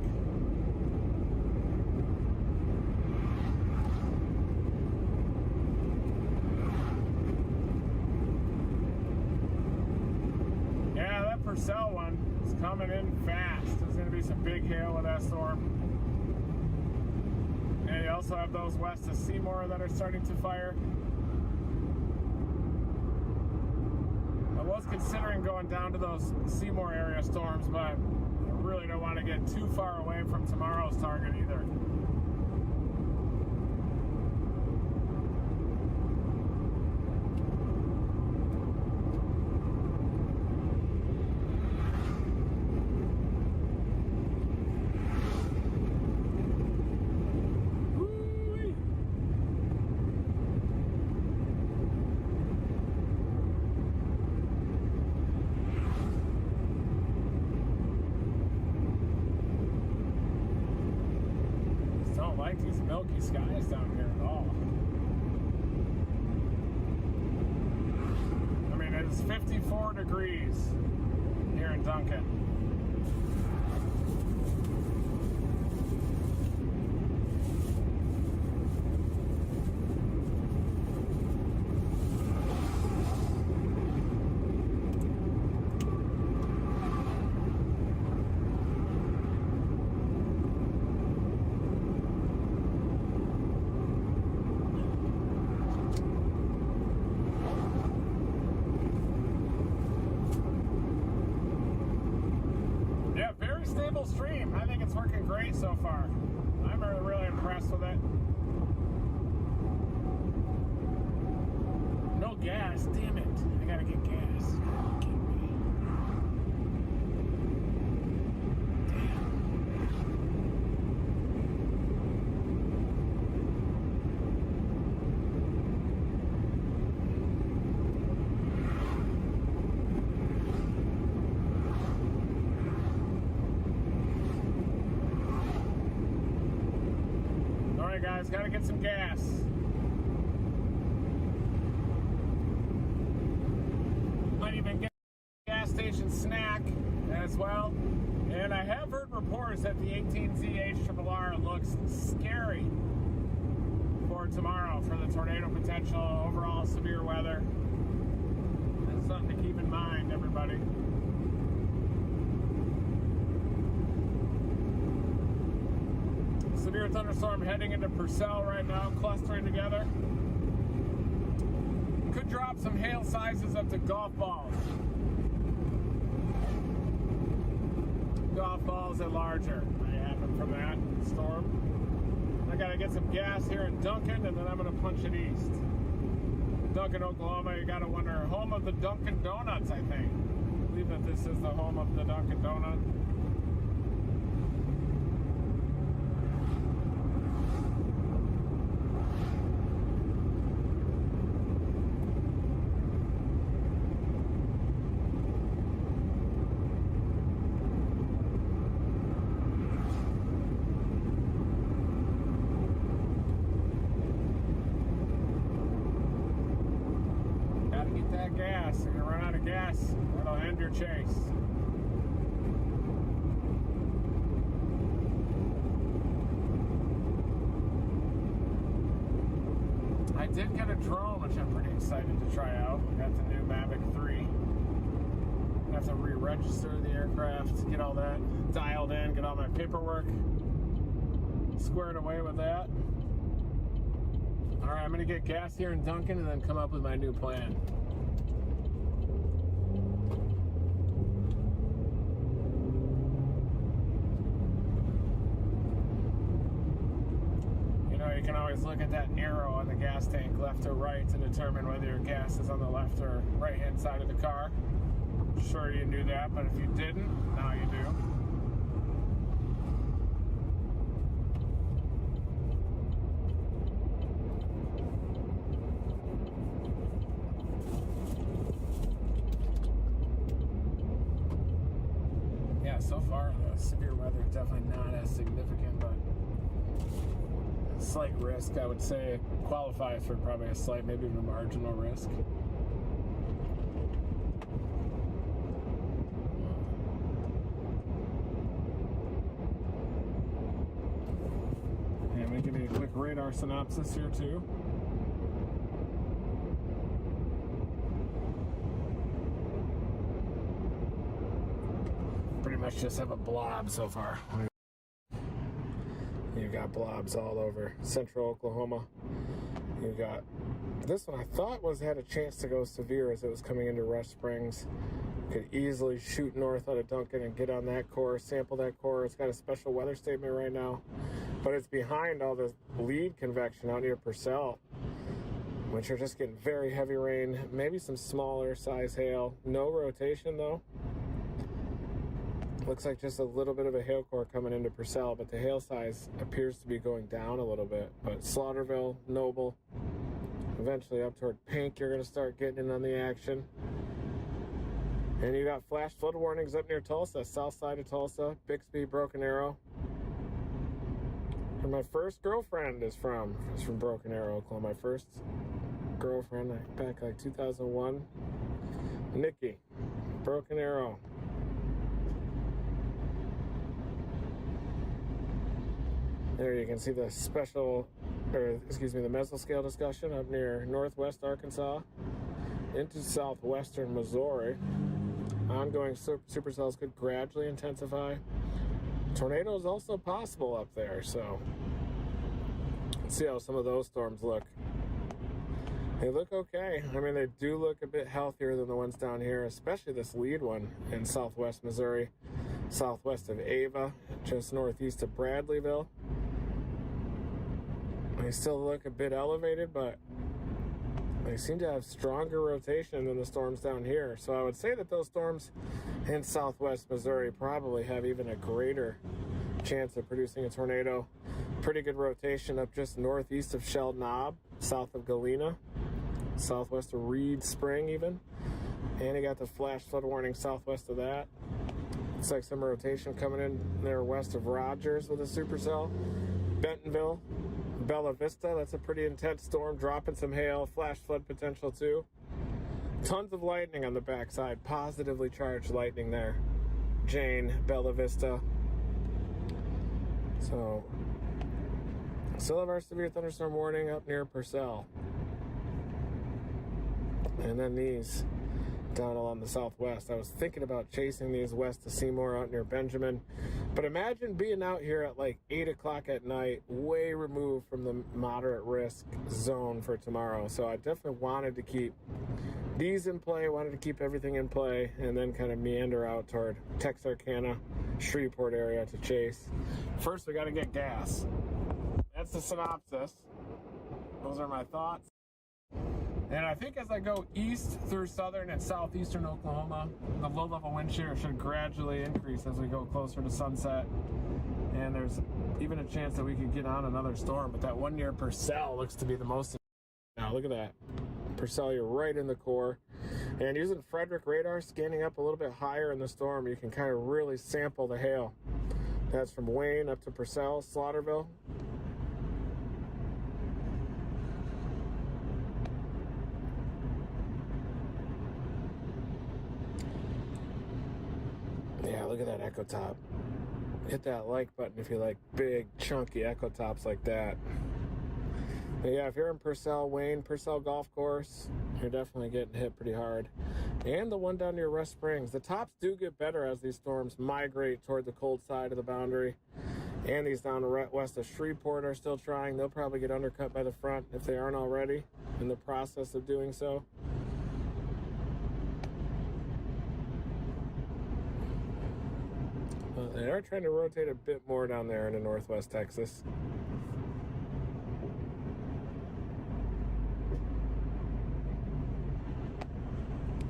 Yeah, that Purcell one is coming in fast. There's going to be some big hail with that storm. And you also have those west of Seymour that are starting to fire. I was considering going down to those Seymour area storms, but really don't want to get too far away from tomorrow's target either. Milky skies down here at all. I mean, it's 54 degrees here in Duncan. Stream. I think it's working great so far. I'm really impressed with it. No gas, damn it. I gotta get gas. Guys, gotta get some gas. Might even get a gas station snack as well. And I have heard reports that the 18Z HRRR looks scary for tomorrow for the tornado potential, overall severe weather. That's something to keep in mind, everybody. Severe thunderstorm heading into Purcell right now, clustering together. Could drop some hail sizes up to golf balls. Golf balls and larger may happen from that storm. I gotta get some gas here in Duncan, and then I'm gonna punch it east. Duncan, Oklahoma, you gotta wonder, home of the Dunkin' Donuts, I think. I believe that this is the home of the Dunkin' Donut. Gas. You're gonna run out of gas. That'll end your chase. I did get a drone which I'm pretty excited to try out. I got the new Mavic 3. I have to re-register the aircraft, get all that dialed in, get all my paperwork squared away with that. All right, I'm going to get gas here in Duncan and then come up with my new plan. You can always look at that arrow on the gas tank, left or right, to determine whether your gas is on the left or right hand side of the car. I'm sure you knew that, but if you didn't, now you do. Yeah, so far the severe weather is definitely not as significant, but slight risk, I would say, qualifies for probably a slight, maybe even a marginal risk. And we give you a quick radar synopsis here too. Pretty much just have a blob so far. You've got blobs all over central Oklahoma. You've got this one I thought had a chance to go severe as it was coming into Rush Springs. Could easily shoot north out of Duncan and get on that core, sample that core. It's got a special weather statement right now, but it's behind all the lead convection out near Purcell, which are just getting very heavy rain, maybe some smaller size hail. No rotation though. Looks like just a little bit of a hail core coming into Purcell, but the hail size appears to be going down a little bit. But Slaughterville, Noble, eventually up toward Pink, you're going to start getting in on the action. And you got flash flood warnings up near Tulsa, south side of Tulsa, Bixby, Broken Arrow. Where my first girlfriend is from Broken Arrow, Oklahoma. My first girlfriend back like 2001. Nikki, Broken Arrow. There you can see the the mesoscale discussion up near northwest Arkansas into southwestern Missouri. Ongoing supercells could gradually intensify. Tornado is also possible up there, so let's see how some of those storms look. They look okay. I mean, they do look a bit healthier than the ones down here, especially this lead one in southwest Missouri, southwest of Ava, just northeast of Bradleyville. They still look a bit elevated, but they seem to have stronger rotation than the storms down here. So I would say that those storms in southwest Missouri probably have even a greater chance of producing a tornado. Pretty good rotation up just northeast of Shell Knob, south of Galena, southwest of Reed Spring even. And you got the flash flood warning southwest of that. Looks like some rotation coming in there west of Rogers with a supercell. Bentonville, Bella Vista, that's a pretty intense storm, dropping some hail, flash flood potential too. Tons of lightning on the backside, positively charged lightning there. Jane, Bella Vista. So, still have our severe thunderstorm warning up near Purcell. And then these down along the southwest. I was thinking about chasing these west to Seymour out near Benjamin. But imagine being out here at like 8 o'clock at night, way removed from the moderate risk zone for tomorrow. So I definitely wanted to keep these in play, wanted to keep everything in play, and then kind of meander out toward Texarkana, Shreveport area to chase. First, we got to get gas. That's the synopsis. Those are my thoughts. And I think as I go east through southern and southeastern Oklahoma, the low-level wind shear should gradually increase as we go closer to sunset. And there's even a chance that we could get on another storm. But that one near Purcell looks to be the most. Now, look at that. Purcell, you're right in the core. And using Frederick radar, scanning up a little bit higher in the storm, you can kind of really sample the hail. That's from Wayne up to Purcell, Slaughterville. Yeah, look at that echo top. Hit that like button if you like big, chunky echo tops like that. But yeah, if you're in Purcell, Wayne, Purcell Golf Course, you're definitely getting hit pretty hard. And the one down near Rust Springs. The tops do get better as these storms migrate toward the cold side of the boundary. And these down west of Shreveport are still trying. They'll probably get undercut by the front if they aren't already in the process of doing so. They are trying to rotate a bit more down there into northwest Texas.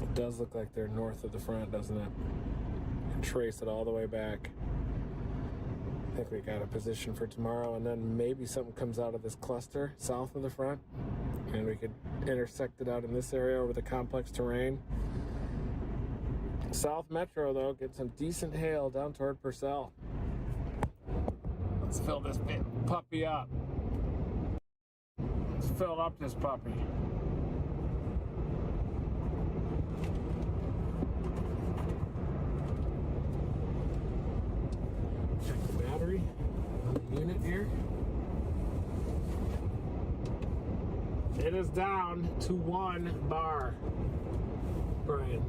It does look like they're north of the front, doesn't it? And trace it all the way back. I think we got a position for tomorrow, and then maybe something comes out of this cluster south of the front, and we could intersect it out in this area over the complex terrain. South Metro, though, get some decent hail down toward Purcell. Let's fill this puppy up. Let's fill up this puppy. Check the battery on the unit here. It is down to 1 bar, Brian.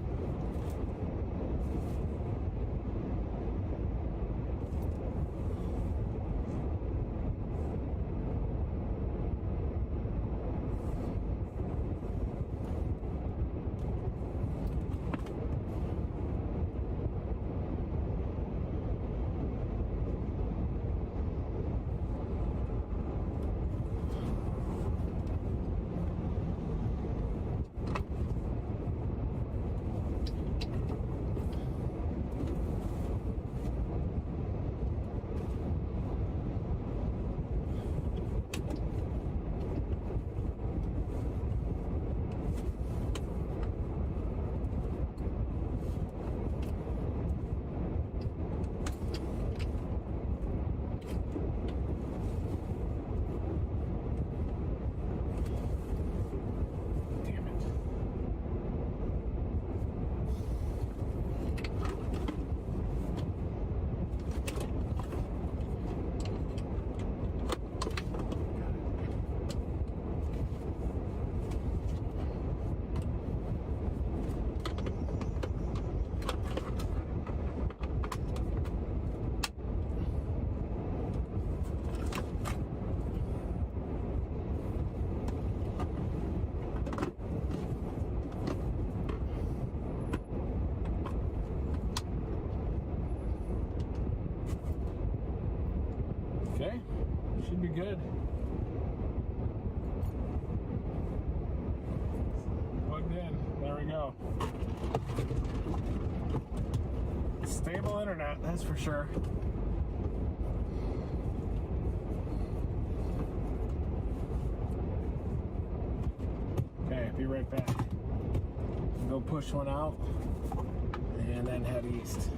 Should be good. Plugged in. There we go. Stable internet, that's for sure. Okay, be right back. Go push one out and then head east.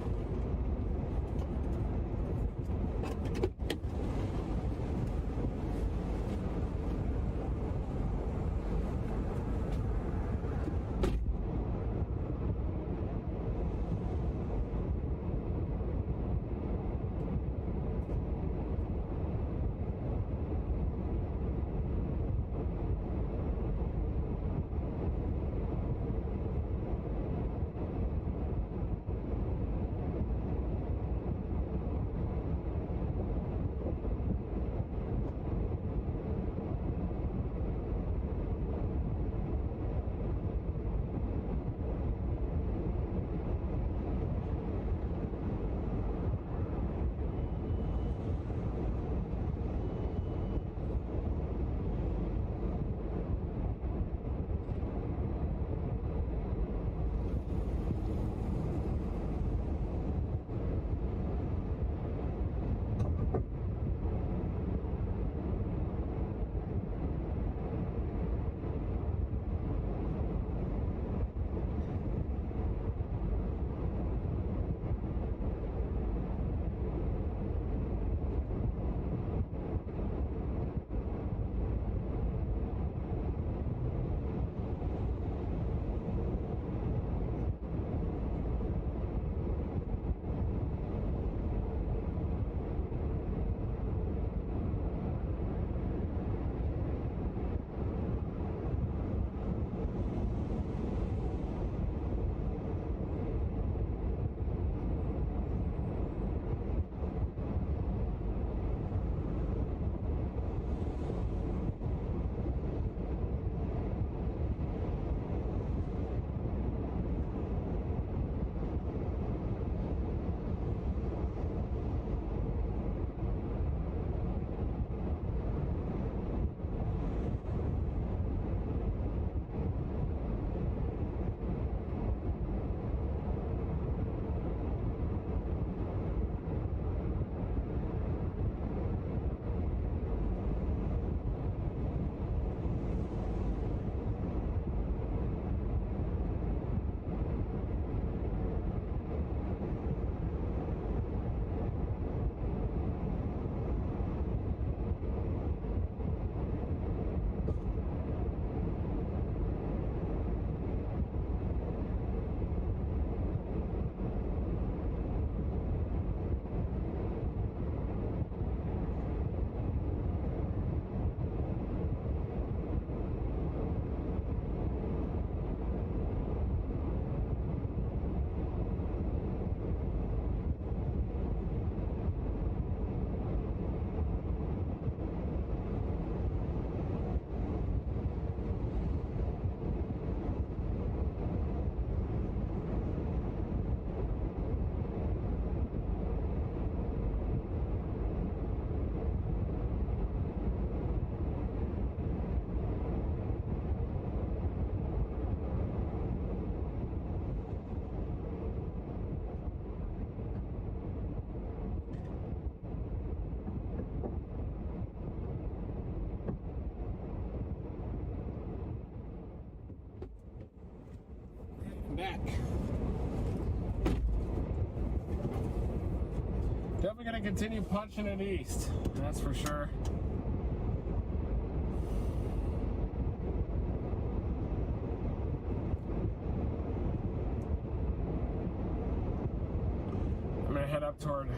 welcome back. Definitely going to continue punching it east, that's for sure. I'm going to head up toward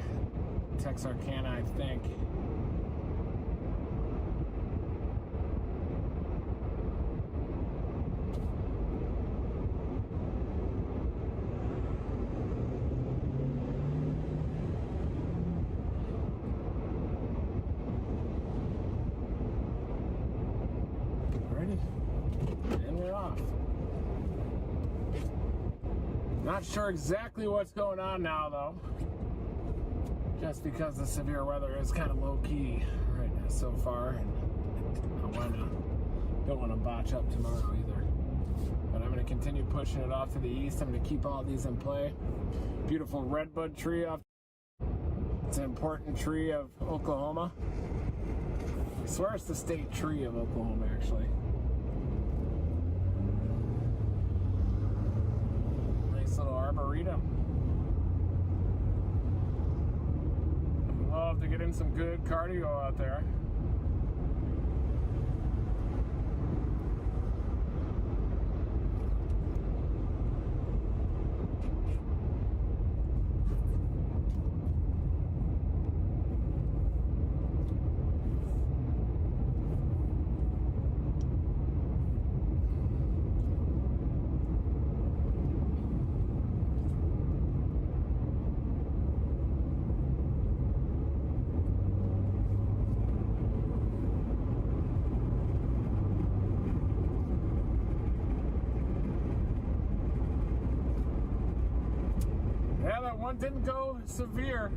Texarkana, I think. And we're off. Not sure exactly what's going on now, though. Just because the severe weather is kind of low-key right now so far, and don't want to botch up tomorrow either. But I'm going to continue pushing it off to the east. I'm going to keep all these in play. Beautiful redbud tree off. It's an important tree of Oklahoma. I swear it's the state tree of Oklahoma, actually. Nice little arboretum. Love to get in some good cardio out there. One didn't go severe.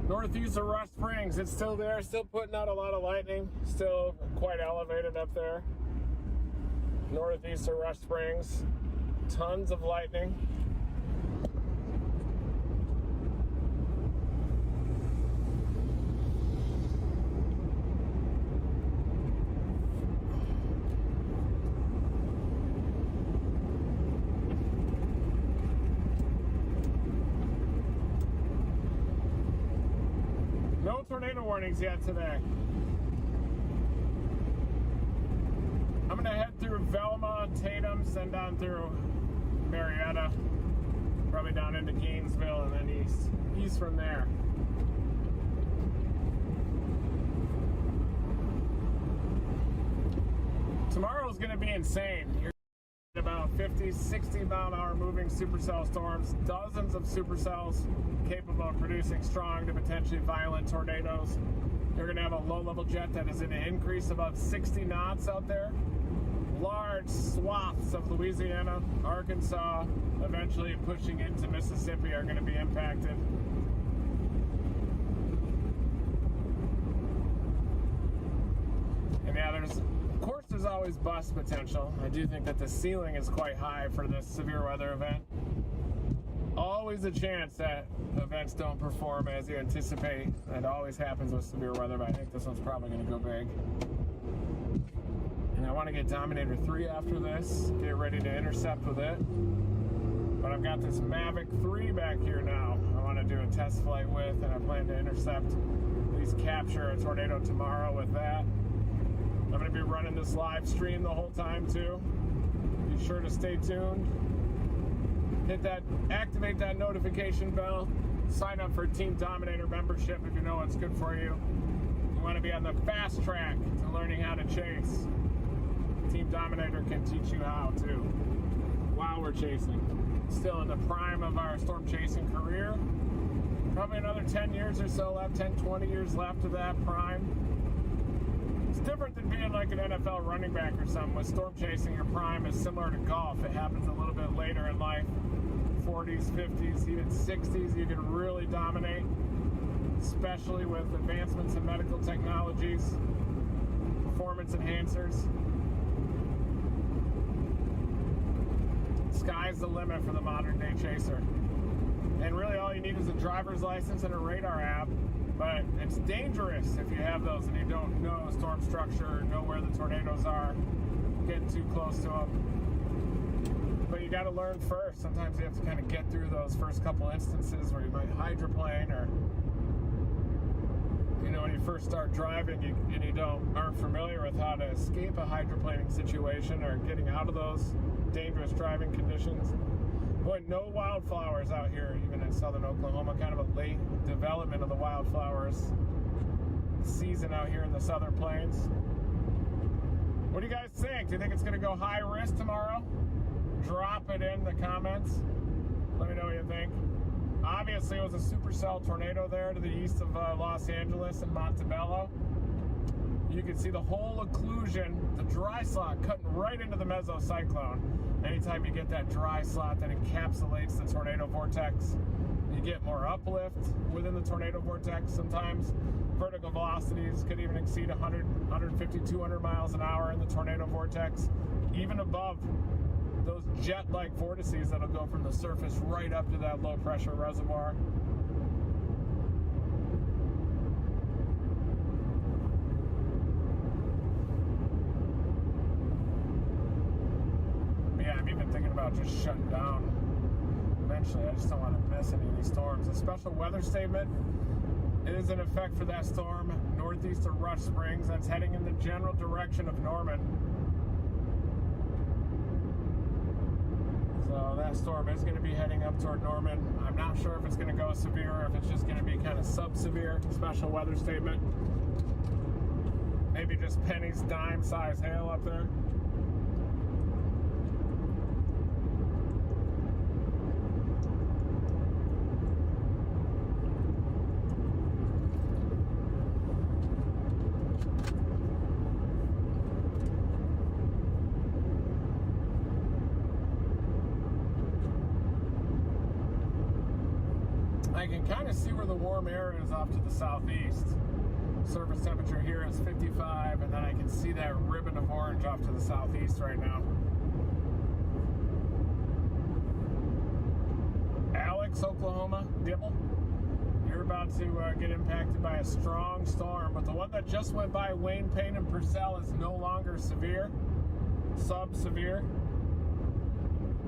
Northeast of Rush Springs, it's still there, still putting out a lot of lightning, still quite elevated up there. Northeast of Rush Springs, tons of lightning. No tornado warnings yet today. I'm gonna head through Velma, Tatum, send down through Marietta, probably down into Gainesville, and then east from there. Tomorrow's gonna be insane. You're about 50, 60 mile an hour moving supercell storms, dozens of supercells capable of producing strong to potentially violent tornadoes. You're going to have a low-level jet that is in an increase about 60 knots out there. Large swaths of Louisiana, Arkansas, eventually pushing into Mississippi are going to be impacted. And yeah, there's always bust potential. I do think that the ceiling is quite high for this severe weather event. Always a chance that events don't perform as you anticipate. That always happens with severe weather, but I think this one's probably going to go big. And I want to get Dominator 3 after this, get ready to intercept with it. But I've got this Mavic 3 back here now I want to do a test flight with, and I plan to intercept, at least capture a tornado tomorrow with that. I'm going to be running this live stream the whole time too. Be sure to stay tuned. Activate that notification bell. Sign up for Team Dominator membership if you know what's good for you. You want to be on the fast track to learning how to chase. Team Dominator can teach you how to while we're chasing. Still in the prime of our storm chasing career. Probably another 10 years or so left, 10, 20 years left of that prime. It's different than being like an NFL running back or something. With storm chasing, your prime is similar to golf. It happens a little bit later in life. 40s, 50s, even 60s, you can really dominate, especially with advancements in medical technologies, performance enhancers. Sky's the limit for the modern day chaser. And really all you need is a driver's license and a radar app. But it's dangerous if you have those and you don't know storm structure, know where the tornadoes are, getting too close to them. But you you got to learn first. Sometimes you have to kind of get through those first couple instances where you might hydroplane, or when you first start driving and you aren't familiar with how to escape a hydroplaning situation or getting out of those dangerous driving conditions. Boy, no wildflowers out here, even in southern Oklahoma. Kind of a late development of the wildflowers season out here in the southern plains. What do you guys think? Do you think it's going to go high risk tomorrow? Drop it in the comments. Let me know what you think. Obviously, it was a supercell tornado there to the east of Los Angeles and Montebello. You can see the whole occlusion, the dry slot cutting right into the mesocyclone. Anytime you get that dry slot that encapsulates the tornado vortex, you get more uplift within the tornado vortex. Sometimes vertical velocities could even exceed 100, 150, 200 miles an hour in the tornado vortex, even above those jet-like vortices that'll go from the surface right up to that low-pressure reservoir. Yeah, I'm even thinking about just shutting down eventually. I just don't want to miss any of these storms. A special weather statement is in effect for that storm northeast of Rush Springs. That's heading in the general direction of Norman. So that storm is going to be heading up toward Norman. I'm not sure if it's going to go severe or if it's just going to be kind of sub-severe. Special weather statement. Maybe just pennies, dime size hail up there. Warm air is off to the southeast. Surface temperature here is 55, and then I can see that ribbon of orange off to the southeast right now. Alex, Oklahoma, Dibble, you're about to get impacted by a strong storm, but the one that just went by Wayne, Payne, and Purcell is no longer severe, sub-severe.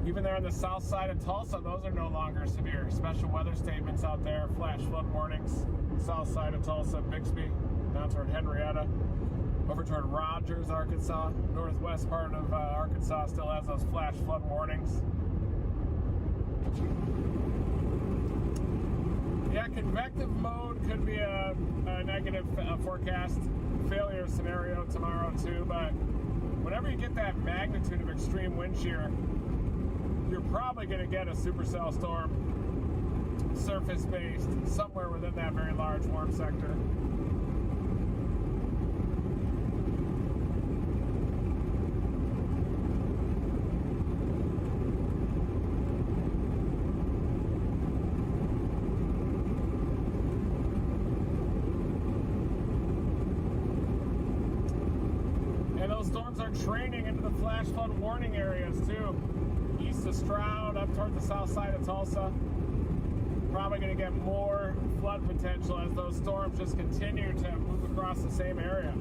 Even there on the south side of Tulsa, those are no longer severe. Special weather statements out there, flash flood warnings. South side of Tulsa, Bixby, down toward Henrietta, over toward Rogers, Arkansas. Northwest part of Arkansas still has those flash flood warnings. Yeah, convective mode could be a negative forecast failure scenario tomorrow too, but whenever you get that magnitude of extreme wind shear, you're probably going to get a supercell storm, surface-based, somewhere within that very large warm sector. And those storms are training into the flash flood warning areas too. East of Stroud, up toward the south side of Tulsa. Probably going to get more flood potential as those storms just continue to move across the same area.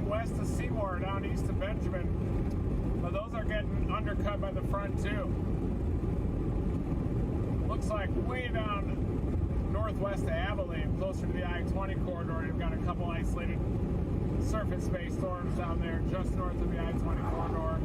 West of Seymour, down east of Benjamin, but those are getting undercut by the front too. Looks like way down northwest of Abilene, closer to the I-20 corridor, you've got a couple isolated surface-based storms down there just north of the I-20 corridor.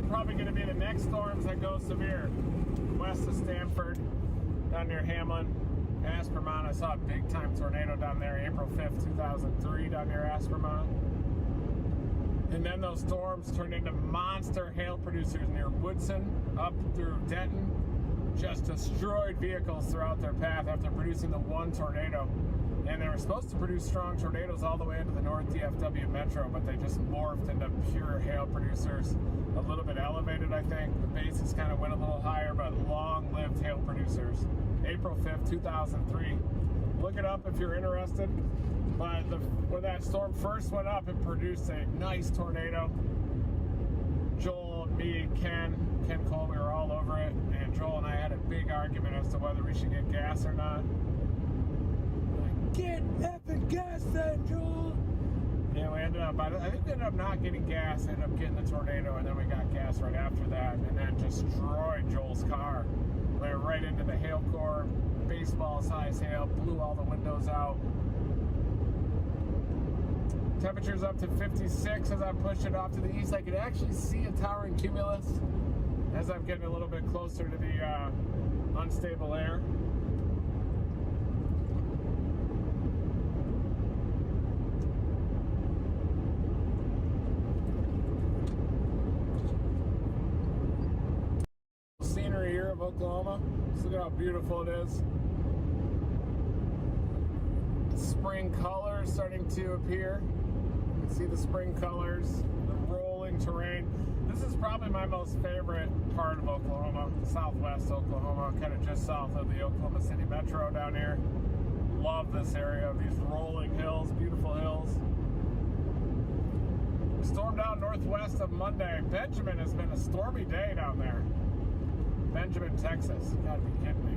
Probably going to be the next storms that go severe west of Stanford, down near Hamlin, Aspermont. I saw a big time tornado down there April 5th, 2003 down near Aspermont. And then those storms turned into monster hail producers near Woodson, up through Denton. Just destroyed vehicles throughout their path after producing the one tornado. And they were supposed to produce strong tornadoes all the way into the North DFW Metro, but they just morphed into pure hail producers. A little bit elevated, I think. The bases kind of went a little higher, but long-lived hail producers. April 5th, 2003. Look it up if you're interested. But when that storm first went up, it produced a nice tornado. Joel, me, Ken Cole, we were all over it. And Joel and I had a big argument as to whether we should get gas or not. Like, get effing gas then, Joel! Yeah, we ended up, I think we ended up not getting gas, ended up getting the tornado, and then we got gas right after that, and then destroyed Joel's car. Went right into the hail core, baseball size hail, blew all the windows out. Temperatures up to 56 as I pushed it off to the east. I could actually see a towering cumulus as I'm getting a little bit closer to the unstable air. Scenery here of Oklahoma. Just look at how beautiful it is. Spring colors starting to appear. You can see the spring colors, the rolling terrain. This is probably my most favorite part of Oklahoma, southwest Oklahoma, kind of just south of the Oklahoma City Metro down here. Love this area, these rolling hills, beautiful hills. Stormed out northwest of Monday. Benjamin has been a stormy day down there. Benjamin, Texas. You gotta be kidding me.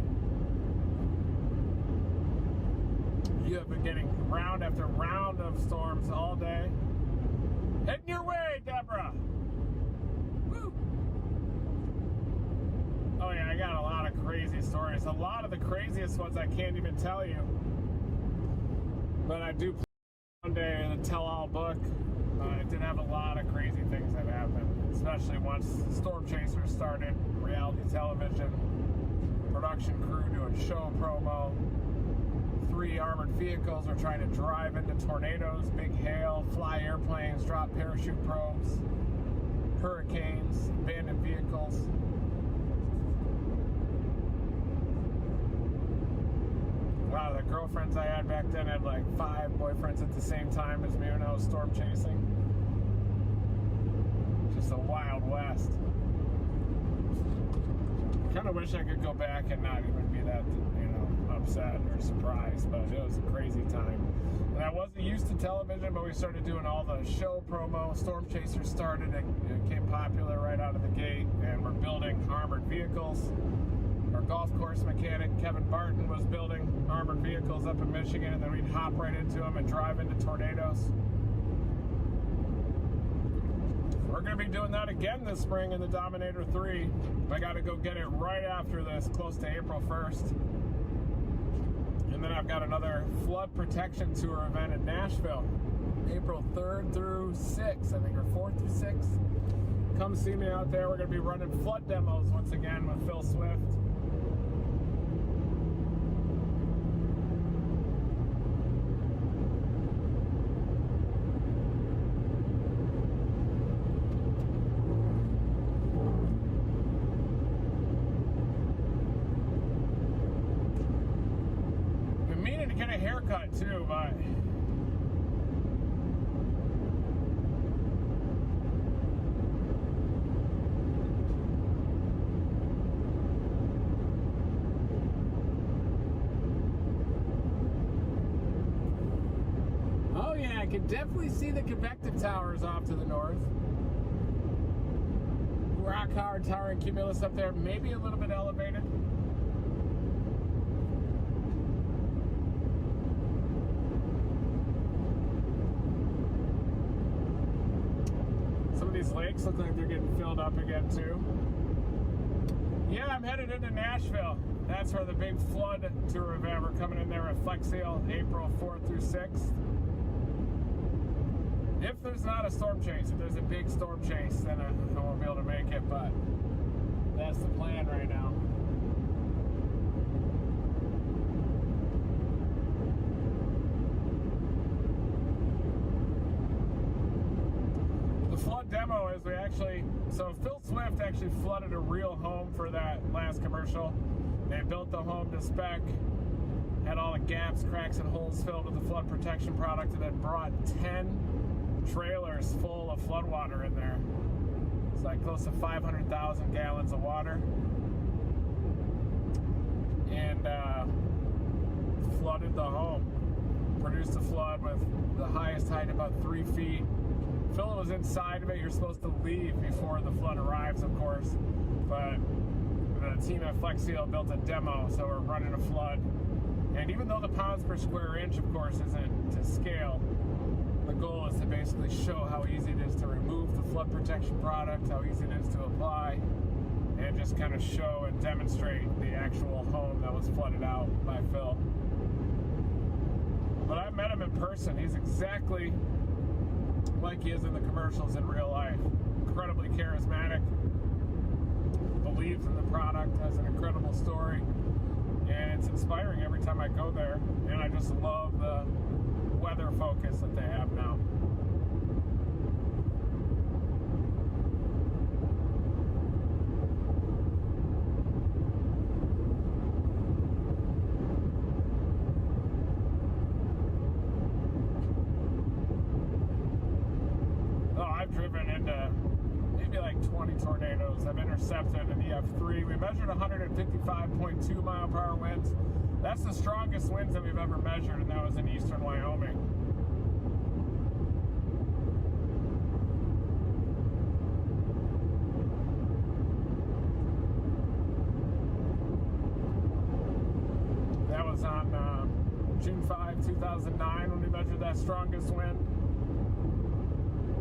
You have been getting round after round of storms all day. Heading your way, Deborah! Woo! Oh yeah, I got a lot of crazy stories. A lot of the craziest ones I can't even tell you. But I do plan one day in a tell-all book. I did have a lot of crazy things that happened, especially once Storm Chasers started, reality television, production crew doing show promo. 3 armored vehicles were trying to drive into tornadoes, big hail, fly airplanes, drop parachute probes, hurricanes, abandoned vehicles. A lot of the girlfriends I had back then had like 5 boyfriends at the same time as me when I was storm chasing. Just a wild west. Kind of wish I could go back and not even be that, upset or surprised, but it was a crazy time. And I wasn't used to television, but we started doing all the show promo. Storm Chasers started, it became popular right out of the gate, and we're building armored vehicles. Our golf course mechanic, Kevin Barton, was building armored vehicles up in Michigan, and then we'd hop right into them and drive into tornadoes. We're going to be doing that again this spring in the Dominator 3. I got to go get it right after this, close to April 1st. And then I've got another flood protection tour event in Nashville, April 3rd through 6th, I think, or 4th through 6th. Come see me out there. We're going to be running flood demos once again with Phil Swift. Haircut too, but oh yeah, I can definitely see the convective towers off to the north. Rock hard towering cumulus up there, maybe a little bit elevated. These lakes look like they're getting filled up again too. Yeah, I'm headed into Nashville. That's where the big flood tour event. We're coming in there at Flex Seal, April 4th through 6th. If there's not a storm chase, if there's a big storm chase, then I won't be able to make it, but that's the plan right now. flood demo is so Phil Swift actually flooded a real home for that last commercial. They built the home to spec, had all the gaps, cracks, and holes filled with the flood protection product, and then brought 10 trailers full of flood water in there. It's like close to 500,000 gallons of water. And flooded the home. Produced a flood with the highest height about 3 feet. Phil was inside of it. You're supposed to leave before the flood arrives, of course. But the team at Flex Seal built a demo, so we're running a flood. And even though the pounds per square inch, of course, isn't to scale, the goal is to basically show how easy it is to remove the flood protection product, how easy it is to apply, and just kind of show and demonstrate the actual home that was flooded out by Phil. But I met him in person. He's exactly like he is in the commercials in real life. Incredibly charismatic, believes in the product, has an incredible story, and it's inspiring every time I go there. And I just love the weather focus that they have now. Driven into maybe like 20 tornadoes. I've intercepted an EF3. We measured 155.2 mile per hour winds. That's the strongest winds that we've ever measured, and that was in eastern Wyoming. That was on June 5, 2009 when we measured that strongest wind.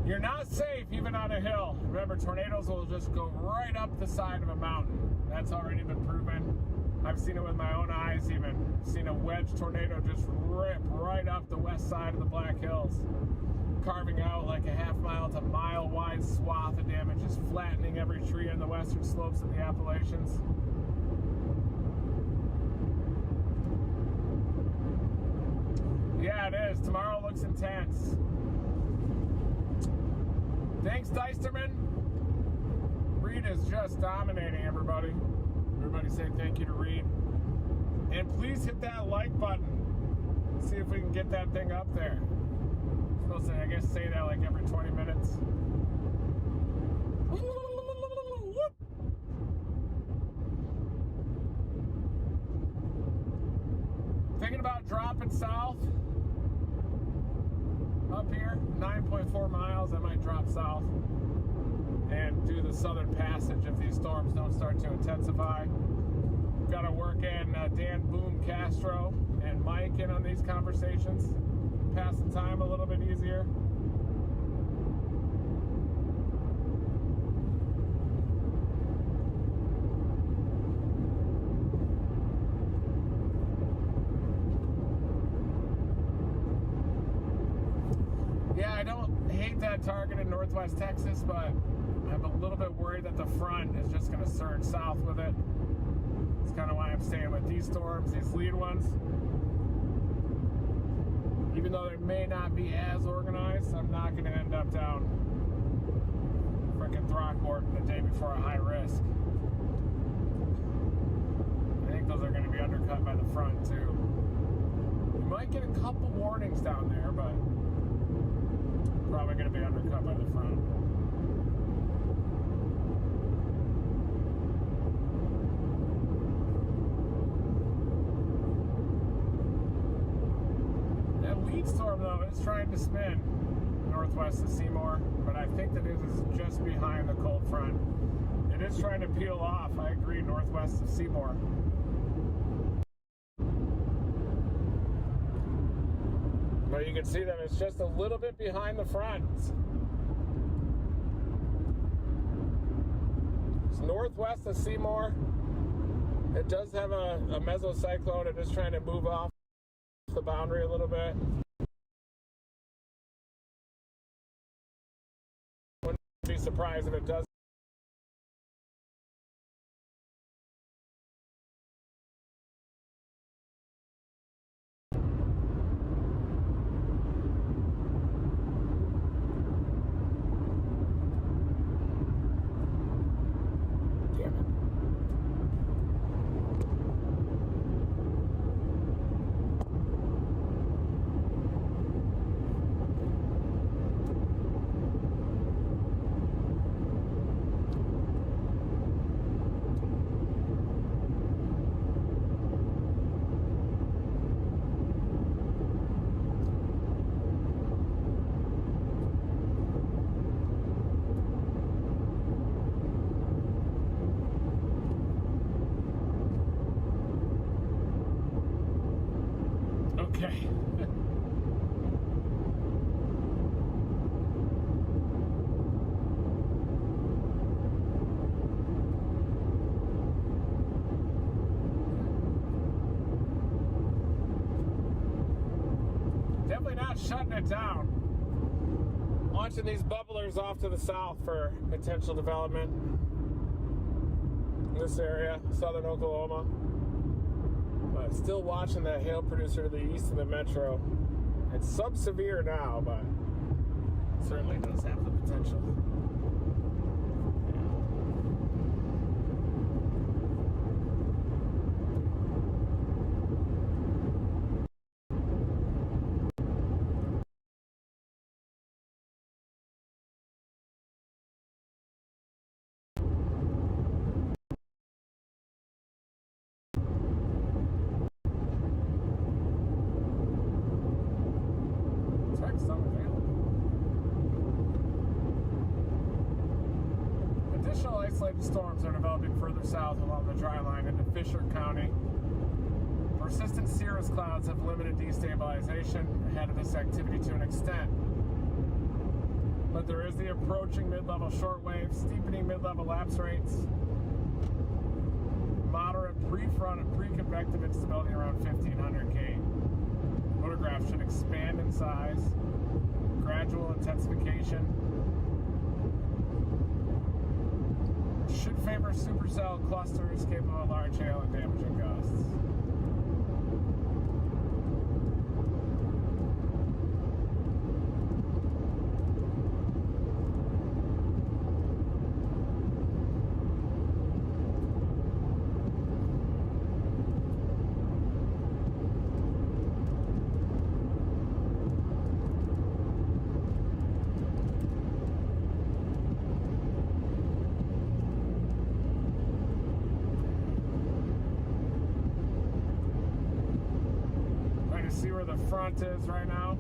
You're not safe even on a hill. Remember, tornadoes will just go right up the side of a mountain. That's already been proven. I've seen it with my own eyes even. I've seen a wedge tornado just rip right up the west side of the Black Hills, carving out like a half-mile to mile-wide swath of damage, just flattening every tree on the western slopes of the Appalachians. Yeah, it is. Tomorrow looks intense. Thanks, Deisterman. Reed is just dominating everybody. Everybody say thank you to Reed. And please hit that like button. See if we can get that thing up there. I'm supposed to, I guess, say that like every 20 minutes. Thinking about dropping south. Up here, 9.4 miles, I might drop south and do the southern passage if these storms don't start to intensify. Got to work in Dan Boom Castro and Mike in on these conversations, pass the time a little bit easier. Target in northwest Texas, but I'm a little bit worried that the front is just going to surge south with it. It's kind of why I'm staying with these storms, these lead ones. Even though they may not be as organized, I'm not going to end up down frickin' Throckmorton the day before a high risk. I think those are going to be undercut by the front too. You might get a couple warnings down there, but probably going to be undercut by the front. That lead storm, though, is trying to spin northwest of Seymour, but I think that it is just behind the cold front. It is trying to peel off, I agree, northwest of Seymour. But you can see that it's just a little bit behind the front. It's northwest of Seymour. It does have a mesocyclone. It is trying to move off the boundary a little bit. Wouldn't be surprised if it does. shutting it down. Launching these bubblers off to the south for potential development in this area, southern Oklahoma. But still watching that hail producer to the east of the metro. It's sub-severe now, but certainly does have the potential. Additional isolated storms are developing further south along the dry line into Fisher County. Persistent cirrus clouds have limited destabilization ahead of this activity to an extent. But there is the approaching mid-level shortwave, steepening mid-level lapse rates, moderate pre-front and pre-convective instability around 1500 K. Photographs should expand in size, gradual intensification. Should favor supercell clusters capable of large hail and damaging gusts. See where the front is right now.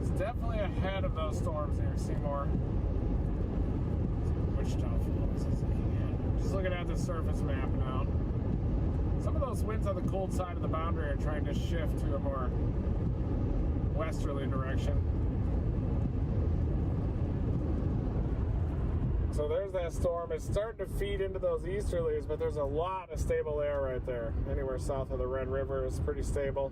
It's definitely ahead of those storms near Seymour. Wichita Falls is looking at. Just looking at the surface map now. Some of those winds on the cold side of the boundary are trying to shift to a more westerly direction. So there's that storm. It's starting to feed into those easterlies, but there's a lot of stable air right there. Anywhere south of the Red River is pretty stable.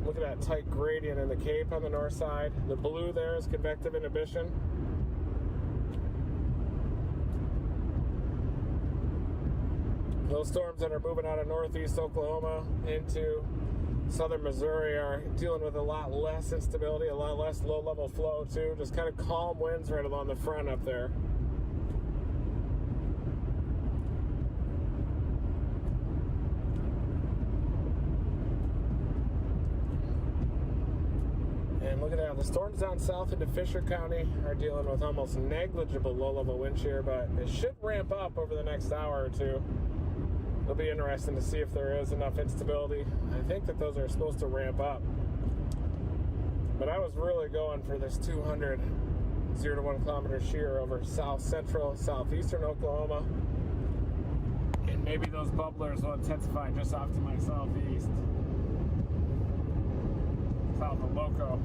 Look at that tight gradient in the Cape on the north side. The blue there is convective inhibition. Those storms that are moving out of northeast Oklahoma into southern Missouri are dealing with a lot less instability, a lot less low-level flow too. Just kind of calm winds right along the front up there. And look at that, the storms down south into Fisher County are dealing with almost negligible low-level wind shear, but it should ramp up over the next hour or two. It'll be interesting to see if there is enough instability. I think that those are supposed to ramp up. But I was really going for this 200 0 to 1 kilometer shear over south central, southeastern Oklahoma. And maybe those bubblers will intensify just off to my southeast. South of Loco.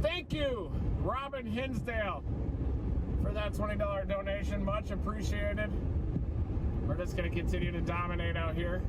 Thank you, Robin Hinsdale, for that $20 donation. Much appreciated. We're just going to continue to dominate out here.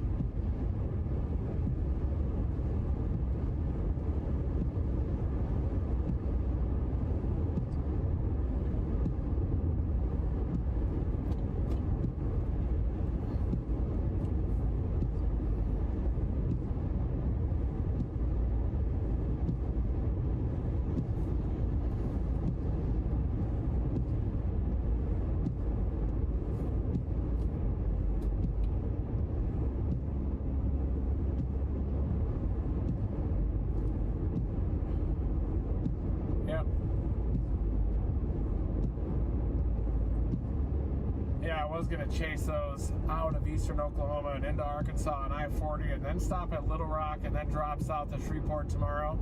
I was going to chase those out of eastern Oklahoma and into Arkansas on I-40 and then stop at Little Rock and then drop south to Shreveport tomorrow.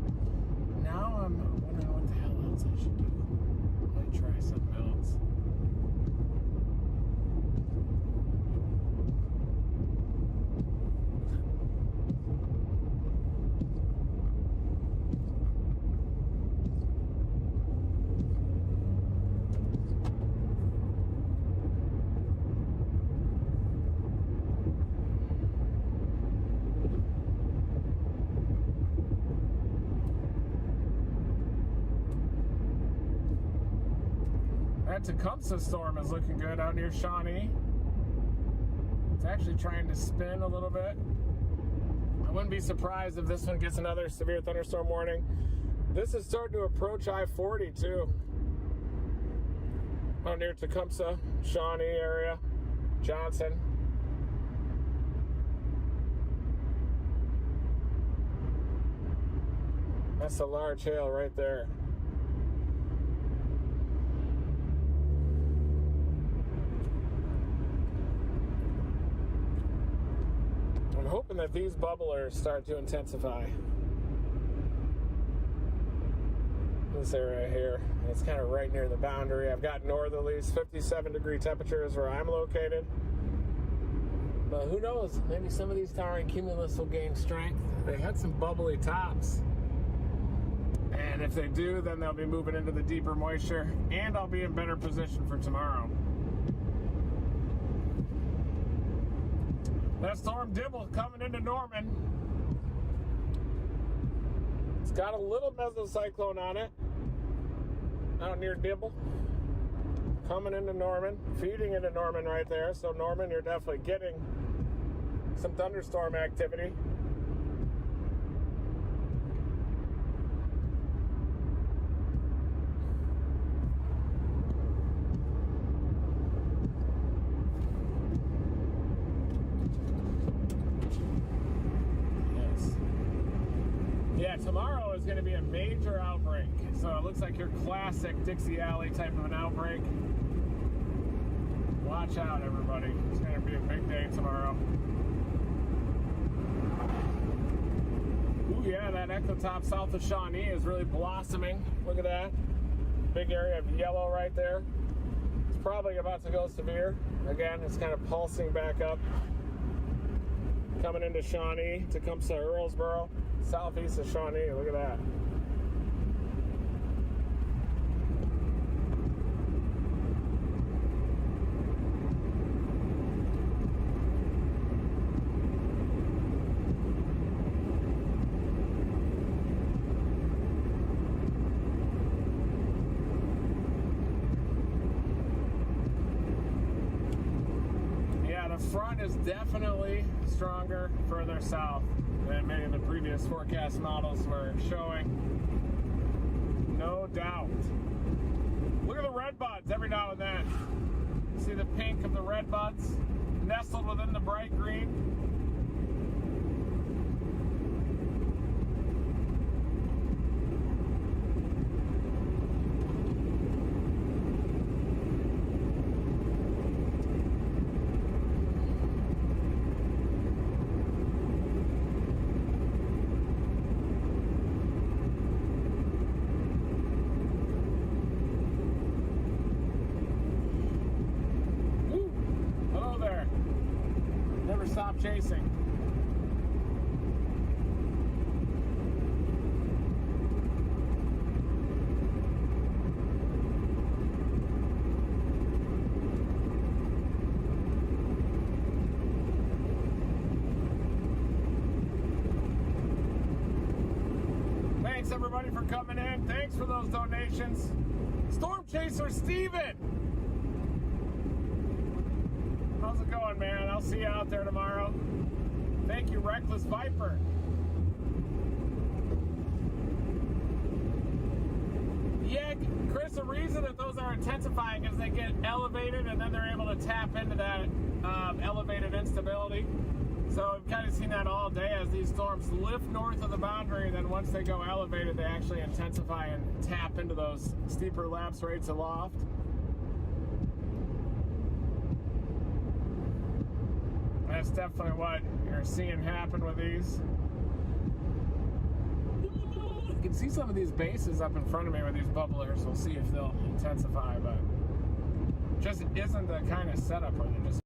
Now I'm wondering what the hell else I should do. I might try something else. That Tecumseh storm is looking good out near Shawnee. It's actually trying to spin a little bit. I wouldn't be surprised if this one gets another severe thunderstorm warning. This is starting to approach I-40 too. Out near Tecumseh, Shawnee area, Johnson. That's a large hail right there. I'm hoping that these bubblers start to intensify. This area here, it's kind of right near the boundary. I've got northerlies, 57-degree temperatures where I'm located. But who knows? Maybe some of these towering cumulus will gain strength. They had some bubbly tops. And if they do, then they'll be moving into the deeper moisture, and I'll be in better position for tomorrow. That storm Dibble coming into Norman. It's got a little mesocyclone on it out near Dibble. Coming into Norman, feeding into Norman right there. So Norman, you're definitely getting some thunderstorm activity. Yeah, tomorrow is going to be a major outbreak. So it looks like your classic Dixie Alley type of an outbreak. Watch out, everybody. It's going to be a big day tomorrow. Ooh, yeah, that ectotop south of Shawnee is really blossoming. Look at that. Big area of yellow right there. It's probably about to go severe. Again, it's kind of pulsing back up. Coming into Shawnee, Tecumseh, Earlsboro. Southeast of Shawnee, look at that. Yeah, the front is definitely stronger further south than many of the previous forecast models were showing. No doubt. Look at the red buds every now and then. See the pink of the red buds nestled within the bright green? Stop chasing. Thanks everybody for coming in. Thanks for those donations. Storm Chaser Steven. How's it going, man? I'll see you out there tomorrow. Thank you, Reckless Viper. Yeah, Chris, the reason that those are intensifying is they get elevated and then they're able to tap into that elevated instability. So we've kind of seen that all day as these storms lift north of the boundary, and then once they go elevated, they actually intensify and tap into those steeper lapse rates aloft. that's definitely what you're seeing happen with these. You can see some of these bases up in front of me with these bubblers. We'll see if they'll intensify, but just isn't the kind of setup where they just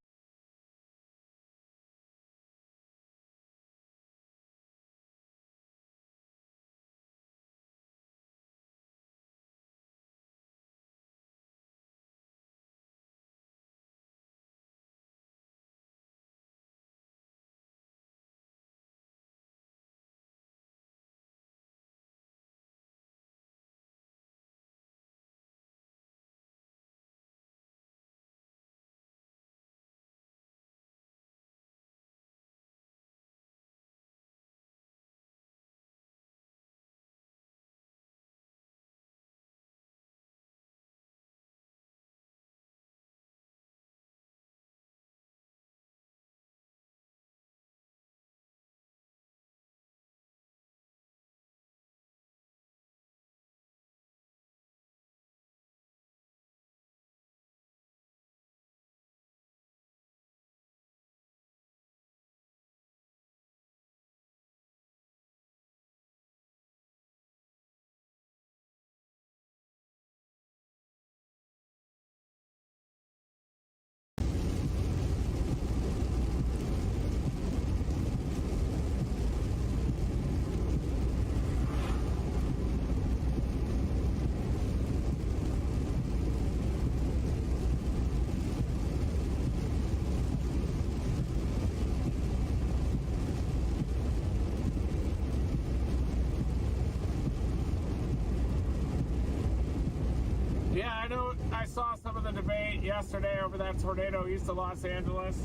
I know I saw some of the debate yesterday over that tornado east of Los Angeles.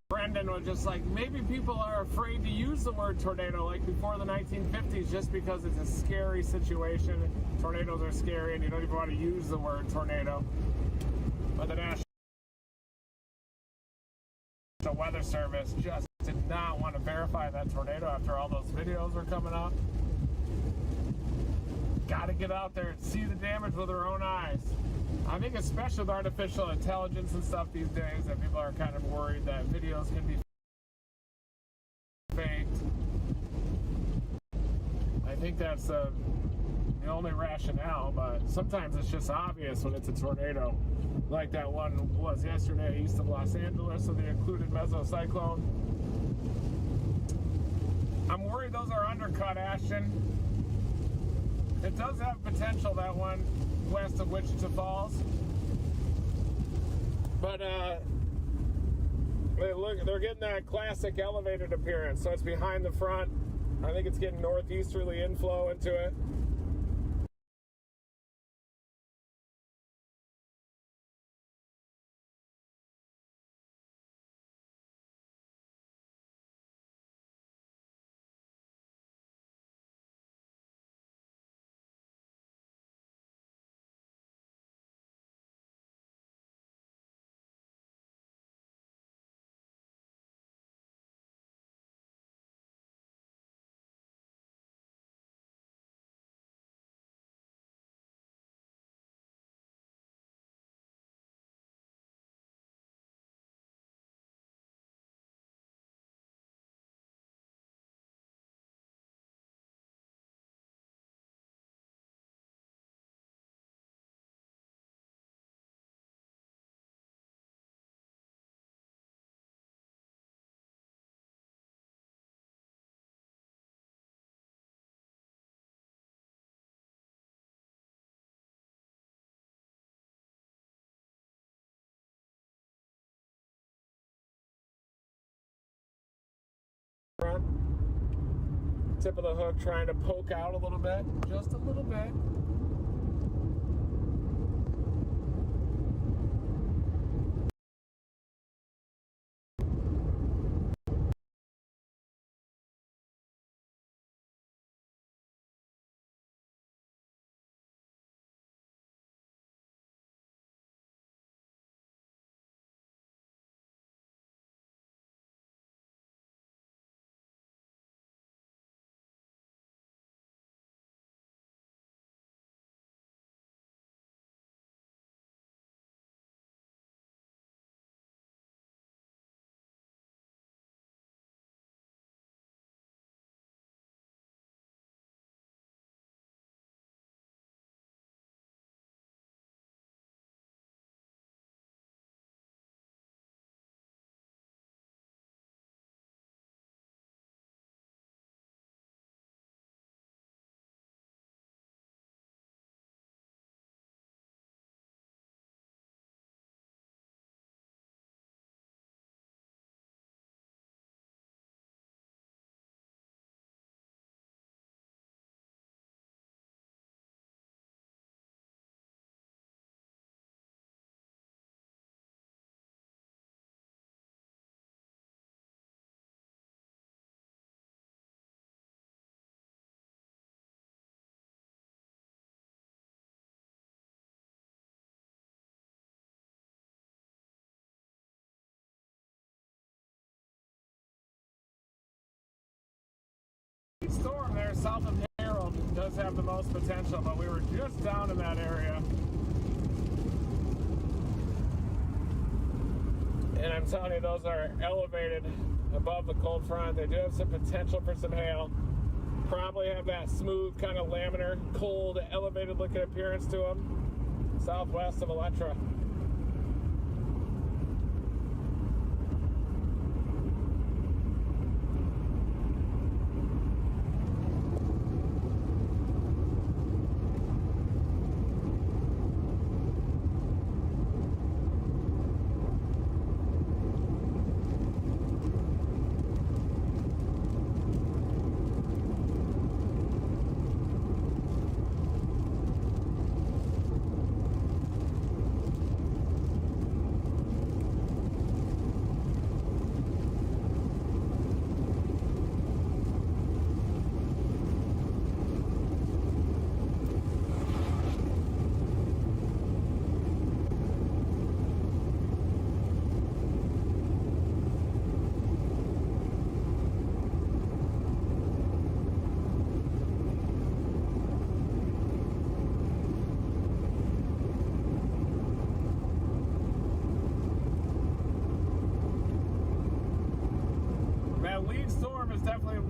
Brendan was just like, maybe people are afraid to use the word tornado like before the 1950s just because it's a scary situation. Tornadoes are scary and you don't even want to use the word tornado. But the National Weather Service just did not want to verify that tornado after all those videos were coming up. Got to get out there and see the damage with our own eyes. I think especially with artificial intelligence and stuff these days that people are kind of worried that videos can be faked. I think that's the only rationale, but sometimes it's just obvious when it's a tornado. Like that one was yesterday east of Los Angeles, so the included mesocyclone. I'm worried those are undercut, Ashton. It does have potential, that one west of Wichita Falls. But look, they're getting that classic elevated appearance. So it's behind the front. I think it's getting northeasterly inflow into it. Tip of the hook trying to poke out a little bit, just a little bit. south of Harold does have the most potential, but we were just down in that area. And I'm telling you, those are elevated above the cold front. They do have some potential for some hail. Probably have that smooth, kind of laminar, cold, elevated looking appearance to them. Southwest of Electra.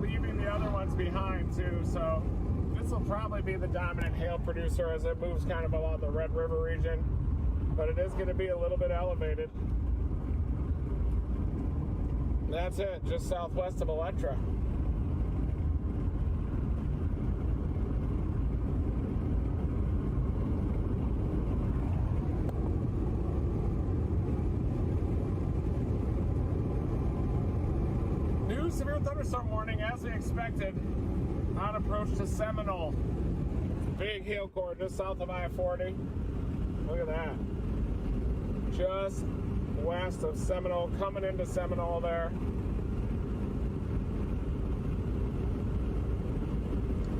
Leaving the other ones behind too, so this will probably be the dominant hail producer as it moves kind of along the Red River region, but it is going to be a little bit elevated. That's it, just southwest of Electra. Severe thunderstorm warning as we expected on approach to Seminole. Big hail core just south of I-40. Look at that. Just west of Seminole, coming into Seminole there.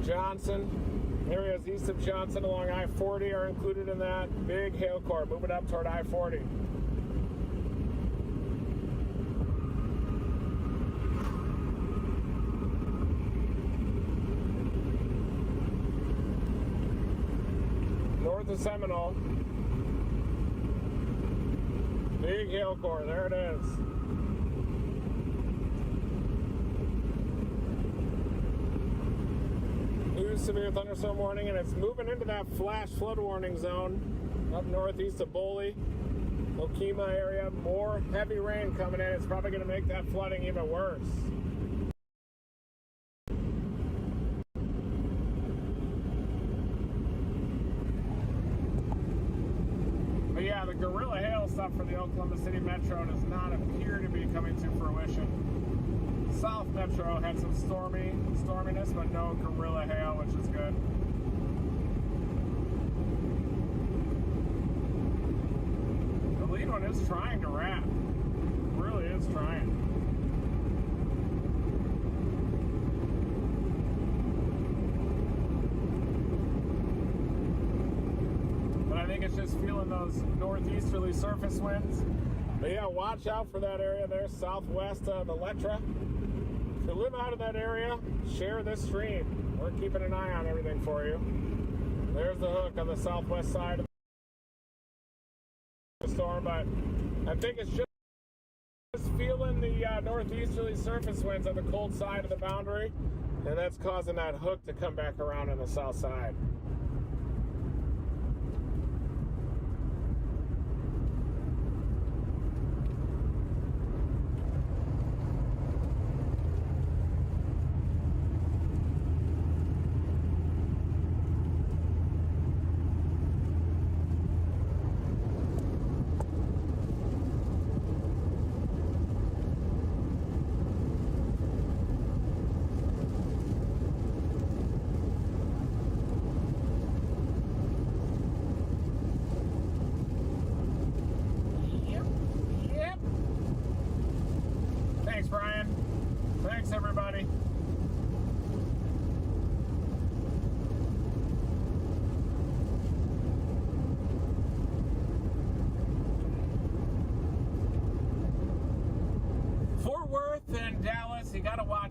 Johnson, areas east of Johnson along I-40 are included in that. Big hail core moving up toward I-40. North of Seminole. Big hail core, there it is. New severe thunderstorm warning, and it's moving into that flash flood warning zone up northeast of Boley, Okemah area. More heavy rain coming in. It's probably going to make that flooding even worse. Yeah, the Gorilla Hail stuff for the Oklahoma City Metro does not appear to be coming to fruition. South Metro had some storminess, but no Gorilla Hail, which is good. The lead one is trying to wrap. Really is trying. I think it's just feeling those northeasterly surface winds. But yeah, watch out for that area there southwest of Electra. If you live out of that area, share this stream. We're keeping an eye on everything for you. There's the hook on the southwest side of the storm, but I think it's just feeling the northeasterly surface winds on the cold side of the boundary, and that's causing that hook to come back around on the south side.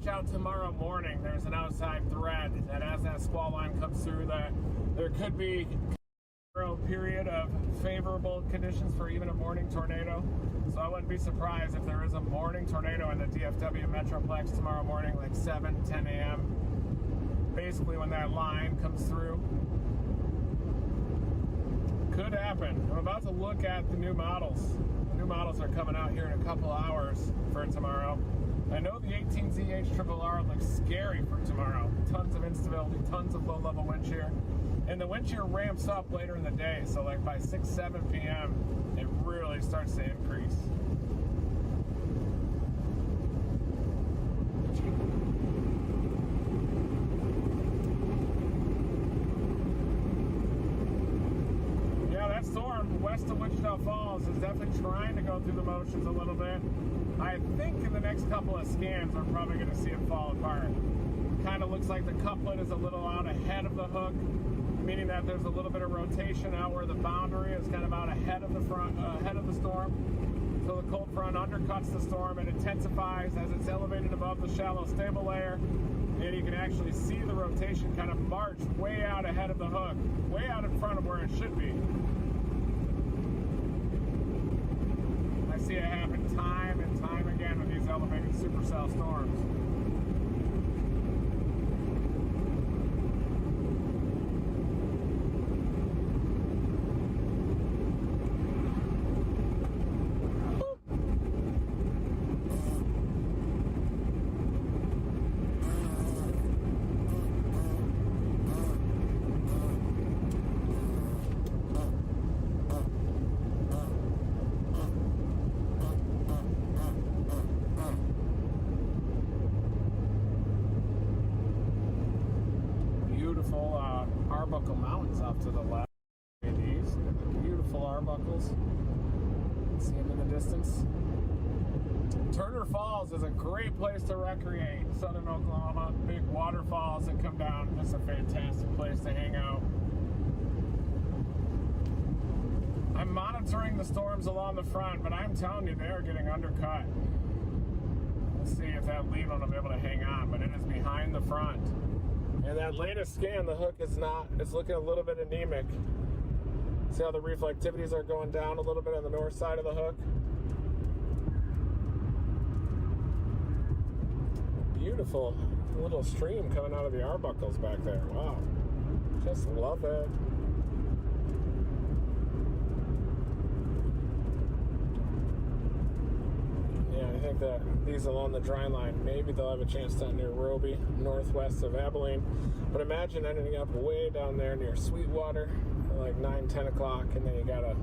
watch out tomorrow morning. There's an outside threat that as that squall line comes through, that there could be a period of favorable conditions for even a morning tornado. So I wouldn't be surprised if there is a morning tornado in the DFW Metroplex tomorrow morning, like 7, 10 a.m. Basically when that line comes through. Could happen. I'm about to look at the new models. The new models are coming out here in a couple hours for tomorrow. I know the 18ZH-RRR looks scary for tomorrow. Tons of instability, tons of low-level wind shear. And the wind shear ramps up later in the day, so like by 6, 7 p.m., it really starts to increase. Yeah, that storm west of Wichita Falls is definitely trying to go through the motions a little bit. I think in the next couple of scans, we're probably going to see it fall apart. Kind of looks like the couplet is a little out ahead of the hook, meaning that there's a little bit of rotation out where the boundary is kind of out ahead of the front, ahead of the storm. So the cold front undercuts the storm and intensifies as it's elevated above the shallow stable layer. And you can actually see the rotation kind of march way out ahead of the hook, way out in front of where it should be. I see it happen time and time again with these elevated supercell storms. Arbuckle Mountains off to the left. These beautiful Arbuckles. See them in the distance. Turner Falls is a great place to recreate. Southern Oklahoma, big waterfalls that come down. Just a fantastic place to hang out. I'm monitoring the storms along the front, but I'm telling you, they are getting undercut. We'll see if that lead one will be able to hang on, but it is behind the front. And that latest scan, the hook is not, it's looking a little bit anemic. See how the reflectivities are going down a little bit on the north side of the hook? Beautiful little stream coming out of the Arbuckles back there. Wow. Just love it. I think that these along the dry line, maybe they'll have a chance down near Roby, northwest of Abilene. But imagine ending up way down there near Sweetwater at like 9, 10 o'clock, and then you got a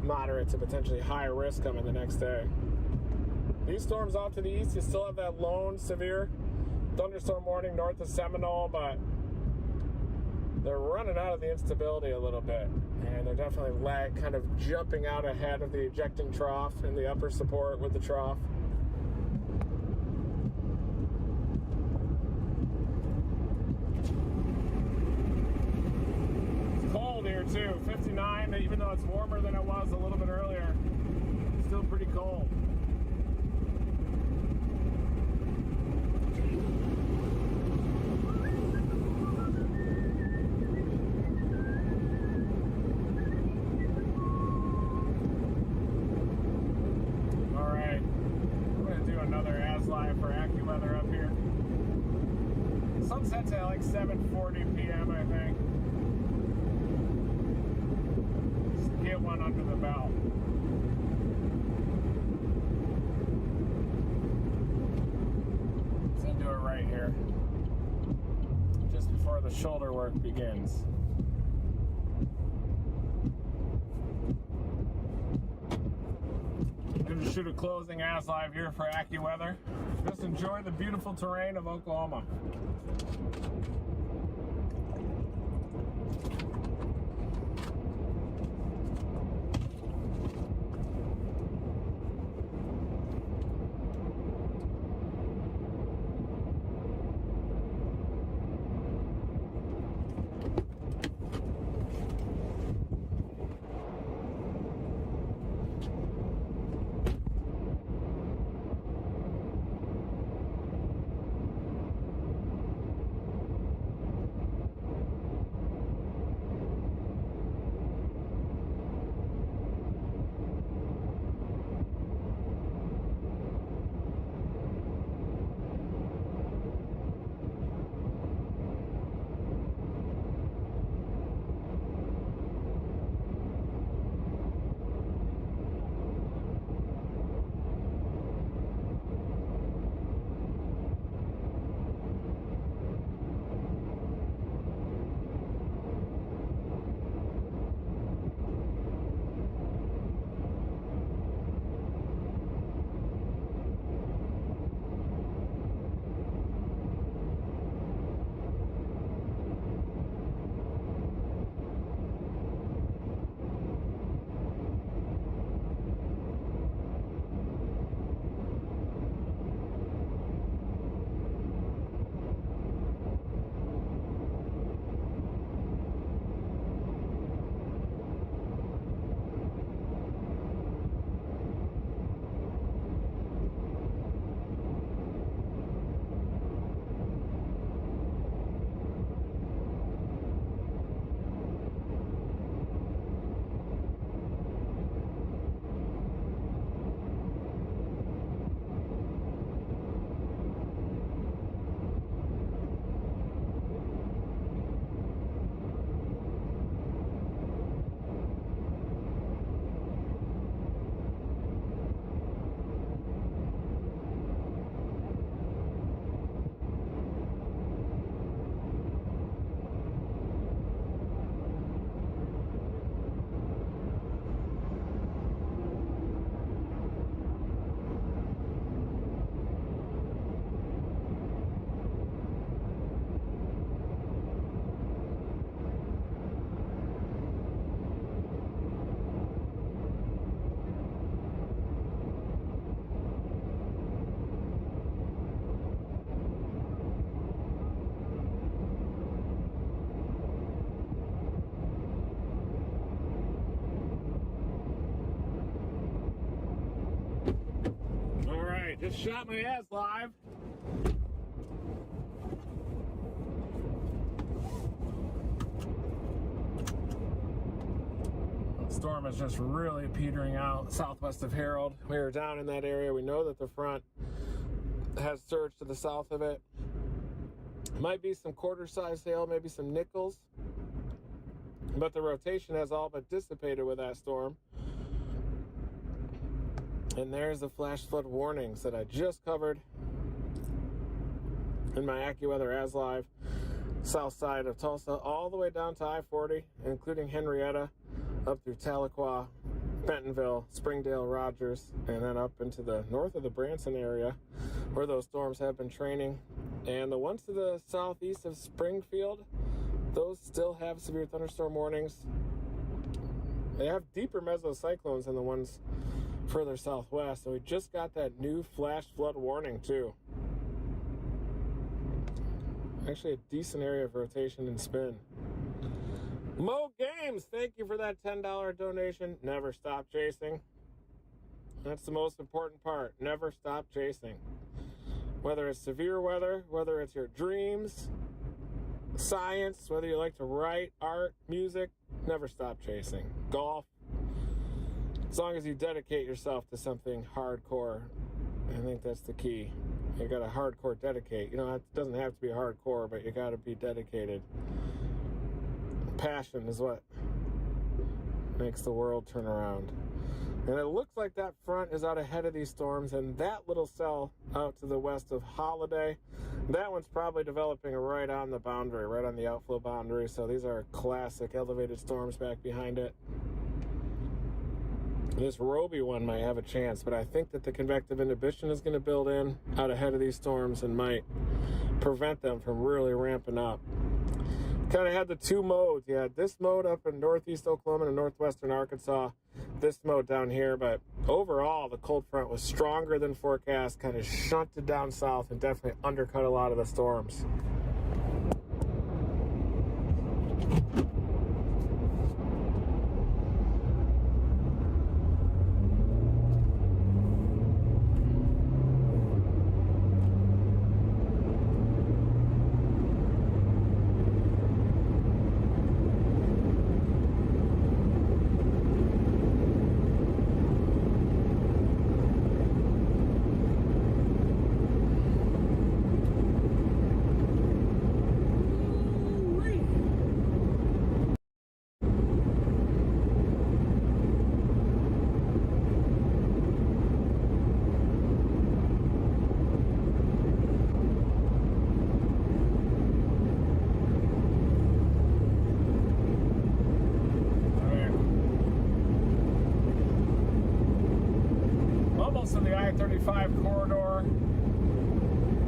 moderate to potentially high risk coming the next day. These storms off to the east, you still have that lone severe thunderstorm warning north of Seminole, but they're running out of the instability a little bit. And they're definitely kind of jumping out ahead of the ejecting trough and the upper support with the trough. It's cold here too, 59, even though it's warmer than it was a little bit earlier. It's still pretty cold. For AccuWeather up here. Sunset's at like 7:40 p.m. I think. Just get one under the belt. Let's do it right here, just before the shoulder work begins. I'm going to shoot a closing AS Live here for AccuWeather. Just enjoy the beautiful terrain of Oklahoma. Just shot my ass live. The storm is just really petering out southwest of Harold. We were down in that area. We know that the front has surged to the south of it. Might be some quarter-size hail, maybe some nickels. But the rotation has all but dissipated with that storm. And there's the flash flood warnings that I just covered in my AccuWeather As Live, south side of Tulsa, all the way down to I-40, including Henrietta, up through Tahlequah, Bentonville, Springdale, Rogers, and then up into the north of the Branson area, where those storms have been training. And the ones to the southeast of Springfield, those still have severe thunderstorm warnings. They have deeper mesocyclones than the ones further southwest, and we just got that new flash flood warning too. Actually a decent area of rotation and spin. Mo Games, thank you for that $10 donation. Never stop chasing. That's the most important part. Never stop chasing. Whether it's severe weather, whether it's your dreams, science, whether you like to write, art, music, never stop chasing. Golf. As long as you dedicate yourself to something hardcore, I think that's the key. You gotta hardcore dedicate. You know, it doesn't have to be hardcore, but you gotta be dedicated. Passion is what makes the world turn around. And it looks like that front is out ahead of these storms, and that little cell out to the west of Holiday, that one's probably developing right on the boundary, right on the outflow boundary. So these are classic elevated storms back behind it. This Roby one might have a chance, but I think that the convective inhibition is going to build in out ahead of these storms and might prevent them from really ramping up. Kind of had the two modes. You had this mode up in northeast Oklahoma and northwestern Arkansas, this mode down here, but overall the cold front was stronger than forecast, kind of shunted down south and definitely undercut a lot of the storms. To the I-35 corridor,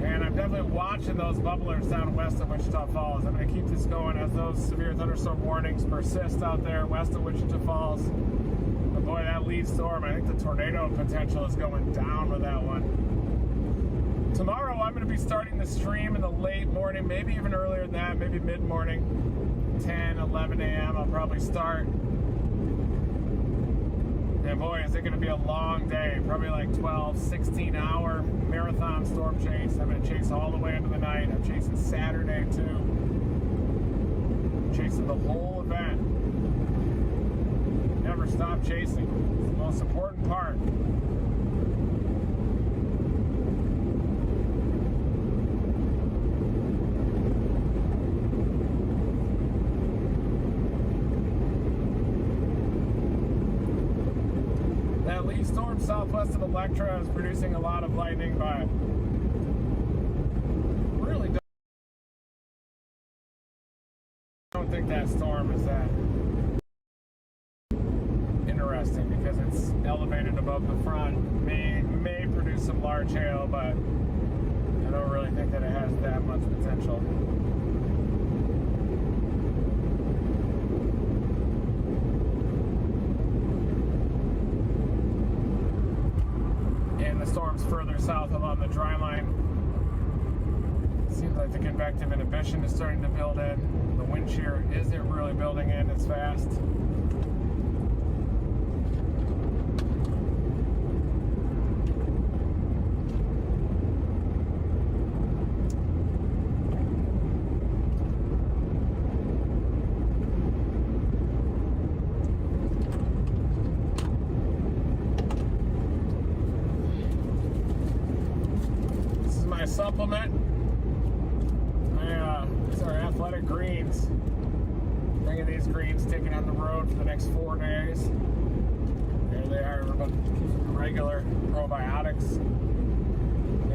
and I'm definitely watching those bubblers down west of Wichita Falls. I'm going to keep this going as those severe thunderstorm warnings persist out there west of Wichita Falls. But boy, that lead storm, I think the tornado potential is going down with that one. Tomorrow I'm going to be starting the stream in the late morning, maybe even earlier than that, maybe mid-morning, 10, 11 a.m. I'll probably start. And boy, is it going to be a long day, probably like 12, 16-hour marathon storm chase. I'm going to chase all the way into the night. I'm chasing Saturday too. I'm chasing the whole event. Never stop chasing. It's the most important part. Storm southwest of Electra is producing a lot of lightning, but really don't think that storm is that interesting because it's elevated above the front. May produce some large hail, but I don't really think that it has that much potential. Storms further south along the dry line. Seems like the convective inhibition is starting to build in. The wind shear isn't really building in as fast. supplement. These are athletic greens. Bringing these greens, taking on the road for the next 4 days. There they are, regular probiotics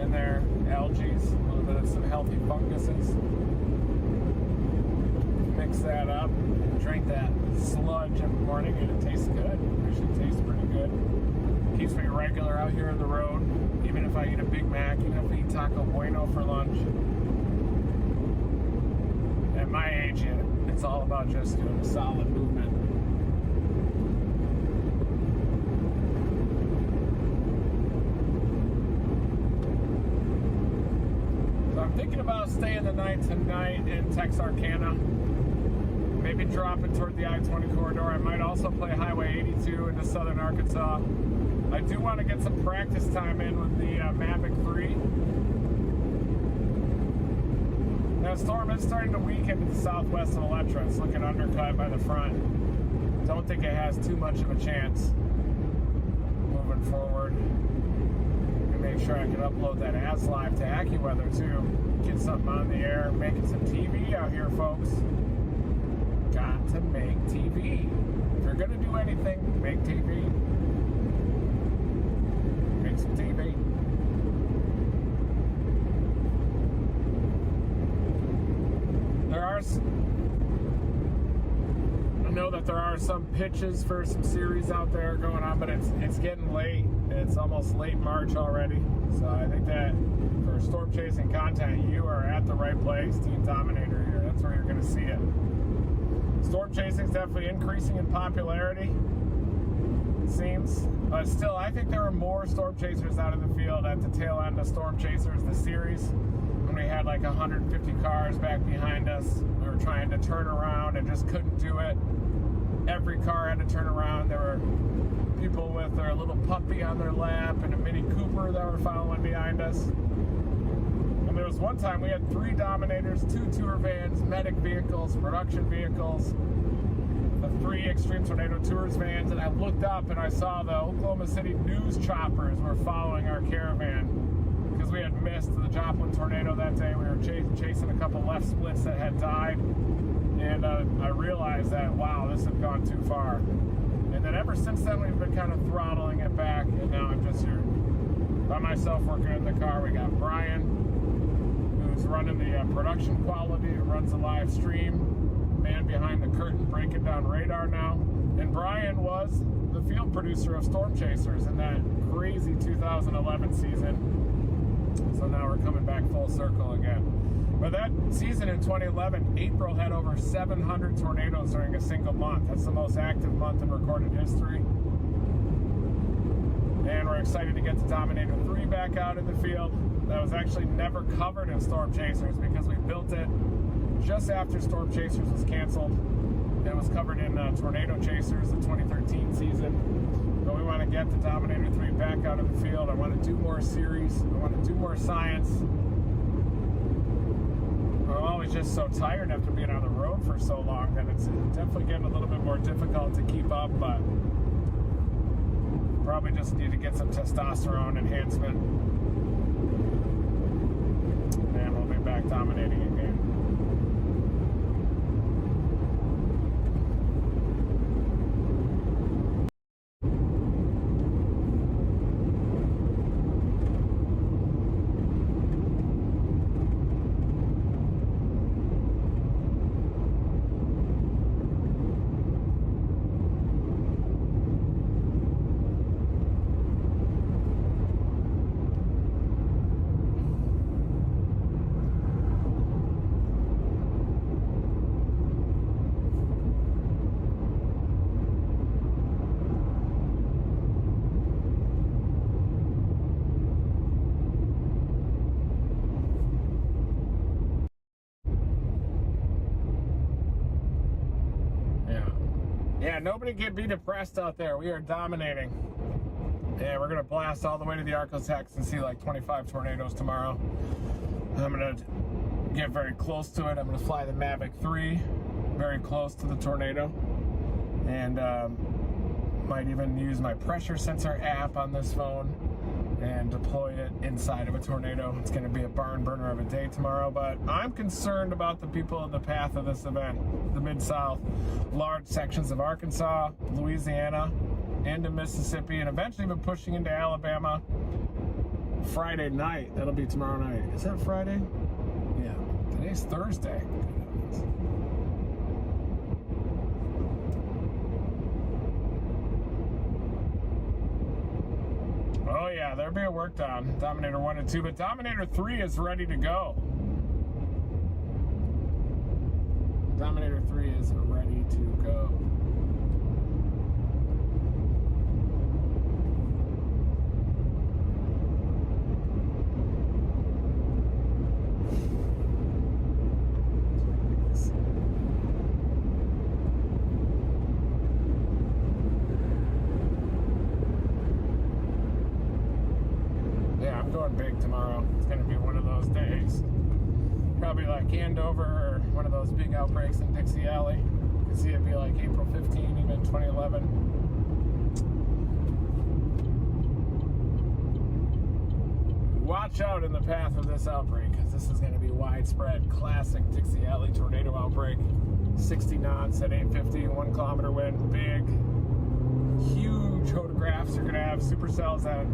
in there, algae, a little bit of some healthy funguses. Mix that up and drink that sludge in the morning, and it tastes good. Actually tastes pretty good. Keeps me regular out here on the road. Even if I eat a Big Mac, even if I eat Taco Bueno for lunch. At my age, it's all about just doing a solid movement. So I'm thinking about staying the night tonight in Texarkana. Maybe dropping toward the I-20 corridor. I might also play Highway 82 into southern Arkansas. I do want to get some practice time in with the Mavic 3. Now, storm is starting to weaken to the southwest of Electra. It's looking undercut by the front. Don't think it has too much of a chance moving forward. And make sure I can upload that as live to AccuWeather too. Get something on the air, making some TV out here, folks. Got to make TV. If you're gonna do anything, make TV. Make some TV. I know that there are some pitches for some series out there going on, but it's getting late. It's almost late March already. So I think that for storm chasing content, you are at the right place. Team Dominator here. That's where you're gonna see it. Storm chasing is definitely increasing in popularity, it seems. But still, I think there are more storm chasers out in the field at the tail end of Storm Chasers, the series, when we had like 150 cars back behind us. We were trying to turn around and just couldn't do it. Every car had to turn around. There were people with their little puppy on their lap and a Mini Cooper that were following behind us. And there was one time we had 3 Dominators, 2 tour vans, medic vehicles, production vehicles, the 3 Extreme Tornado Tours vans, and I looked up and I saw the Oklahoma City news choppers were following our caravan because we had missed the Joplin tornado that day. We were chasing a couple left splits that had died, and I realized that, wow, this had gone too far. And then ever since then, we've been kind of throttling it back, and now I'm just here by myself working in the car. We got Brian, who's running the production quality, who runs the live stream, man behind the curtain breaking down radar now. And Brian was the field producer of Storm Chasers in that crazy 2011 season. So now we're coming back full circle again. But that season in 2011, April had over 700 tornadoes during a single month. That's the most active month in recorded history. And we're excited to get the Dominator 3 back out in the field. That was actually never covered in Storm Chasers because we built it just after Storm Chasers was canceled. It was covered in Tornado Chasers, the 2013 season. But we want to get the Dominator 3 back out of the field. I want to do more series. I want to do more science. I'm always just so tired after being on the road for so long that it's definitely getting a little bit more difficult to keep up, but probably just need to get some testosterone enhancement. And we'll be back dominating again. Yeah, nobody can be depressed out there. We are dominating. Yeah, we're gonna blast all the way to the Arklatex and see like 25 tornadoes tomorrow. I'm gonna get very close to it. I'm gonna fly the Mavic 3 very close to the tornado, and might even use my pressure sensor app on this phone and deploy it inside of a tornado. It's going to be a barn burner of a day tomorrow, but I'm concerned about the people in the path of this event. The Mid-South, large sections of Arkansas, Louisiana, into Mississippi, and eventually even pushing into Alabama Friday night. That'll be tomorrow night. Is that Friday? Yeah. Today's Thursday. Oh yeah, they're being worked on. Dominator 1 and 2, but Dominator 3 is ready to go. Dominator 3 is ready to go. Big tomorrow. It's going to be one of those days. Probably like Andover or one of those big outbreaks in Dixie Alley. You can see it be like April 15, even 2011. Watch out in the path of this outbreak, because this is going to be widespread. Classic Dixie Alley tornado outbreak. 60 knots at 850, 1 kilometer wind. Big, huge photographs. You're going to have supercells that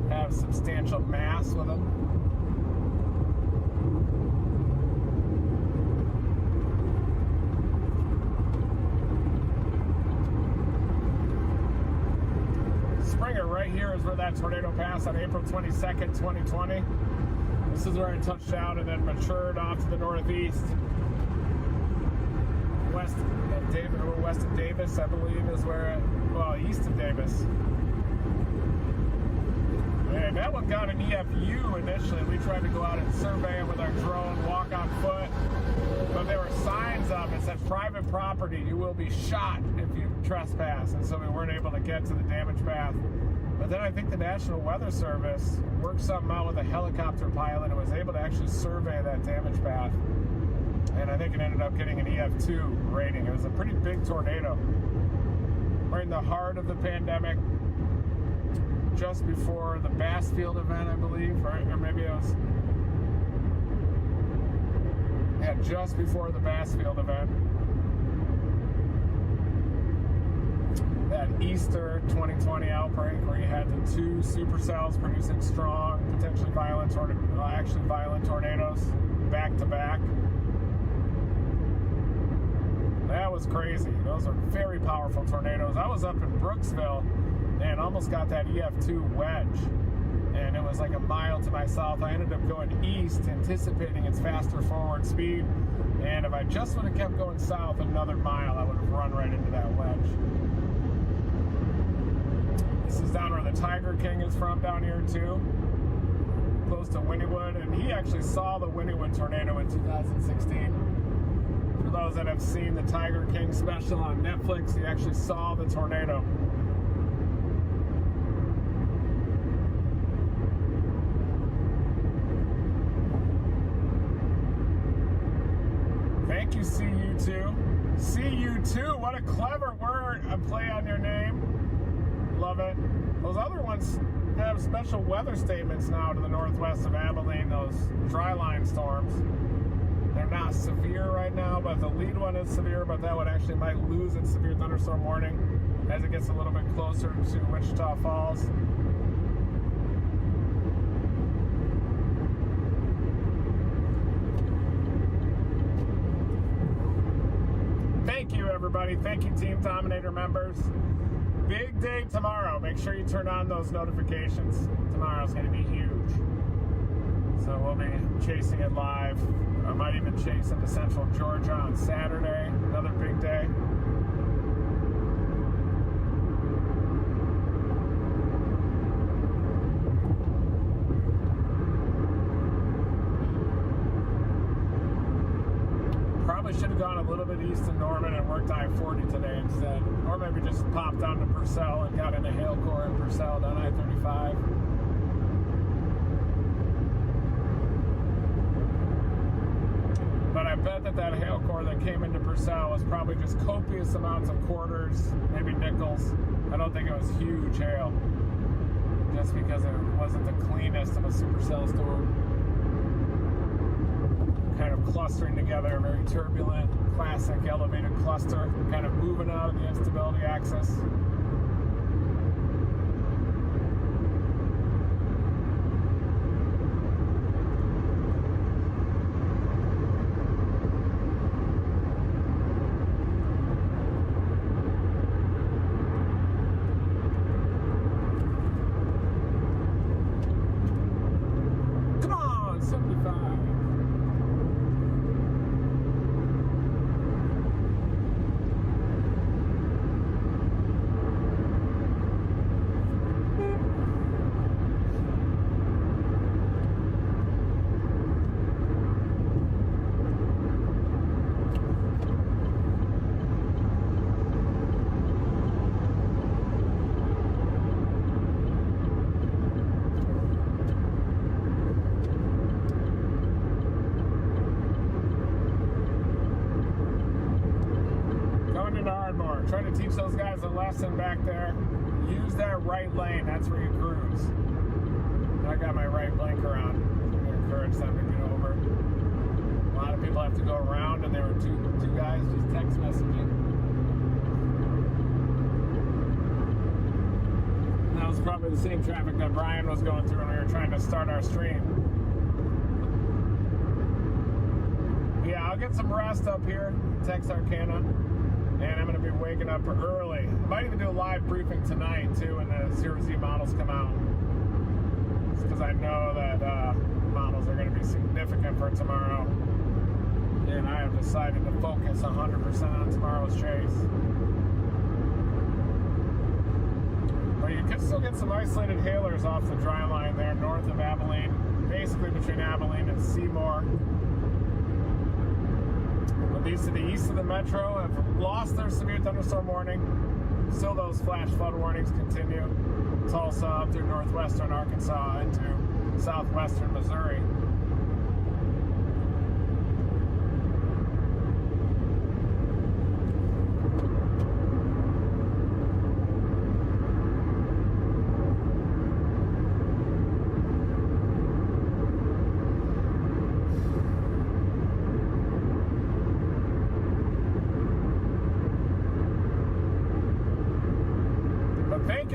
have substantial mass with them. Springer right here is where that tornado passed on April 22nd, 2020. This is where it touched down and then matured off to the northeast. West of Davis, I believe, is where east of Davis. And that one got an EFU initially. We tried to go out and survey it with our drone, walk on foot. But there were signs up. It said private property. You will be shot if you trespass. And so we weren't able to get to the damage path. But then I think the National Weather Service worked something out with a helicopter pilot and was able to actually survey that damage path. And I think it ended up getting an EF2 rating. It was a pretty big tornado. Right in the heart of the pandemic. Just before the Bassfield event, I believe, or maybe it was, yeah, just before the Bassfield event. That Easter 2020 outbreak where you had the 2 supercells producing strong, potentially violent, violent tornadoes back to back. That was crazy. Those are very powerful tornadoes. I was up in Brooksville and almost got that EF2 wedge. And it was like a mile to my south. I ended up going east, anticipating its faster forward speed. And if I just would have kept going south another mile, I would have run right into that wedge. This is down where the Tiger King is from down here too. Close to Wynnewood. And he actually saw the Wynnewood tornado in 2016. For those that have seen the Tiger King special on Netflix, he actually saw the tornado. Thank you, CU2. CU2, what a clever word, a play on your name. Love it. Those other ones have special weather statements now to the northwest of Abilene, those dry line storms. They're not severe right now, but the lead one is severe, but that one actually might lose its severe thunderstorm warning as it gets a little bit closer to Wichita Falls. Thank you, everybody. Thank you, Team Dominator members. Big day tomorrow. Make sure you turn on those notifications. Tomorrow's going to be huge. So we'll be chasing it live. I might even chase into Central Georgia on Saturday. Another big day. Probably should have gone a little bit east of Norman and worked I-40 today instead. Or maybe just popped down to Purcell and got into Hail Corps in Purcell down I-35. But I bet that hail core that came into Purcell was probably just copious amounts of quarters, maybe nickels. I don't think it was huge hail. just because it wasn't the cleanest of a supercell storm. Kind of clustering together, very turbulent, classic elevated cluster, kind of moving out of the instability axis. Trying to teach those guys a lesson back there. Use that right lane. That's where you cruise. I got my right blinker on. I'm going to encourage them to get over. A lot of people have to go around, and there were two guys just text messaging. And that was probably the same traffic that Brian was going through when we were trying to start our stream. Yeah, I'll get some rest up here in Texarkana. And I'm going to be waking up early. I might even do a live briefing tonight, too, when the Zero-Z models come out. Just because I know that models are going to be significant for tomorrow. And I have decided to focus 100% on tomorrow's chase. But you can still get some isolated hailers off the dry line there north of Abilene. Basically between Abilene and Seymour. These to the east of the metro have lost their severe thunderstorm warning. Still, those flash flood warnings continue. Tulsa up through northwestern Arkansas into southwestern Missouri.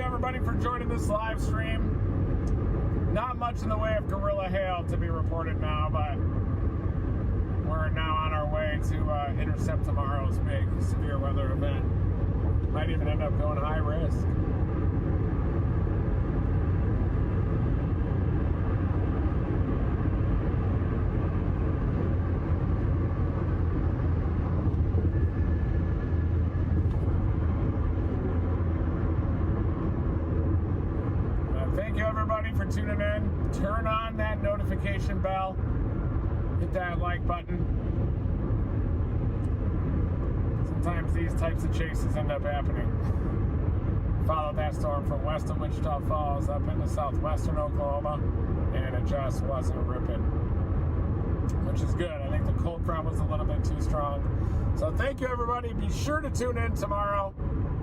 Everybody for joining this live stream. Not much in the way of gorilla hail to be reported now, but we're now on our way to intercept tomorrow's big severe weather event. Might even end up going high risk. For tuning in. Turn on that notification bell. Hit that like button. Sometimes these types of chases end up happening. Followed that storm from west of Wichita Falls up into southwestern Oklahoma, and it just wasn't ripping, which is good. I think the cold front was a little bit too strong. So thank you, everybody. Be sure to tune in tomorrow.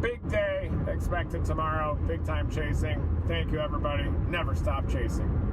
Big day expected tomorrow. Big time chasing. Thank you, everybody. Never stop chasing.